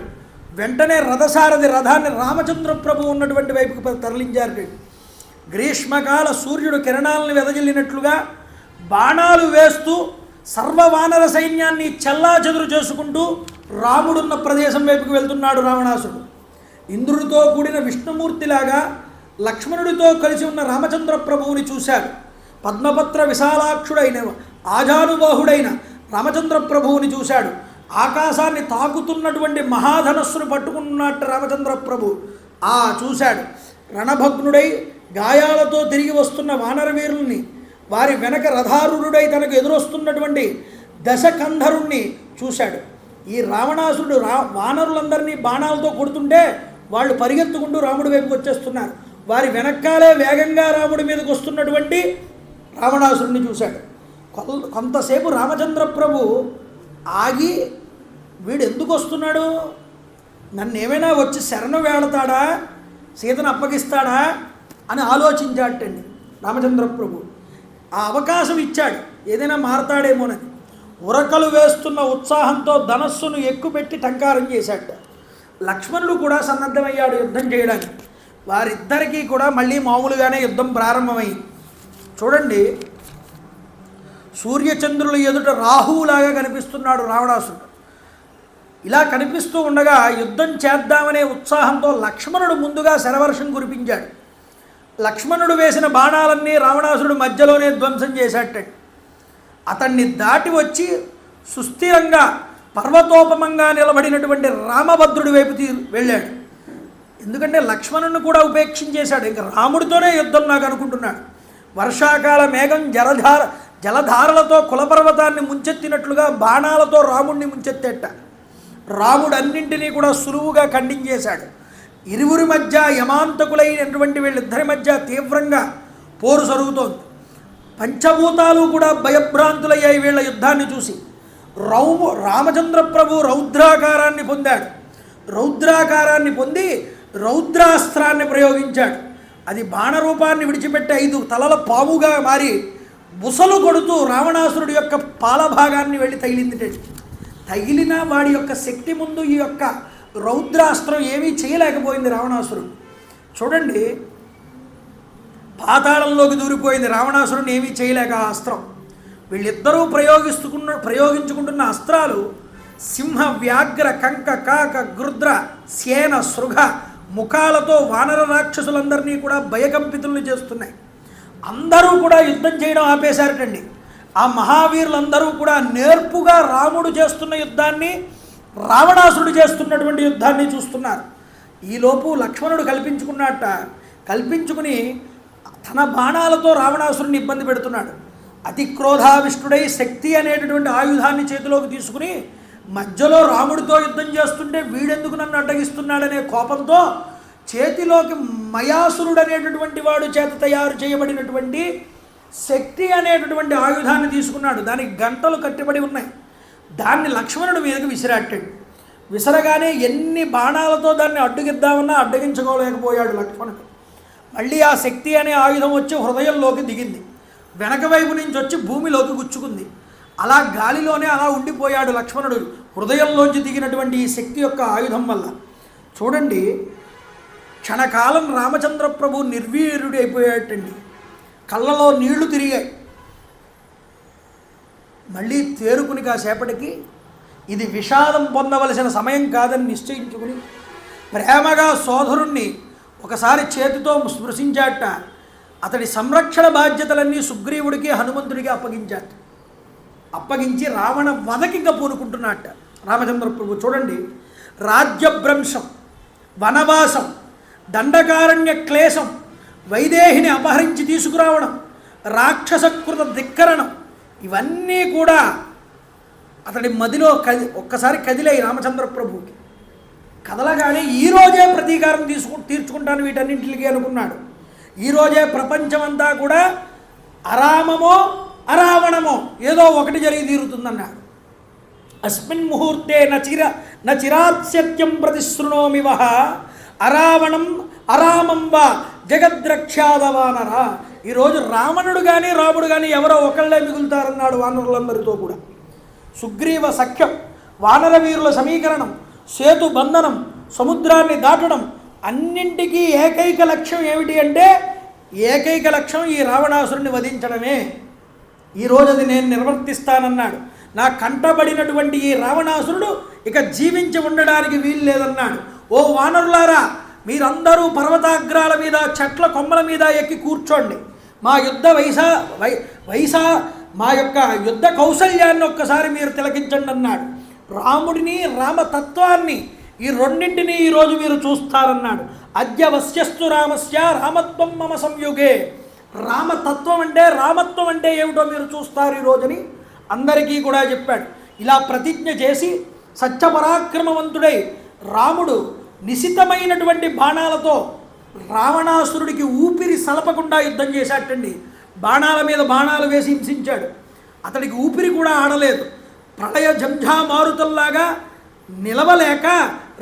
[SPEAKER 1] వెంటనే రథసారథి రథాన్ని రామచంద్ర ప్రభు ఉన్నటువంటి వైపుకి తరలించారు. గ్రీష్మకాల సూర్యుడు కిరణాలను వెదజల్లినట్లుగా బాణాలు వేస్తూ సర్వవానర సైన్యాన్ని చెల్లాచెదురు చేసుకుంటూ రాముడున్న ప్రదేశం వైపుకి వెళ్తున్నాడు రావణాసుడు. ఇంద్రుడితో కూడిన విష్ణుమూర్తిలాగా లక్ష్మణుడితో కలిసి ఉన్న రామచంద్ర ప్రభువుని చూశాడు. పద్మపత్ర విశాలాక్షుడైన ఆజానుబాహుడైన రామచంద్ర ప్రభువుని చూశాడు. ఆకాశాన్ని తాకుతున్నటువంటి మహాధనస్సును పట్టుకున్నట్టు రామచంద్ర ప్రభు చూశాడు. రణభగ్నుడై గాయాలతో తిరిగి వస్తున్న వానరవీరుల్ని, వారి వెనక రథారుడై తనకు ఎదురొస్తున్నటువంటి దశకంధరుణ్ణి చూశాడు. ఈ రావణాసుడు వానరులందరినీ బాణాలతో కొడుతుంటే వాళ్ళు పరిగెత్తుకుంటూ రాముడి వైపుకి వచ్చేస్తున్నారు. వారి వెనకాలే వేగంగా రాముడి మీదకి వస్తున్నటువంటి రావణాసురుడిని చూశాడు. కొంతసేపు రామచంద్ర ప్రభు ఆగి, వీడు ఎందుకు వస్తున్నాడు, నన్ను ఏమైనా వచ్చి శరణు వేడతాడా, సీతను అప్పగిస్తాడా అని ఆలోచించాటండి రామచంద్ర ప్రభు. ఆ అవకాశం ఇచ్చాడు, ఏదైనా మారతాడేమోనని. ఉరకలు వేస్తున్న ఉత్సాహంతో ధనస్సును ఎక్కుపెట్టి టంకారం చేశాట. లక్ష్మణుడు కూడా సన్నద్ధమయ్యాడు యుద్ధం చేయడానికి. వారిద్దరికీ కూడా మళ్ళీ మామూలుగానే యుద్ధం ప్రారంభమైంది. చూడండి, సూర్యచంద్రుల ఎదుట రాహువులాగా కనిపిస్తున్నాడు రావణాసురుడు. ఇలా కనిపిస్తూ ఉండగా యుద్ధం చేద్దామనే ఉత్సాహంతో లక్ష్మణుడు ముందుగా శరవర్షం కురిపించాడు. లక్ష్మణుడు వేసిన బాణాలన్నీ రావణాసురుడు మధ్యలోనే ధ్వంసం చేశాట. అతన్ని దాటి వచ్చి సుస్థిరంగా పర్వతోపమంగా నిలబడినటువంటి రామభద్రుడి వైపు వెళ్ళాడు. ఎందుకంటే లక్ష్మణుని కూడా ఉపేక్షించేశాడు. ఇంకా రాముడితోనే యుద్ధం నాకు అనుకుంటున్నాడు. వర్షాకాల మేఘం జలధారలతో కులపర్వతాన్ని ముంచెత్తినట్లుగా బాణాలతో రాముడిని ముంచెత్తేట. రాముడు అన్నింటినీ కూడా సులువుగా ఖండించేశాడు. ఇరువురి మధ్య యమాంతకులైనటువంటి వీళ్ళిద్దరి మధ్య తీవ్రంగా పోరు జరుగుతోంది. పంచభూతాలు కూడా భయభ్రాంతులయ్యాయి వీళ్ళ యుద్ధాన్ని చూసి. రామచంద్ర ప్రభు రౌద్రాకారాన్ని పొందాడు. రౌద్రాకారాన్ని పొంది రౌద్రాస్త్రాన్ని ప్రయోగించాడు. అది బాణరూపాన్ని విడిచిపెట్టి 5 తలల పాముగా మారి బుసలు కొడుతూ రావణాసురుడి యొక్క పాలభాగాన్ని వెళ్ళి తగిలింది. తగిలిన వాడి యొక్క శక్తి ముందు ఈ యొక్క రౌద్రాస్త్రం ఏమీ చేయలేకపోయింది రావణాసురుడు. చూడండి, పాతాళంలోకి దూరిపోయింది. రావణాసురుడిని ఏమీ చేయలేక ఆ అస్త్రం. వీళ్ళిద్దరూ ప్రయోగించుకుంటున్న అస్త్రాలు సింహ, వ్యాఘ్ర, కంక, కాక, గృద్ర, సేన, సృగ ముఖాలతో వానర రాక్షసులందరినీ కూడా భయకంపితుల్ని చేస్తున్నాయి. అందరూ కూడా యుద్ధం చేయడం ఆపేశారటండి. ఆ మహావీరులందరూ కూడా నేర్పుగా రాముడు చేస్తున్న యుద్ధాన్ని, రావణాసురుడు చేస్తున్నటువంటి యుద్ధాన్ని చూస్తున్నారు. ఈలోపు లక్ష్మణుడు కల్పించుకుని తన బాణాలతో రావణాసురుడిని ఇబ్బంది పెడుతున్నాడు. అతి క్రోధావిష్టుడై శక్తి అనేటటువంటి ఆయుధాన్ని చేతిలోకి తీసుకుని మధ్యలో రాముడితో యుద్ధం చేస్తుంటే వీడెందుకు నన్ను అడ్డగిస్తున్నాడనే కోపంతో చేతిలోకి మయాసురుడు అనేటటువంటి వాడు చేత తయారు చేయబడినటువంటి శక్తి అనేటటువంటి ఆయుధాన్ని తీసుకున్నాడు. దానికి గంటలు కట్టిబడి ఉన్నాయి. దాన్ని లక్ష్మణుడు మీదకి విసిరాట్టాడు. విసరగానే ఎన్ని బాణాలతో దాన్ని అడ్డుగిద్దామన్నా అడ్డగించుకోలేకపోయాడు లక్ష్మణుడు. మళ్ళీ ఆ శక్తి అనే ఆయుధం వచ్చి హృదయంలోకి దిగింది. వెనక వైపు నుంచి వచ్చి భూమిలోకి గుచ్చుకుంది. అలా గాలిలోనే అలా ఉండిపోయాడు లక్ష్మణుడు హృదయంలోంచి దిగినటువంటి ఈ శక్తి యొక్క ఆయుధం వల్ల. చూడండి, క్షణకాలం రామచంద్ర ప్రభు నిర్వీర్యుడు అయిపోయాటండి. కళ్ళలో నీళ్లు తిరిగాయి. మళ్ళీ తేరుకుని కాసేపటికి ఇది విషాదం పొందవలసిన సమయం కాదని నిశ్చయించుకుని ప్రేమగా సోదరుణ్ణి ఒకసారి చేతితో స్పృశించాట. అతడి సంరక్షణ బాధ్యతలన్నీ సుగ్రీవుడికి, హనుమంతుడికి అప్పగించి రావణ వధకింక పూనుకుంటున్నట్ట రామచంద్ర ప్రభు. చూడండి, రాజ్యభ్రంశం, వనవాసం, దండకారణ్య క్లేశం, వైదేహిని అపహరించి తీసుకురావడం, రాక్షసకృత ధిక్కరణం, ఇవన్నీ కూడా అతడి మదిలో ఒక్కసారి కదిలాయి రామచంద్ర ప్రభువుకి. కదలగానే ఈరోజే ప్రతీకారం తీర్చుకుంటాను వీటన్నింటికి అనుకున్నాడు. ఈరోజే ప్రపంచమంతా కూడా అరామమో అరావణమో ఏదో ఒకటి జరిగి తీరుతుందన్నాడు. అస్మిన్ ముహూర్తే నచిరాత్ సత్యం ప్రతిశృణోమి వహ అరావణం అరామం వా జగద్రక్షాదవానరా. ఈరోజు రావణుడు కానీ రాముడు కానీ ఎవరో ఒకళ్ళే మిగులుతారన్నాడు వానరులందరితో కూడా. సుగ్రీవ సఖ్యం, వానర వీరుల సమీకరణం, సేతు బంధనం, సముద్రాన్ని దాటడం, అన్నింటికీ ఏకైక లక్ష్యం ఏమిటి అంటే ఏకైక లక్ష్యం ఈ రావణాసురుని వధించడమే. ఈరోజు అది నేను నిర్వర్తిస్తానన్నాడు. నా కంటబడినటువంటి ఈ రావణాసురుడు ఇక జీవించి ఉండడానికి వీలు లేదన్నాడు. ఓ వానరులారా, మీరందరూ పర్వతాగ్రాల మీద, చెట్ల కొమ్మల మీద ఎక్కి కూర్చోండి. మా యొక్క యుద్ధ కౌశల్యాన్ని ఒక్కసారి మీరు తిలకించండి అన్నాడు. రాముడిని, రామతత్వాన్ని, ఈ రెండింటినీ ఈరోజు మీరు చూస్తారన్నాడు. అద్య వశ్యస్తు రామస్య రామత్వం మమ సంయుగే. రామతత్వం అంటే, రామత్వం అంటే ఏమిటో మీరు చూస్తారు ఈరోజుని అందరికీ కూడా చెప్పాడు. ఇలా ప్రతిజ్ఞ చేసి సత్యపరాక్రమవంతుడై రాముడు నిశితమైనటువంటి బాణాలతో రావణాసురుడికి ఊపిరి సలపకుండా యుద్ధం చేశాటండి. బాణాల మీద బాణాలు వేసి హింసించాడు. అతడికి ఊపిరి కూడా ఆడలేదు. ప్రళయ జంఝా మారుతల్లాగా నిలవలేక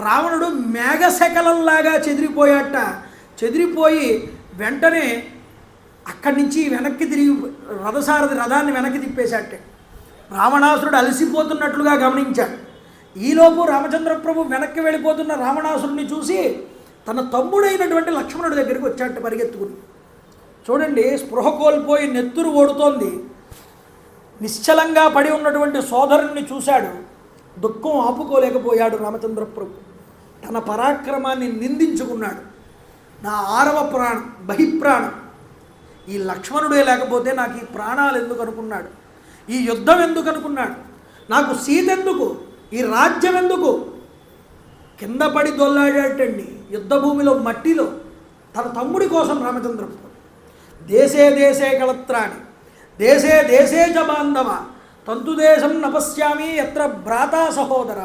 [SPEAKER 1] రావణుడు మేఘశకలంలాగా చెదిరిపోయి వెంటనే అక్కడి నుంచి వెనక్కి తిరిగి రథాన్ని వెనక్కి తిప్పేశాట. రావణాసురుడు అలసిపోతున్నట్లుగా గమనించాడు. ఈలోపు రామచంద్ర ప్రభు వెనక్కి వెళ్ళిపోతున్న రావణాసురుడిని చూసి తన తమ్ముడైనటువంటి లక్ష్మణుడి దగ్గరికి వచ్చాట పరిగెత్తుకుని. చూడండి, స్పృహ కోల్పోయి నెత్తురు ఓడుతోంది. నిశ్చలంగా పడి ఉన్నటువంటి సోదరుణ్ణి చూశాడు. దుఃఖం ఆపుకోలేకపోయాడు రామచంద్ర ప్రభు. తన పరాక్రమాన్ని నిందించుకున్నాడు. నా 6వ ప్రాణం, బహిప్రాణం, ఈ లక్ష్మణుడే లేకపోతే నాకు ఈ ప్రాణాలు ఎందుకు అనుకున్నాడు, ఈ యుద్ధం ఎందుకు అనుకున్నాడు, నాకు సీత ఎందుకు, ఈ రాజ్యం ఎందుకు. కింద పడి దొల్లాడేటండి యుద్ధభూమిలో, మట్టిలో, తన తమ్ముడి కోసం రామచంద్ర ప్రభు. దేశే దేశే కళత్రాణి దేశే దేశే చ బాంధవ తంతుదేశం నపశ్యామి ఎత్ర భ్రాతా సహోదర.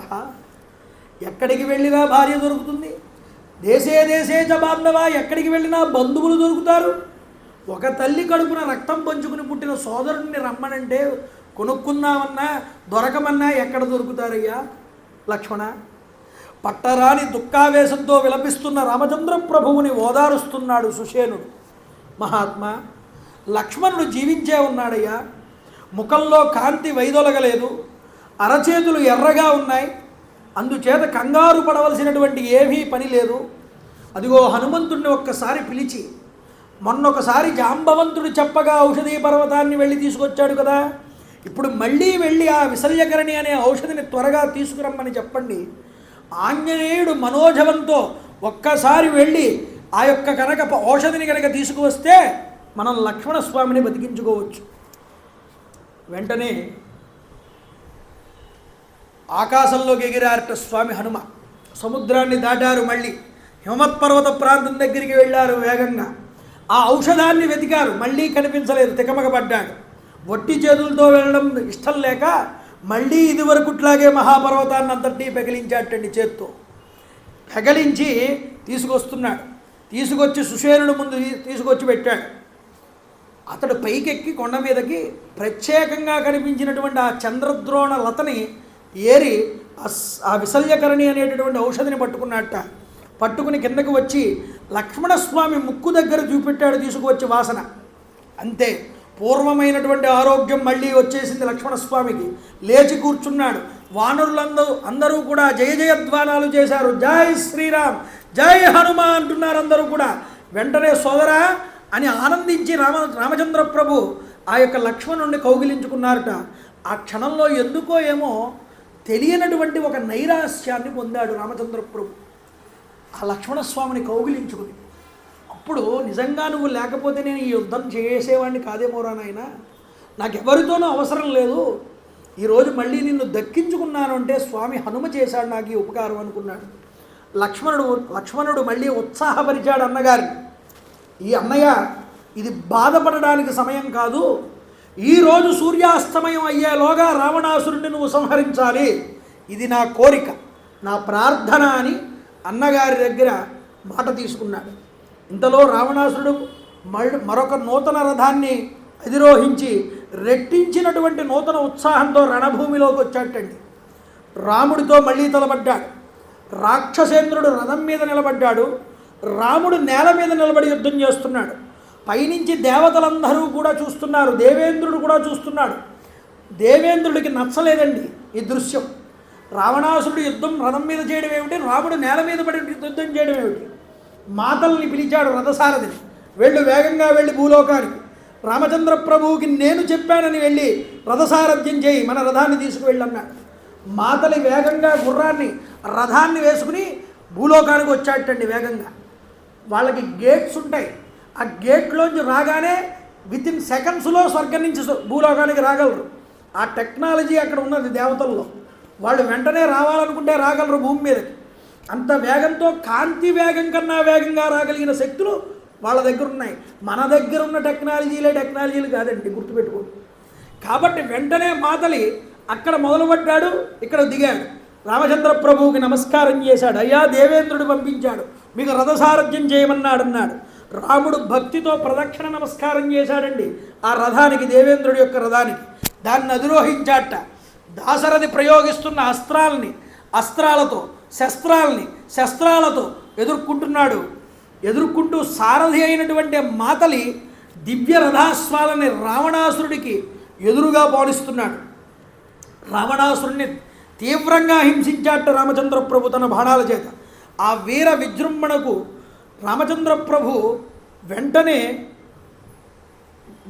[SPEAKER 1] ఎక్కడికి వెళ్ళినా భార్య దొరుకుతుంది. దేశే దేశే చ బాంధవ, ఎక్కడికి వెళ్ళినా బంధువులు దొరుకుతారు. ఒక తల్లి కడుపున రక్తం పంచుకుని పుట్టిన సోదరుడిని రమ్మనంటే కొనుక్కుందామన్నా దొరకమన్నా ఎక్కడ దొరుకుతారయ్యా లక్ష్మణ. పట్టరాని దుఃఖావేశంతో విలపిస్తున్న రామచంద్ర ప్రభువుని ఓదారుస్తున్నాడు సుషేనుడు. మహాత్మా, లక్ష్మణుడు జీవించే ఉన్నాడయ్యా. ముఖంలో కాంతి వైదొలగలేదు, అరచేతులు ఎర్రగా ఉన్నాయి. అందుచేత కంగారు పడవలసినటువంటి ఏమీ పని లేదు. అదిగో హనుమంతుడిని ఒక్కసారి పిలిచి, మొన్నొకసారి జాంబవంతుడు చెప్పగా ఔషధీ పర్వతాన్ని వెళ్ళి తీసుకొచ్చాడు కదా, ఇప్పుడు మళ్ళీ వెళ్ళి ఆ విశల్యకరణి అనే ఔషధిని త్వరగా తీసుకురమ్మని చెప్పండి. ఆంజనేయుడు మనోజవంతో ఒక్కసారి వెళ్ళి ఆ యొక్క కనుక ఔషధిని కనుక తీసుకువస్తే మనం లక్ష్మణస్వామిని బతికించుకోవచ్చు. వెంటనే ఆకాశంలోకి ఎగిరారట స్వామి హనుమ. సముద్రాన్ని దాటారు, మళ్ళీ హిమవత్పర్వత ప్రాంతం దగ్గరికి వెళ్ళారు వేగంగా. ఆ ఔషధాన్ని వెతికారు, మళ్ళీ కనిపించలేదు, తికమకపడ్డాడు. వట్టి చేతులతో వెళ్ళడం ఇష్టం లేక మళ్ళీ ఇదివరకుట్లాగే మహాపర్వతాన్ని అంతటినీ పెకిలించాటండి చేత్తో. పెకిలించి తీసుకొస్తున్నాడు. తీసుకొచ్చి సుషేనుడు ముందు తీసుకొచ్చి పెట్టాడు. అతడు పైకెక్కి కొండ మీదకి ప్రత్యేకంగా కనిపించినటువంటి ఆ చంద్రద్రోణ లతని ఏరి ఆ విశల్యకరణి అనేటటువంటి ఔషధిని పట్టుకున్నట్ట. పట్టుకుని కిందకు వచ్చి లక్ష్మణస్వామి ముక్కు దగ్గర చూపెట్టాడు తీసుకువచ్చి వాసన. అంతే, పూర్వమైనటువంటి ఆరోగ్యం మళ్ళీ వచ్చేసింది లక్ష్మణస్వామికి. లేచి కూర్చున్నాడు. అందరూ కూడా జయ జయధ్వానాలు చేశారు. జై శ్రీరామ్, జై హనుమ అంటున్నారు అందరూ కూడా. వెంటనే సోదరా అని ఆనందించి రామచంద్ర ప్రభు ఆ యొక్క లక్ష్మణుడిని కౌగిలించుకున్నారట. ఆ క్షణంలో ఎందుకో ఏమో తెలియనటువంటి ఒక నైరాస్యాన్ని పొందాడు రామచంద్ర ప్రభు ఆ లక్ష్మణస్వామిని కౌగిలించుకుని. అప్పుడు నిజంగా నువ్వు లేకపోతే నేను ఈ యుద్ధం చేసేవాడిని కాదేమోరా నాయన, నాకెవరితోనూ అవసరం లేదు, ఈరోజు మళ్ళీ నిన్ను దక్కించుకున్నాను అంటే స్వామి హనుమ చేశాడు నాకు ఈ ఉపకారం అనుకున్నాడు. లక్ష్మణుడు మళ్ళీ ఉత్సాహపరిచాడు అన్నగారిని. ఈ అన్నయ్య, ఇది బాధపడడానికి సమయం కాదు, ఈరోజు సూర్యాస్తమయం అయ్యేలోగా రావణాసురుడిని నువ్వు సంహరించాలి, ఇది నా కోరిక, నా ప్రార్థన అని అన్నగారి దగ్గర మాట తీసుకున్నాడు. ఇంతలో రావణాసురుడు మరొక నూతన రథాన్ని అధిరోహించి రెట్టించినటువంటి నూతన ఉత్సాహంతో రణభూమిలోకి వచ్చాటండి. రాముడితో మళ్ళీ తలబడ్డాడు. రాక్షసేంద్రుడు రథం మీద నిలబడ్డాడు, రాముడు నేల మీద నిలబడి యుద్ధం చేస్తున్నాడు. పైనుంచి దేవతలందరూ కూడా చూస్తున్నారు, దేవేంద్రుడు కూడా చూస్తున్నాడు. దేవేంద్రుడికి నచ్చలేదండి ఈ దృశ్యం. రావణాసురుడు యుద్ధం రథం మీద చేయడం ఏమిటి, రాముడు నేల మీద పడి యుద్ధం చేయడం ఏమిటి. మాతల్ని పిలిచాడు రథసారథిని, వెళ్ళు వేగంగా వెళ్ళి భూలోకానికి, రామచంద్ర ప్రభువుకి నేను చెప్పానని వెళ్ళి రథసారథ్యం చేయి, మన రథాన్ని తీసుకువెళ్ళన్నాడు. మాతలి వేగంగా రథాన్ని వేసుకుని భూలోకానికి వచ్చాటండి వేగంగా. వాళ్ళకి గేట్స్ ఉంటాయి, ఆ గేట్లోంచి రాగానే వితిన్ సెకండ్స్లో స్వర్గం నుంచి భూలోకానికి రాగలరు. ఆ టెక్నాలజీ అక్కడ ఉన్నది దేవతల్లో. వాళ్ళు వెంటనే రావాలనుకుంటే రాగలరు భూమి మీదకి. అంత వేగంతో కాంతి వేగం కన్నా వేగంగా రాగలిగిన శక్తులు వాళ్ళ దగ్గర ఉన్నాయి. మన దగ్గర ఉన్న టెక్నాలజీలు కాదండి, గుర్తుపెట్టుకోండి. కాబట్టి వెంటనే మాతలి అక్కడ మొదలుపడ్డాడు, ఇక్కడ దిగాడు. రామచంద్ర ప్రభువుకి నమస్కారం చేశాడు. అయ్యా, దేవేంద్రుడు పంపించాడు, మీకు రథసారథ్యం చేయమన్నాడన్నాడు. రాముడు భక్తితో ప్రదక్షిణ నమస్కారం చేశాడండి ఆ రథానికి, దేవేంద్రుడి యొక్క రథానికి. దాన్ని అధిరోహించాట. దాశరథి ప్రయోగిస్తున్న అస్త్రాలతో శస్త్రాలతో ఎదుర్కొంటూ సారథి అయినటువంటి మాతలి దివ్య రథాశ్వాలని రావణాసురుడికి ఎదురుగా పోనిస్తున్నాడు. రావణాసురుడిని తీవ్రంగా హింసించాట రామచంద్ర ప్రభు తన బాణాల చేత. ఆ వీర విజృంభణకు రామచంద్ర ప్రభు వెంటనే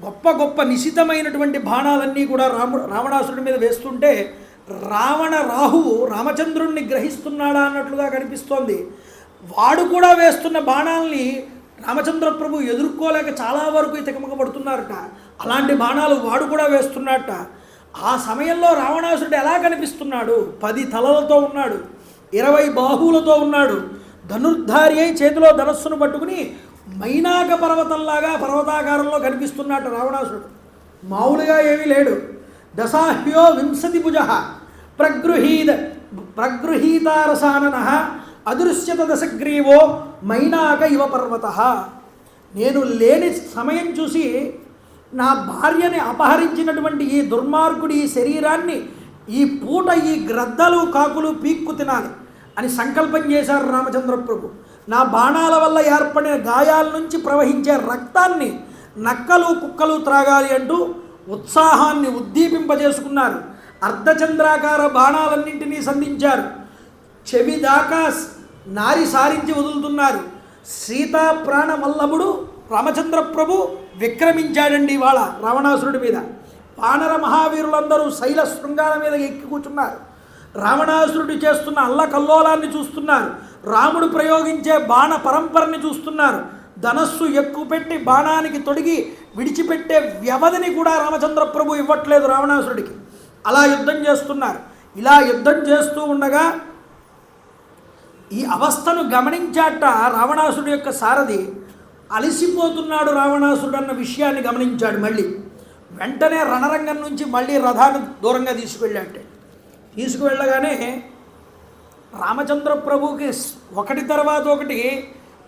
[SPEAKER 1] గొప్ప గొప్ప నిశితమైనటువంటి బాణాలన్నీ కూడా రావణాసురుడి మీద వేస్తుంటే రాహువు రామచంద్రుణ్ణి గ్రహిస్తున్నాడా అన్నట్లుగా కనిపిస్తోంది. వాడు కూడా వేస్తున్న బాణాలని రామచంద్ర ప్రభు ఎదుర్కోలేక చాలా వరకు తికమకపడుతున్నారట. అలాంటి బాణాలు వాడు కూడా వేస్తున్నట్ట. ఆ సమయంలో రావణాసురుడు ఎలా కనిపిస్తున్నాడు? 10 తలలతో ఉన్నాడు, 20 బాహువులతో ఉన్నాడు, ధనుర్ధారి అయి చేతిలో ధనస్సును పట్టుకుని మైనాక పర్వతంలాగా పర్వతాకారంలో కనిపిస్తున్నట్టు రావణాసురుడు. మామూలుగా ఏమీ లేడు. దశాహ్యో వింశతి భుజ ప్రగృహీతారసానన అదృశ్యత దశగ్రీవో మైనాక ఇవ పర్వత. నేను లేని సమయం చూసి నా భార్యని అపహరించినటువంటి ఈ దుర్మార్గుడి ఈ శరీరాన్ని ఈ పూట ఈ గ్రద్దలు కాకులు పీక్కు తినాలి అని సంకల్పం చేశారు రామచంద్ర ప్రభు. నా బాణాల వల్ల ఏర్పడిన గాయాల నుంచి ప్రవహించే రక్తాన్ని నక్కలు కుక్కలు త్రాగాలి అంటూ ఉత్సాహాన్ని ఉద్దీపింపజేసుకున్నారు. అర్ధచంద్రాకార బాణాలన్నింటినీ సంధించారు. చెవి దాకా నారి సారించి వదులుతున్నారు. సీతా ప్రాణ వల్లభుడు రామచంద్ర ప్రభు విక్రమించాడండి ఇవాళ రావణాసురుడి మీద. వానర మహావీరులందరూ శైల శృంగాల మీద ఎక్కి కూర్చున్నారు. రావణాసురుడు చేస్తున్న అల్లకల్లోలాన్ని చూస్తున్నారు. రాముడు ప్రయోగించే బాణ పరంపరని చూస్తున్నారు. ధనస్సు ఎక్కుపెట్టి బాణానికి తొడిగి విడిచిపెట్టే వ్యవధిని కూడా రామచంద్ర ప్రభు ఇవ్వట్లేదు రావణాసురుడికి. అలా యుద్ధం చేస్తున్నారు. ఇలా యుద్ధం చేస్తూ ఉండగా ఈ అవస్థను గమనించాట రావణాసురుడు యొక్క సారథి. అలసిపోతున్నాడు రావణాసురుడు అన్న విషయాన్ని గమనించాడు. మళ్ళీ వెంటనే రణరంగం నుంచి మళ్ళీ రథాన్ని దూరంగా తీసుకువెళ్ళగానే రామచంద్ర ప్రభుకి ఒకటి తర్వాత ఒకటి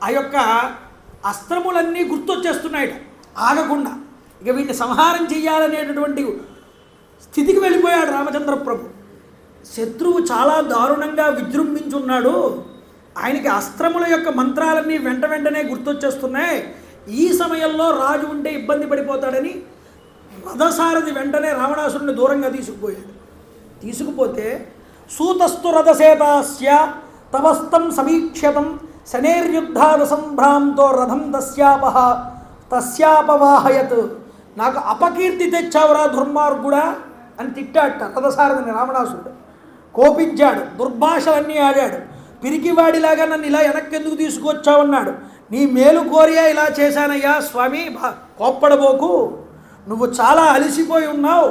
[SPEAKER 1] ఆ యొక్క అస్త్రములన్నీ గుర్తొచ్చేస్తున్నాయి ఆగకుండా. ఇక వీటిని సంహారం చెయ్యాలనేటటువంటి స్థితికి వెళ్ళిపోయాడు రామచంద్ర ప్రభు. శత్రువు చాలా దారుణంగా విజృంభించున్నాడు. ఆయనకి అస్త్రముల యొక్క మంత్రాలన్నీ వెంటనే గుర్తొచ్చేస్తున్నాయి. ఈ సమయంలో రాజు ఉంటే ఇబ్బంది పడిపోతాడని రథసారథి వెంటనే రావణాసురుడిని దూరంగా తీసుకుపోతే సూతస్థు రథసేతాస్య తవస్తం సమీక్షతం శనేర్యుద్ధాన సంభ్రాంతో రథం తస్యాపవాహయత్. నాకు అపకీర్తి తెచ్చావురా దుర్మార్గుడా అని తిట్టాట రథసారథిని రావణాసురుడు. కోపించాడు, దుర్భాషలన్నీ ఆడాడు. పిరికివాడిలాగా నన్ను ఇలా వెనక్కెందుకు తీసుకొచ్చావన్నాడు. నీ మేలు కోరియా ఇలా చేశానయ్యా స్వామి, కోప్పడబోకు, నువ్వు చాలా అలసిపోయి ఉన్నావు,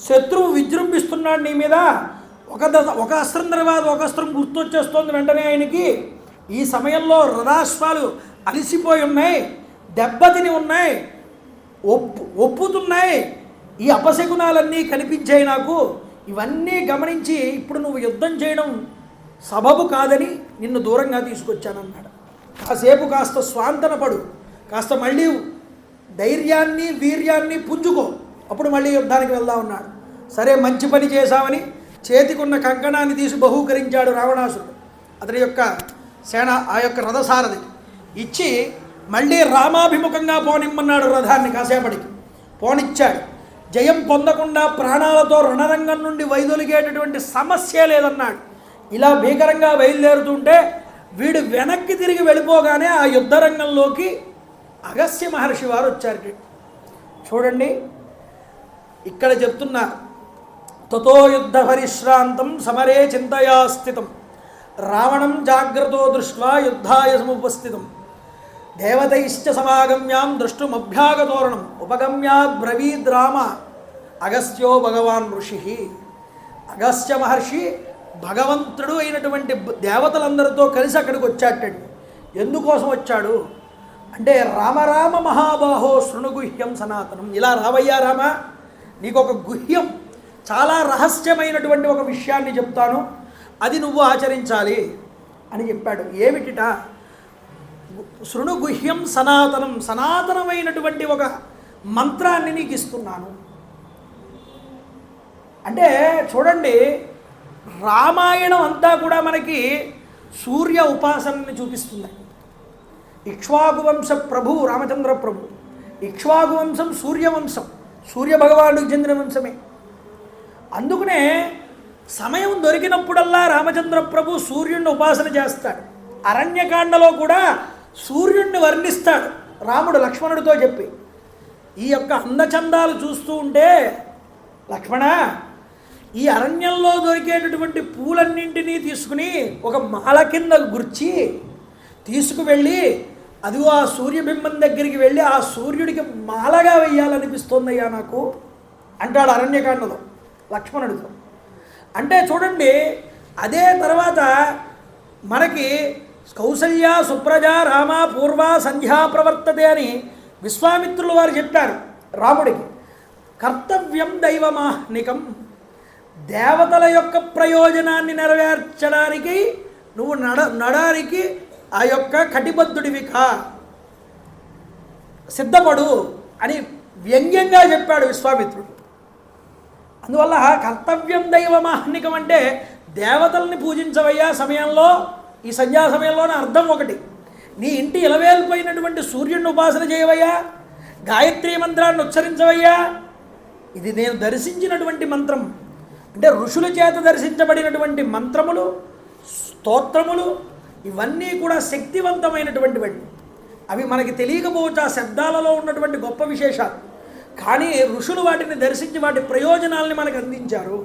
[SPEAKER 1] శత్రువు విజృంభిస్తున్నాడు నీ మీద. ఒక అస్త్రం తర్వాత ఒక అస్త్రం గుర్తొచ్చేస్తోంది వెంటనే ఆయనకి. ఈ సమయంలో రథాశ్వాలు అలసిపోయి ఉన్నాయి, దెబ్బతిని ఉన్నాయి, ఒప్పుతున్నాయి. ఈ అపశకునాలన్నీ కనిపించాయి నాకు. ఇవన్నీ గమనించి ఇప్పుడు నువ్వు యుద్ధం చేయడం సబబు కాదని నిన్ను దూరంగా తీసుకొచ్చానన్నాడు. కాసేపు కాస్త స్వాంతనపడు, కాస్త మళ్ళీ ధైర్యాన్ని వీర్యాన్ని పుంజుకో, అప్పుడు మళ్ళీ యుద్ధానికి వెళ్దామన్నాడు. సరే మంచి పని చేశామని చేతికున్న కంకణాన్ని తీసి బహూకరించాడు రావణాసురుడు. అతని యొక్క సేన ఆ యొక్క రథసారథి ఇచ్చి మళ్ళీ రామాభిముఖంగా పోనిమ్మన్నాడు రథాన్ని. కాసేపటికి పోనిచ్చాడు. జయం పొందకుండా ప్రాణాలతో రణరంగం నుండి వైదొలిగేటటువంటి సమస్య లేదన్నాడు. ఇలా భీకరంగా బయలుదేరుతుంటే వీడు వెనక్కి తిరిగి వెళ్ళిపోగానే ఆ యుద్ధరంగంలోకి అగస్త్య మహర్షి వారు వచ్చారు. చూడండి ఇక్కడ చెప్తున్నారు, తతో యుద్ధ పరిశ్రాంతం సమరే చింతయా స్థితం రావణం జాగ్రత్తో దృష్ట్వా యుద్ధాయ సముపస్థితం దేవతైశ్చ సమాగమ్యాం ద్రష్టుమభ్యాగతోరణం ఉపగమ్యాద్ బ్రవీద్ రామ అగస్త్యో భగవాన్ ఋషి. అగస్త్య మహర్షి భగవంతుడు అయినటువంటి దేవతలందరితో కలిసి అక్కడికి వచ్చాటండి. ఎందుకోసం వచ్చాడు అంటే రామరామ మహాబాహో శృణుగుహ్యం సనాతనం. ఇలా రావయ్యా రామ, నీకు ఒక గుహ్యం, చాలా రహస్యమైనటువంటి ఒక విషయాన్ని చెప్తాను, అది నువ్వు ఆచరించాలి అని చెప్పాడు. ఏమిటిట? శృణుగుహ్యం సనాతనం, సనాతనమైనటువంటి ఒక మంత్రాన్ని నీకు ఇస్తున్నాను. అంటే చూడండి, రామాయణం అంతా కూడా మనకి సూర్య ఉపాసనని చూపిస్తుంది. ఇక్ష్వాకువంశ ప్రభు రామచంద్ర ప్రభు. ఇక్ష్వాకువంశం సూర్యవంశం, సూర్యభగవానుడికి చెందిన వంశమే. అందుకనే సమయం దొరికినప్పుడల్లా రామచంద్ర ప్రభు సూర్యుడిని ఉపాసన చేస్తాడు. అరణ్యకాండలో కూడా సూర్యుడిని వర్ణిస్తాడు రాముడు లక్ష్మణుడితో చెప్పి. ఈ యొక్క అందచందాలు చూస్తూ ఉంటే, లక్ష్మణ, ఈ అరణ్యంలో దొరికేటటువంటి పూలన్నింటినీ తీసుకుని ఒక మాల కింద గుర్చి తీసుకువెళ్ళి అదిగో ఆ సూర్యబింబం దగ్గరికి వెళ్ళి ఆ సూర్యుడికి మాలగా వెయ్యాలనిపిస్తోందయ్యా నాకు అంటాడు అరణ్యకాండలో లక్ష్మణుడితో. అంటే చూడండి, అదే తర్వాత మనకి కౌసల్య సుప్రజ రామ పూర్వ సంధ్యా ప్రవర్తతే అని విశ్వామిత్రులు వారు చెప్పారు రాముడికి. కర్తవ్యం దైవమాహ్నికం, దేవతల యొక్క ప్రయోజనాన్ని నెరవేర్చడానికి నువ్వు నడానికి ఆ యొక్క కటిబద్ధుడివికా, సిద్ధపడు అని వ్యంగ్యంగా చెప్పాడు విశ్వామిత్రుడు. అందువల్ల కర్తవ్యం దైవమాహ్నికం అంటే దేవతల్ని పూజించవయ్యా సమయంలో, ఈ సంధ్యా సమయంలోనే అర్థం ఒకటి. నీ ఇంటి ఇలవేల్పోయినటువంటి సూర్యుడిని ఉపాసన చేయవయ్యా, గాయత్రీ మంత్రాన్ని ఉచ్చరించవయ్యా. ఇది నేను దర్శించినటువంటి మంత్రం, అంటే ఋషుల చేత దర్శించబడినటువంటి మంత్రములు, స్తోత్రములు ఇవన్నీ కూడా శక్తివంతమైనటువంటివి. అవి మనకి తెలియకపోవచ్చు ఆ శబ్దాలలో ఉన్నటువంటి గొప్ప విశేషాలు. కానీ ఋషులు వాటిని దర్శించి వాటి ప్రయోజనాల్ని మనకు అందించారు.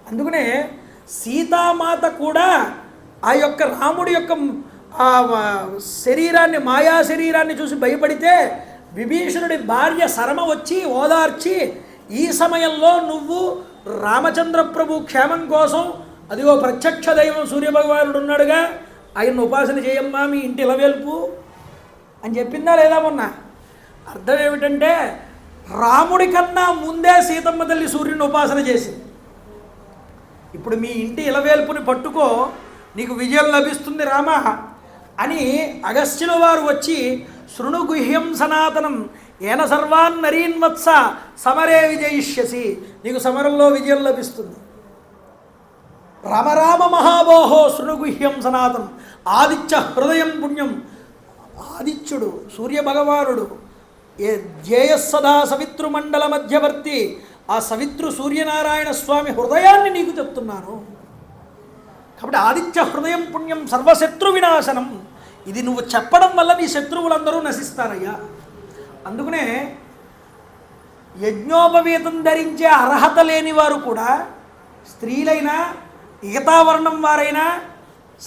[SPEAKER 1] అందుకనే సీతామాత కూడా ఆ యొక్క రాముడి యొక్క శరీరాన్ని, మాయా శరీరాన్ని చూసి భయపడితే విభీషణుడి భార్య శరమ వచ్చి ఓదార్చి, ఈ సమయంలో నువ్వు రామచంద్ర ప్రభు క్షేమం కోసం అదిగో ప్రత్యక్ష దైవం సూర్యభగవానుడు ఉన్నాడుగా, ఆయన్ని ఉపాసన చేయమ్మా మీ ఇంటి ఇలవేల్పు అని చెప్పిందా లేదా మొన్న? అర్థం ఏమిటంటే రాముడి కన్నా ముందే సీతమ్మ తల్లి సూర్యుని ఉపాసన చేసింది. ఇప్పుడు మీ ఇంటి ఇలవేల్పుని పట్టుకో, నీకు విజయం లభిస్తుంది రామ అని అగస్త్యుల వారు వచ్చి శృణుగుహ్యం సనాతనం ఏన సర్వాన్ నరీన్ వత్స సమరే విజయిష్యసి, నీకు సమరంలో విజయం లభిస్తుంది. రామరామ మహాబోహో శృణుగుహ్యం సనాతనం, ఆదిత్య హృదయం పుణ్యం. ఆదిత్యుడు సూర్యభగవానుడు జేయస్సదా సవితృమండల మధ్యవర్తి, ఆ సవితృ సూర్యనారాయణ స్వామి హృదయాన్ని నీకు చెప్తున్నాను. కాబట్టి ఆదిత్య హృదయం పుణ్యం సర్వశత్రు వినాశనం, ఇది నువ్వు చెప్పడం వల్ల నీ శత్రువులందరూ నశిస్తారయ్యా. అందుకనే యజ్ఞోపవీతం ధరించే అర్హత లేని వారు కూడా, స్త్రీలైనా ఇగతావర్ణం వారైనా,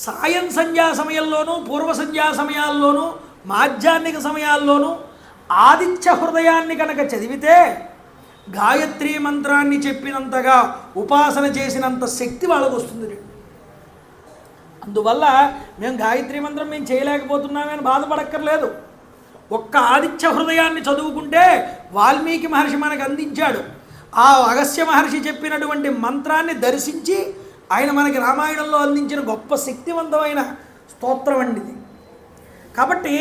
[SPEAKER 1] సాయం సంధ్యా సమయంలోనూ పూర్వ సంధ్యా సమయాల్లోనూ మాధ్యాహ్నిక సమయాల్లోనూ ఆదిత్య హృదయాన్ని కనుక చదివితే గాయత్రీ మంత్రాన్ని చెప్పినంతగా ఉపాసన చేసినంత శక్తి వాళ్ళకు వస్తుంది. అందువల్ల మేము గాయత్రీ మంత్రం మేము చేయలేకపోతున్నామని బాధపడక్కర్లేదు. ఒక్క ఆదిత్య హృదయాన్ని చదువుకుంటే వాల్మీకి మహర్షి మనకు అందించాడు. ఆ అగస్త్య మహర్షి చెప్పినటువంటి మంత్రాన్ని దర్శించి ఆయన మనకి రామాయణంలో అందించిన గొప్ప శక్తివంతమైన స్తోత్రం అండి ఇది. కాబట్టి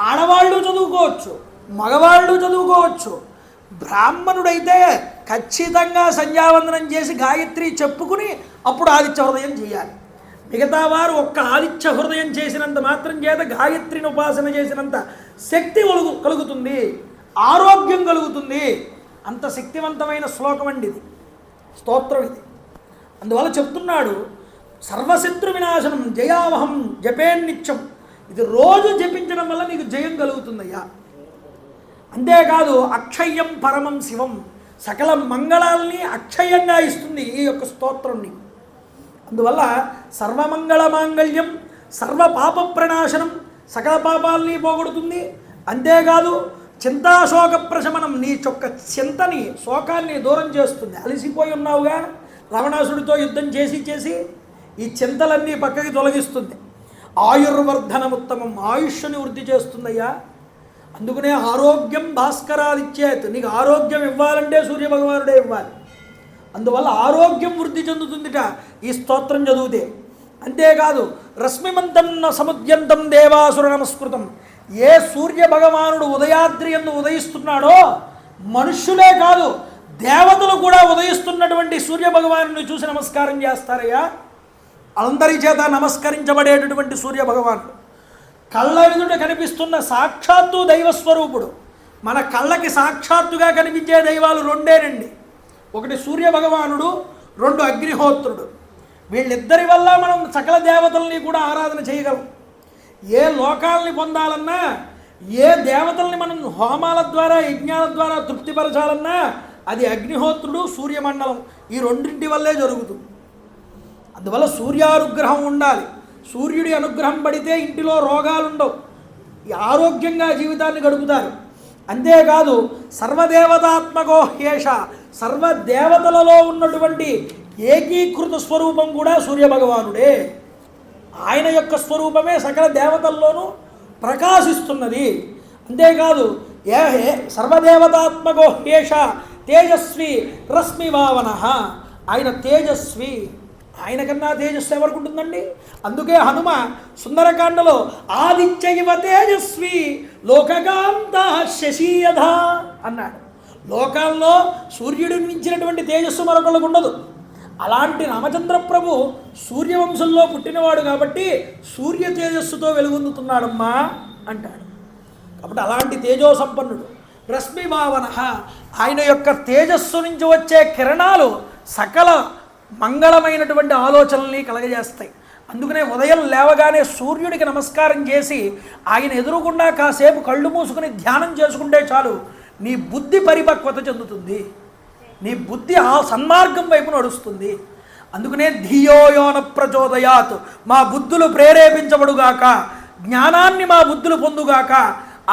[SPEAKER 1] ఆడవాళ్ళు చదువుకోవచ్చు, మగవాళ్ళు చదువుకోవచ్చు. బ్రాహ్మణుడైతే ఖచ్చితంగా సంధ్యావందనం చేసి గాయత్రి చెప్పుకుని అప్పుడు ఆదిత్య హృదయం చేయాలి. మిగతా వారు ఒక్క ఆదిత్య హృదయం చేసినంత మాత్రం చేత గాయత్రిని ఉపాసన చేసినంత శక్తి కలుగుతుంది, ఆరోగ్యం కలుగుతుంది. అంత శక్తివంతమైన శ్లోకం అండి ఇది, స్తోత్రం ఇది. అందువల్ల చెప్తున్నాడు సర్వశత్రు వినాశనం జయావహం జపేన్నిత్యం, ఇది రోజు జపించడం వల్ల నీకు జయం కలుగుతుందయ్యా. అంతేకాదు అక్షయ్యం పరమం శివం, సకల మంగళాల్ని అక్షయంగా ఇస్తుంది ఈ యొక్క స్తోత్రం నీకు. అందువల్ల సర్వమంగళ మాంగళ్యం సర్వ పాప ప్రణాశనం, సకల పాపాలని పోగొడుతుంది. అంతేకాదు చింతాశోక ప్రశమనం, నీ చొక్క చింతని శోకాన్ని దూరం చేస్తుంది. అలసిపోయి ఉన్నావుగా రావణాసుడితో యుద్ధం చేసి ఈ చింతలన్నీ పక్కకి తొలగిస్తుంది. ఆయుర్వర్ధనముత్తమం, ఆయుష్ని వృద్ధి చేస్తుందయ్యా. అందుకనే ఆరోగ్యం భాస్కరాదిచ్చేత్, నీకు ఆరోగ్యం ఇవ్వాలంటే సూర్యభగవానుడే ఇవ్వాలి. అందువల్ల ఆరోగ్యం వృద్ధి చెందుతుందిట ఈ స్తోత్రం చదివితే. అంతేకాదు రశ్మిమంతం సముద్యంతం దేవాసుర నమస్కృతం, ఏ సూర్య భగవానుడు ఉదయాద్రి యందు ఉదయిస్తున్నాడో మనుష్యులే కాదు దేవతలు కూడా ఉదయిస్తున్నటువంటి సూర్య భగవాను చూసి నమస్కారం చేస్తారయ్యా. అందరి చేత నమస్కరించబడేటటువంటి సూర్య భగవానుడు కళ్ళ ఎదుట కనిపిస్తున్న సాక్షాత్తు దైవస్వరూపుడు. మన కళ్ళకి సాక్షాత్తుగా కనిపించే దైవాలు రెండేనండి, ఒకటి సూర్య భగవానుడు, రెండు అగ్నిహోత్రుడు. వీళ్ళిద్దరి వల్ల మనం సకల దేవతల్ని కూడా ఆరాధన చేయగలం. ఏ లోకాలని పొందాలన్నా, ఏ దేవతల్ని మనం హోమాల ద్వారా యజ్ఞాల ద్వారా తృప్తిపరచాలన్నా అది అగ్నిహోత్రుడు సూర్యమండలం, ఈ రెండింటి వల్లే జరుగుతుంది. అందువల్ల సూర్యానుగ్రహం ఉండాలి. సూర్యుడి అనుగ్రహం పడితే ఇంటిలో రోగాలుండవు, ఆరోగ్యంగా జీవితాన్ని గడుపుతారు. అంతేకాదు సర్వదేవతాత్మకో హ్యేష, సర్వదేవతలలో ఉన్నటువంటి ఏకీకృత స్వరూపం కూడా సూర్యభగవానుడే. ఆయన యొక్క స్వరూపమే సకల దేవతల్లోనూ ప్రకాశిస్తున్నది. అంతేకాదు సర్వదేవతాత్మకో హేష తేజస్వి రశ్మివావన, ఆయన తేజస్వి, ఆయన కన్నా తేజస్సు ఎవరికి ఉంటుందండి? అందుకే హనుమ సుందరకాండలో ఆదిత్యవ తేజస్వి లోకకాంత శశీయధ అన్నాడు. లోకాల్లో సూర్యుడిని మించినటువంటి తేజస్సు మరొకళ్ళకు ఉండదు. అలాంటి రామచంద్ర ప్రభు సూర్యవంశంలో పుట్టినవాడు కాబట్టి సూర్య తేజస్సుతో వెలుగొందుతున్నాడమ్మా అంటాడు. కాబట్టి అలాంటి తేజో సంపన్నుడు. రశ్మిభావన, ఆయన యొక్క తేజస్సు నుంచి వచ్చే కిరణాలు సకల మంగళమైనటువంటి ఆలోచనల్ని కలగజేస్తాయి. అందుకనే ఉదయం లేవగానే సూర్యుడికి నమస్కారం చేసి ఆయన ఎదురుగుండా కాసేపు కళ్ళు మూసుకుని ధ్యానం చేసుకుంటే చాలు, నీ బుద్ధి పరిపక్వత చెందుతుంది, నీ బుద్ధి ఆ సన్మార్గం వైపు నడుస్తుంది. అందుకనే ధియోయోన ప్రచోదయాత్, మా బుద్ధులు ప్రేరేపించబడుగాక, జ్ఞానాన్ని మా బుద్ధులు పొందుగాక,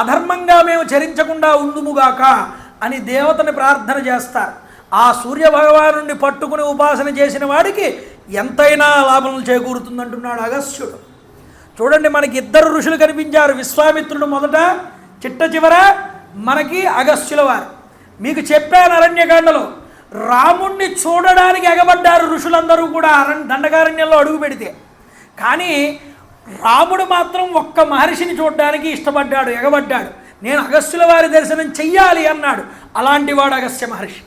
[SPEAKER 1] అధర్మంగా మేము చరించకుండా ఉండుముగాక అని దేవతని ప్రార్థన చేస్తారు. ఆ సూర్యభగవాను పట్టుకుని ఉపాసన చేసిన వాడికి ఎంతైనా లాభం చేకూరుతుందంటున్నాడు అగస్త్యుడు. చూడండి, మనకి ఇద్దరు ఋషులు కనిపించారు. విశ్వామిత్రుడు మొదట, చిట్ట చివర మనకి అగస్త్యుల వారు. మీకు చెప్పాను అరణ్యకాండలో, రాముణ్ణి చూడడానికి ఎగబడ్డారు ఋషులందరూ కూడా దండకారణ్యంలో అడుగు పెడితే. కానీ రాముడు మాత్రం ఒక్క మహర్షిని చూడడానికి ఇష్టపడ్డాడు, ఎగబడ్డాడు. నేను అగస్త్యుల వారి దర్శనం చెయ్యాలి అన్నాడు. అలాంటి వాడు అగస్త్య మహర్షి.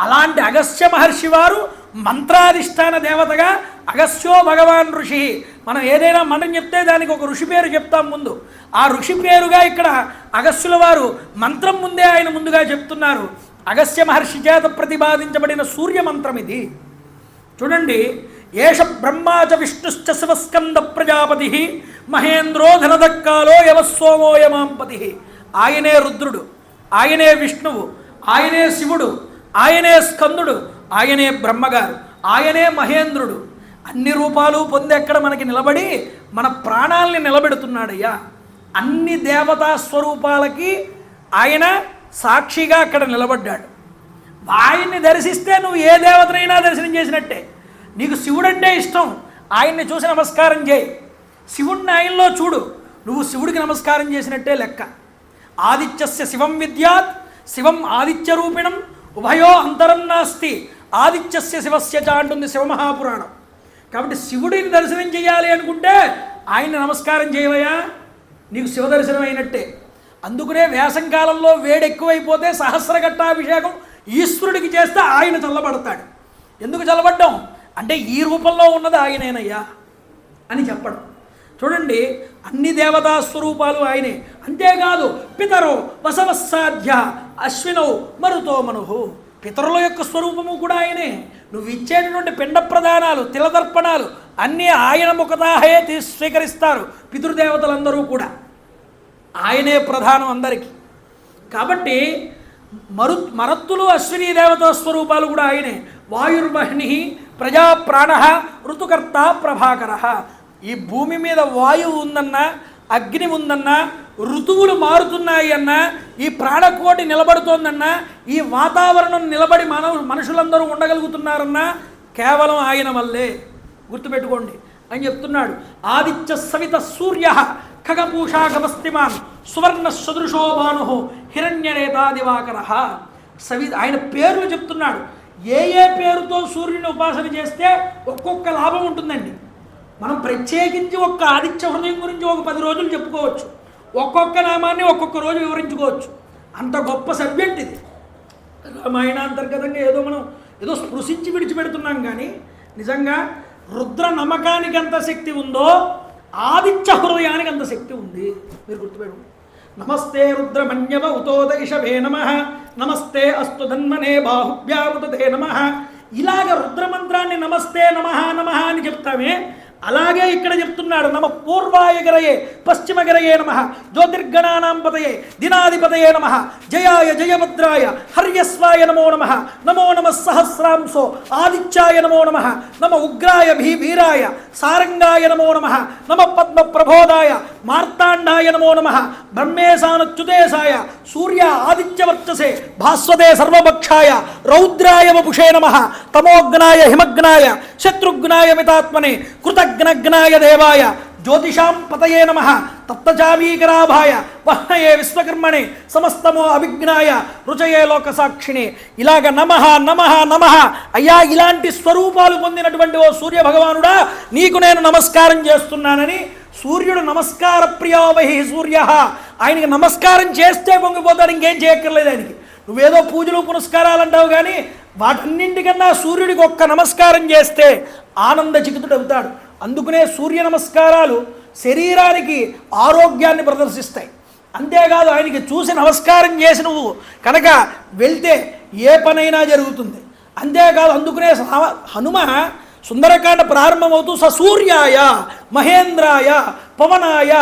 [SPEAKER 1] అలాంటి అగస్త్య మహర్షి వారు మంత్రాధిష్టాన దేవతగా అగస్త్యో భగవాన్ ఋషి. మనం ఏదైనా మనం చెప్తే దానికి ఒక ఋషి పేరు చెప్తాం ముందు. ఆ ఋషి పేరుగా ఇక్కడ అగస్త్యుల వారు మంత్రం ముందే ఆయన ముందుగా చెప్తున్నారు. అగస్త్య మహర్షి చేత ప్రతిపాదించబడిన సూర్య మంత్రం ఇది. చూడండి, ఏష బ్రహ్మాచ విష్ణుశ్చ శివస్కంద ప్రజాపతి మహేంద్రో ధనదక్కాలో యవస్సోమో యమాంపతి. ఆయనే రుద్రుడు, ఆయనే విష్ణువు, ఆయనే శివుడు, ఆయనే స్కందుడు, ఆయనే బ్రహ్మగారు, ఆయనే మహేంద్రుడు. అన్ని రూపాలు పొంది అక్కడ మనకి నిలబడి మన ప్రాణాలని నిలబెడుతున్నాడయ్యా. అన్ని దేవతా స్వరూపాలకి ఆయన సాక్షిగా అక్కడ నిలబడ్డాడు. ఆయన్ని దర్శిస్తే నువ్వు ఏ దేవతనైనా దర్శనం చేసినట్టే. నీకు శివుడంటే ఇష్టం, ఆయన్ని చూసి నమస్కారం చేయి. శివుణ్ణి ఆయనలో చూడు, నువ్వు శివుడికి నమస్కారం చేసినట్టే లెక్క. ఆదిత్యస్య శివం విద్యాత్, శివం ఆదిత్య రూపిణం ఉభయో అంతరం నాస్తి ఆదిత్యస్య శివస్య చ అంటుంది శివమహాపురాణం. కాబట్టి శివుడిని దర్శనం చేయాలి అనుకుంటే ఆయన్ని నమస్కారం చేయవయా, నీకు శివ దర్శనం అయినట్టే. అందుకనే వేసంకాలంలో వేడి ఎక్కువైపోతే సహస్రఘట్టాభిషేకం ఈశ్వరుడికి చేస్తే ఆయన చల్లబడతాడు. ఎందుకు చల్లబడ్డం అంటే ఈ రూపంలో ఉన్నది ఆయనేనయ్యా అని చెప్పడం. చూడండి, అన్ని దేవతా స్వరూపాలు ఆయనే. అంతేకాదు పితరో వసవస్సాధ్య అశ్వినౌ మరుతో మనుహు, పితరుల యొక్క స్వరూపము కూడా ఆయనే. నువ్వు ఇచ్చేటటువంటి పిండ ప్రదానాలు, తిలదర్పణాలు అన్నీ ఆయన ముఖతాహే స్వీకరిస్తారు పితృదేవతలందరూ కూడా. ఆయనే ప్రధానం అందరికీ. కాబట్టి మరత్తులు అశ్విని దేవతా స్వరూపాలు కూడా ఆయనే. వాయుర్వహ్ని ప్రజాప్రాణ ఋతుకర్త ప్రభాకర. ఈ భూమి మీద వాయువు ఉందన్నా, అగ్ని ఉందన్నా, ఋతువులు మారుతున్నాయి అన్నా, ఈ ప్రాణకోటి నిలబడుతోందన్నా, ఈ వాతావరణం నిలబడి మనుషులందరూ ఉండగలుగుతున్నారన్నా కేవలం ఆయన వల్లే. గుర్తుపెట్టుకోండి అని చెప్తున్నాడు. ఆదిత్య సవిత సూర్య ఖగపూషాఖమస్తిమాన్ సువర్ణ సదృశో భాను హిరణ్యరేతా దివాకర. ఆయన పేర్లు చెప్తున్నాడు. ఏ ఏ పేరుతో సూర్యుని ఉపాసన చేస్తే ఒక్కొక్క లాభం ఉంటుందండి. మనం ప్రత్యేకించి ఒక్క ఆదిత్య హృదయం గురించి ఒక 10 రోజులు చెప్పుకోవచ్చు, ఒక్కొక్క నామాన్ని ఒక్కొక్క రోజు వివరించుకోవచ్చు. అంత గొప్ప సబ్జెక్ట్ ఇది. రామాయణాంతర్గతంగా మనం ఏదో స్పృశించి విడిచిపెడుతున్నాం. కానీ నిజంగా రుద్ర నమ్మకానికి ఎంత శక్తి ఉందో ఆదిత్య హృదయానికి అంత శక్తి ఉంది. మీరు గుర్తుపెట్టుకోండి. నమస్తే రుద్రమన్యవ ఉతోదైషవే నమః, నమస్తే అస్తు ధన్మనే బాహుభ్యాముతే నమః. ఇలాగ రుద్రమంత్రాన్ని నమస్తే నమః నమః అని చెప్తామే, అలాగే ఇక్కడ చెప్తున్నాడు. నమ పూర్వాయ గిరయే పశ్చిమ గిరయే నమః, జ్యోతిర్గణానాం పతయే దినాధిపతయే నమః, జయాయ జయభద్రాయ హర్యస్వాయ నమో నమః, నమో నమః సహస్రాంశో ఆదిత్యాయ నమో నమః, నమ ఉగ్రాయ భీభీరాయ సారంగాయ నమో నమః, నమ పద్మ ప్రబోధాయ మార్తాండాయ నమో నమః, బ్రహ్మేశానచ్యుతేశాయ సూర్య ఆదిత్యవర్చసే భాస్వతే సర్వభక్షాయ రౌద్రాయ వపుషే నమః తమోగ్నాయ హిమగ్నాయ శత్రుఘ్నాయ మితాత్మనే కృతజ్ఞగ్నాయ దేవాయ జ్యోతిషాం పతయే నమః తప్తచావీకరాభాయ వహ్నయే విశ్వకర్మణే సమస్తమో అభిజ్ఞాయ రుచయే లోకసాక్షిణే. ఇలాగ నమః నమః నమః. అయ్యా, ఇలాంటి స్వరూపాలు పొందినటువంటి ఓ సూర్య భగవానుడా, నీకు నేను నమస్కారం చేస్తున్నానని సూర్యుడు నమస్కార ప్రియోవహి సూర్య. ఆయనకి నమస్కారం చేస్తే పొంగిపోతాడు, ఇంకేం చేయక్కర్లేదు ఆయనకి. నువ్వేదో పూజలు పునస్కారాలు అంటావు కానీ వాటన్నింటికన్నా సూర్యుడికి ఒక్క నమస్కారం చేస్తే ఆనందచికితుడు అవుతాడు. అందుకనే సూర్య నమస్కారాలు శరీరానికి ఆరోగ్యాన్ని ప్రదర్శిస్తాయి. అంతేకాదు, ఆయనకి చూసి నమస్కారం చేసి నువ్వు కనుక వెళ్తే ఏ పనైనా జరుగుతుంది. అంతేకాదు, అందుకనే హనుమ సుందరకాండ ప్రారంభమవుతూ సూర్యాయ మహేంద్రాయ పవనాయ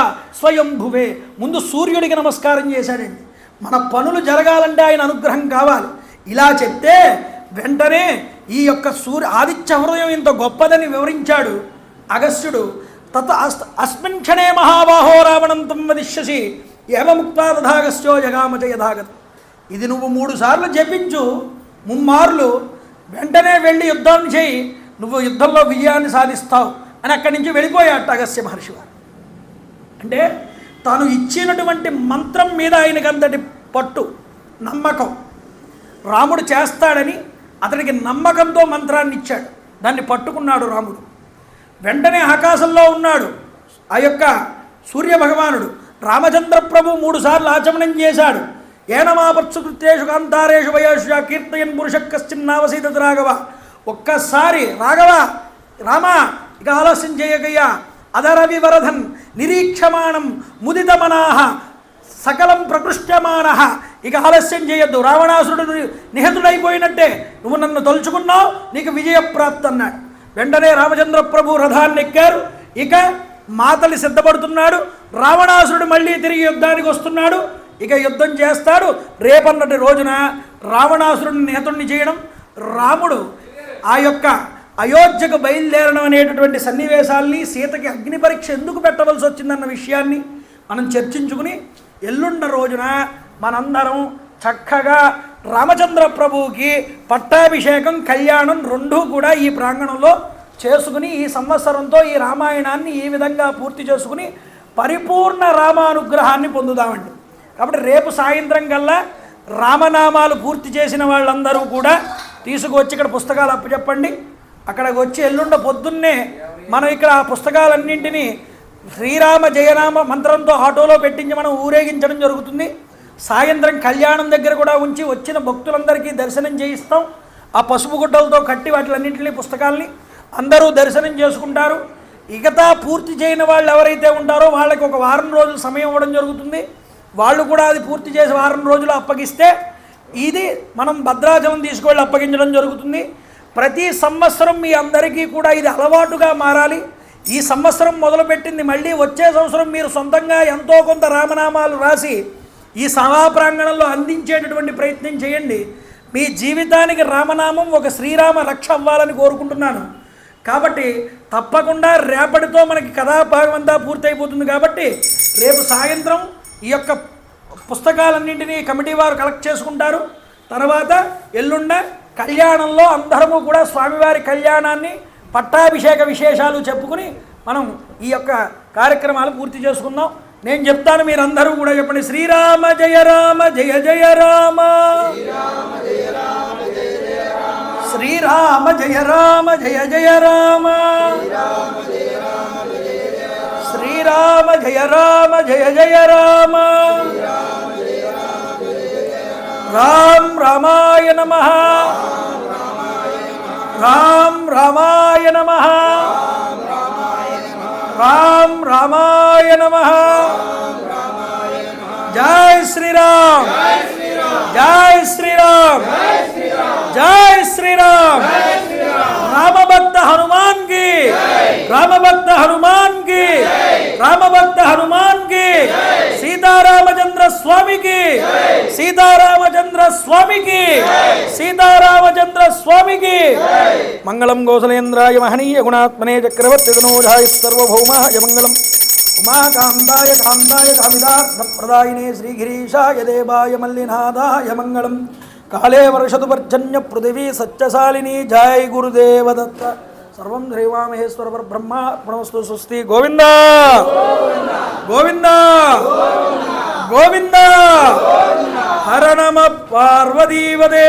[SPEAKER 1] స్వయంభువే, ముందు సూర్యుడికి నమస్కారం చేశాడండి. మన పనులు జరగాలంటే ఆయన అనుగ్రహం కావాలి. ఇలా చెప్తే వెంటనే ఈ యొక్క ఆదిత్య హృదయం ఇంత గొప్పదని వివరించాడు అగస్త్యుడు. అస్మిన్ క్షణే మహాబాహో రావణం తం వదిష్యసి ఏవముక్తా తథాగస్త్యో జగామచ యథాగత. ఇది నువ్వు 3 సార్లు జపించు, 3 మార్లు, వెంటనే వెళ్ళి యుద్ధం చేయి, నువ్వు యుద్ధంలో విజయాన్ని సాధిస్తావు అని అక్కడి నుంచి వెళ్ళిపోయాట అగస్త్య మహర్షి వారు. అంటే తాను ఇచ్చినటువంటి మంత్రం మీద ఆయనకు అంతటి పట్టు, నమ్మకం. రాముడు చేస్తాడని అతనికి నమ్మకంతో మంత్రాన్ని ఇచ్చాడు, దాన్ని పట్టుకున్నాడు రాముడు. వెంటనే ఆకాశంలో ఉన్నాడు ఆ యొక్క సూర్యభగవానుడు. రామచంద్ర ప్రభు 3 సార్లు ఆచమనం చేశాడు. ఏనమాపత్సుకృత్యేషు కాంతారేషు వయేషు కీర్తయన్ పురుష కశ్చిన్నావసీత రాఘవ. ఒక్కసారి రాఘవ, రామ, ఇక ఆలస్యం చేయకయ్యా, అదరవి వరధన్ నిరీక్షమాణం ముదితమనాహ సకలం ప్రకృష్యమాన. ఇక ఆలస్యం చేయొద్దు, రావణాసురుడు నిహతుడైపోయినట్టే, నువ్వు నన్ను తలుచుకున్నావు, నీకు విజయప్రాప్తి అన్నాడు. వెంటనే రామచంద్ర ప్రభు రథాన్ని ఎక్కారు. ఇక మాతలి సిద్ధపడుతున్నాడు. రావణాసురుడు మళ్ళీ తిరిగి యుద్ధానికి వస్తున్నాడు. ఇక యుద్ధం చేస్తాడు. రేపన్నటి రోజున రావణాసురుడిని నిహతుడిని చేయడం, రాముడు ఆ యొక్క అయోధ్యకు బయలుదేరడం అనేటటువంటి సన్నివేశాల్ని, సీతకి అగ్ని పరీక్ష ఎందుకు పెట్టవలసి వచ్చిందన్న విషయాన్ని మనం చర్చించుకుని ఎల్లుండ రోజున మనందరం చక్కగా రామచంద్ర ప్రభువుకి పట్టాభిషేకం, కళ్యాణం రెండూ కూడా ఈ ప్రాంగణంలో చేసుకుని ఈ సంవత్సరంతో ఈ రామాయణాన్ని ఈ విధంగా పూర్తి చేసుకుని పరిపూర్ణ రామానుగ్రహాన్ని పొందుదామండి. కాబట్టి రేపు సాయంత్రం కల్లా రామనామాలు పూర్తి చేసిన వాళ్ళందరూ కూడా తీసుకువచ్చి ఇక్కడ పుస్తకాలు అప్పచెప్పండి. అక్కడికి వచ్చి ఎల్లుండ పొద్దున్నే మనం ఇక్కడ ఆ పుస్తకాలన్నింటినీ శ్రీరామ జయరామ మంత్రంతో ఆటోలో పెట్టించి మనం ఊరేగించడం జరుగుతుంది. సాయంత్రం కళ్యాణం దగ్గర కూడా ఉంచి వచ్చిన భక్తులందరికీ దర్శనం చేయిస్తాం. ఆ పసుపు గుడ్డలతో కట్టి వాటిలన్నింటినీ పుస్తకాల్ని అందరూ దర్శనం చేసుకుంటారు. ఇకతా పూర్తి చేయని వాళ్ళు ఎవరైతే ఉంటారో వాళ్ళకి ఒక వారం రోజులు సమయం ఇవ్వడం జరుగుతుంది. వాళ్ళు కూడా అది పూర్తి చేసి వారం రోజులు అప్పగిస్తే ఇది మనం భద్రాచలం తీసుకువెళ్ళి అప్పగించడం జరుగుతుంది. ప్రతి సంవత్సరం మీ అందరికీ కూడా ఇది అలవాటుగా మారాలి. ఈ సంవత్సరం మొదలుపెట్టింది మళ్ళీ వచ్చే సంవత్సరం మీరు సొంతంగా ఎంతో కొంత రామనామాలు రాసి ఈ సభా ప్రాంగణంలో అందించేటటువంటి ప్రయత్నం చేయండి. మీ జీవితానికి రామనామం ఒక శ్రీరామ రక్ష అవ్వాలని కోరుకుంటున్నాను. కాబట్టి తప్పకుండా రేపటితో మనకి కథాభాగం అంతా పూర్తయిపోతుంది. కాబట్టి రేపు సాయంత్రం ఈ యొక్క పుస్తకాలన్నింటినీ కమిటీ వారు కలెక్ట్ చేసుకుంటారు. తర్వాత ఎల్లుండ కళ్యాణంలో అందరము కూడా స్వామివారి కళ్యాణాన్ని, పట్టాభిషేక విశేషాలు చెప్పుకుని మనం ఈ యొక్క కార్యక్రమాలు పూర్తి చేసుకుందాం. నేను చెప్తాను, మీరందరూ కూడా చెప్పండి. శ్రీరామ జయ రామ జయ జయ రామ, శ్రీరామ జయ రామ జయ జయ రామ, శ్రీరామ జయ రామ జయ జయ రామ, రామ రామాయ నమః, రామ రామాయ నమః, రామ రామాయ నమః. జై శ్రీరామ్, జై శ్రీరామ్, జై శ్రీరామ్. రామభక్త హనుమాన్ కి, రామభక్త హనుమాన్ కి, రామభక్త హనుమాన్ కి, సీతారామచంద్ర స్వామికి, సీతారామచంద్ర స్వామికి, సీతారామచంద్ర స్వామికి. మంగళం కౌసలేంద్రాయ మహనీయ గుణాత్మనే చక్రవర్తి తనూజాయ సర్వభౌమాయ మంగళం. ఉమాకాంతాయ కాంతాయ కామిదార్థప్రదాయినే శ్రీగిరీశాయ దేవాయ మల్లినాథాయ మంగళం. కాళే వర్షతు పర్జన్య పృథివీ సత్యశాలిని. జై గురుదేవదత్త. సర్వం శ్రీవామహేశ్వర పరబ్రహ్మ ప్రణవస్తు. స్వస్తి. గోవింద గోవింద గోవింద. హర నమ పార్వతీవదే.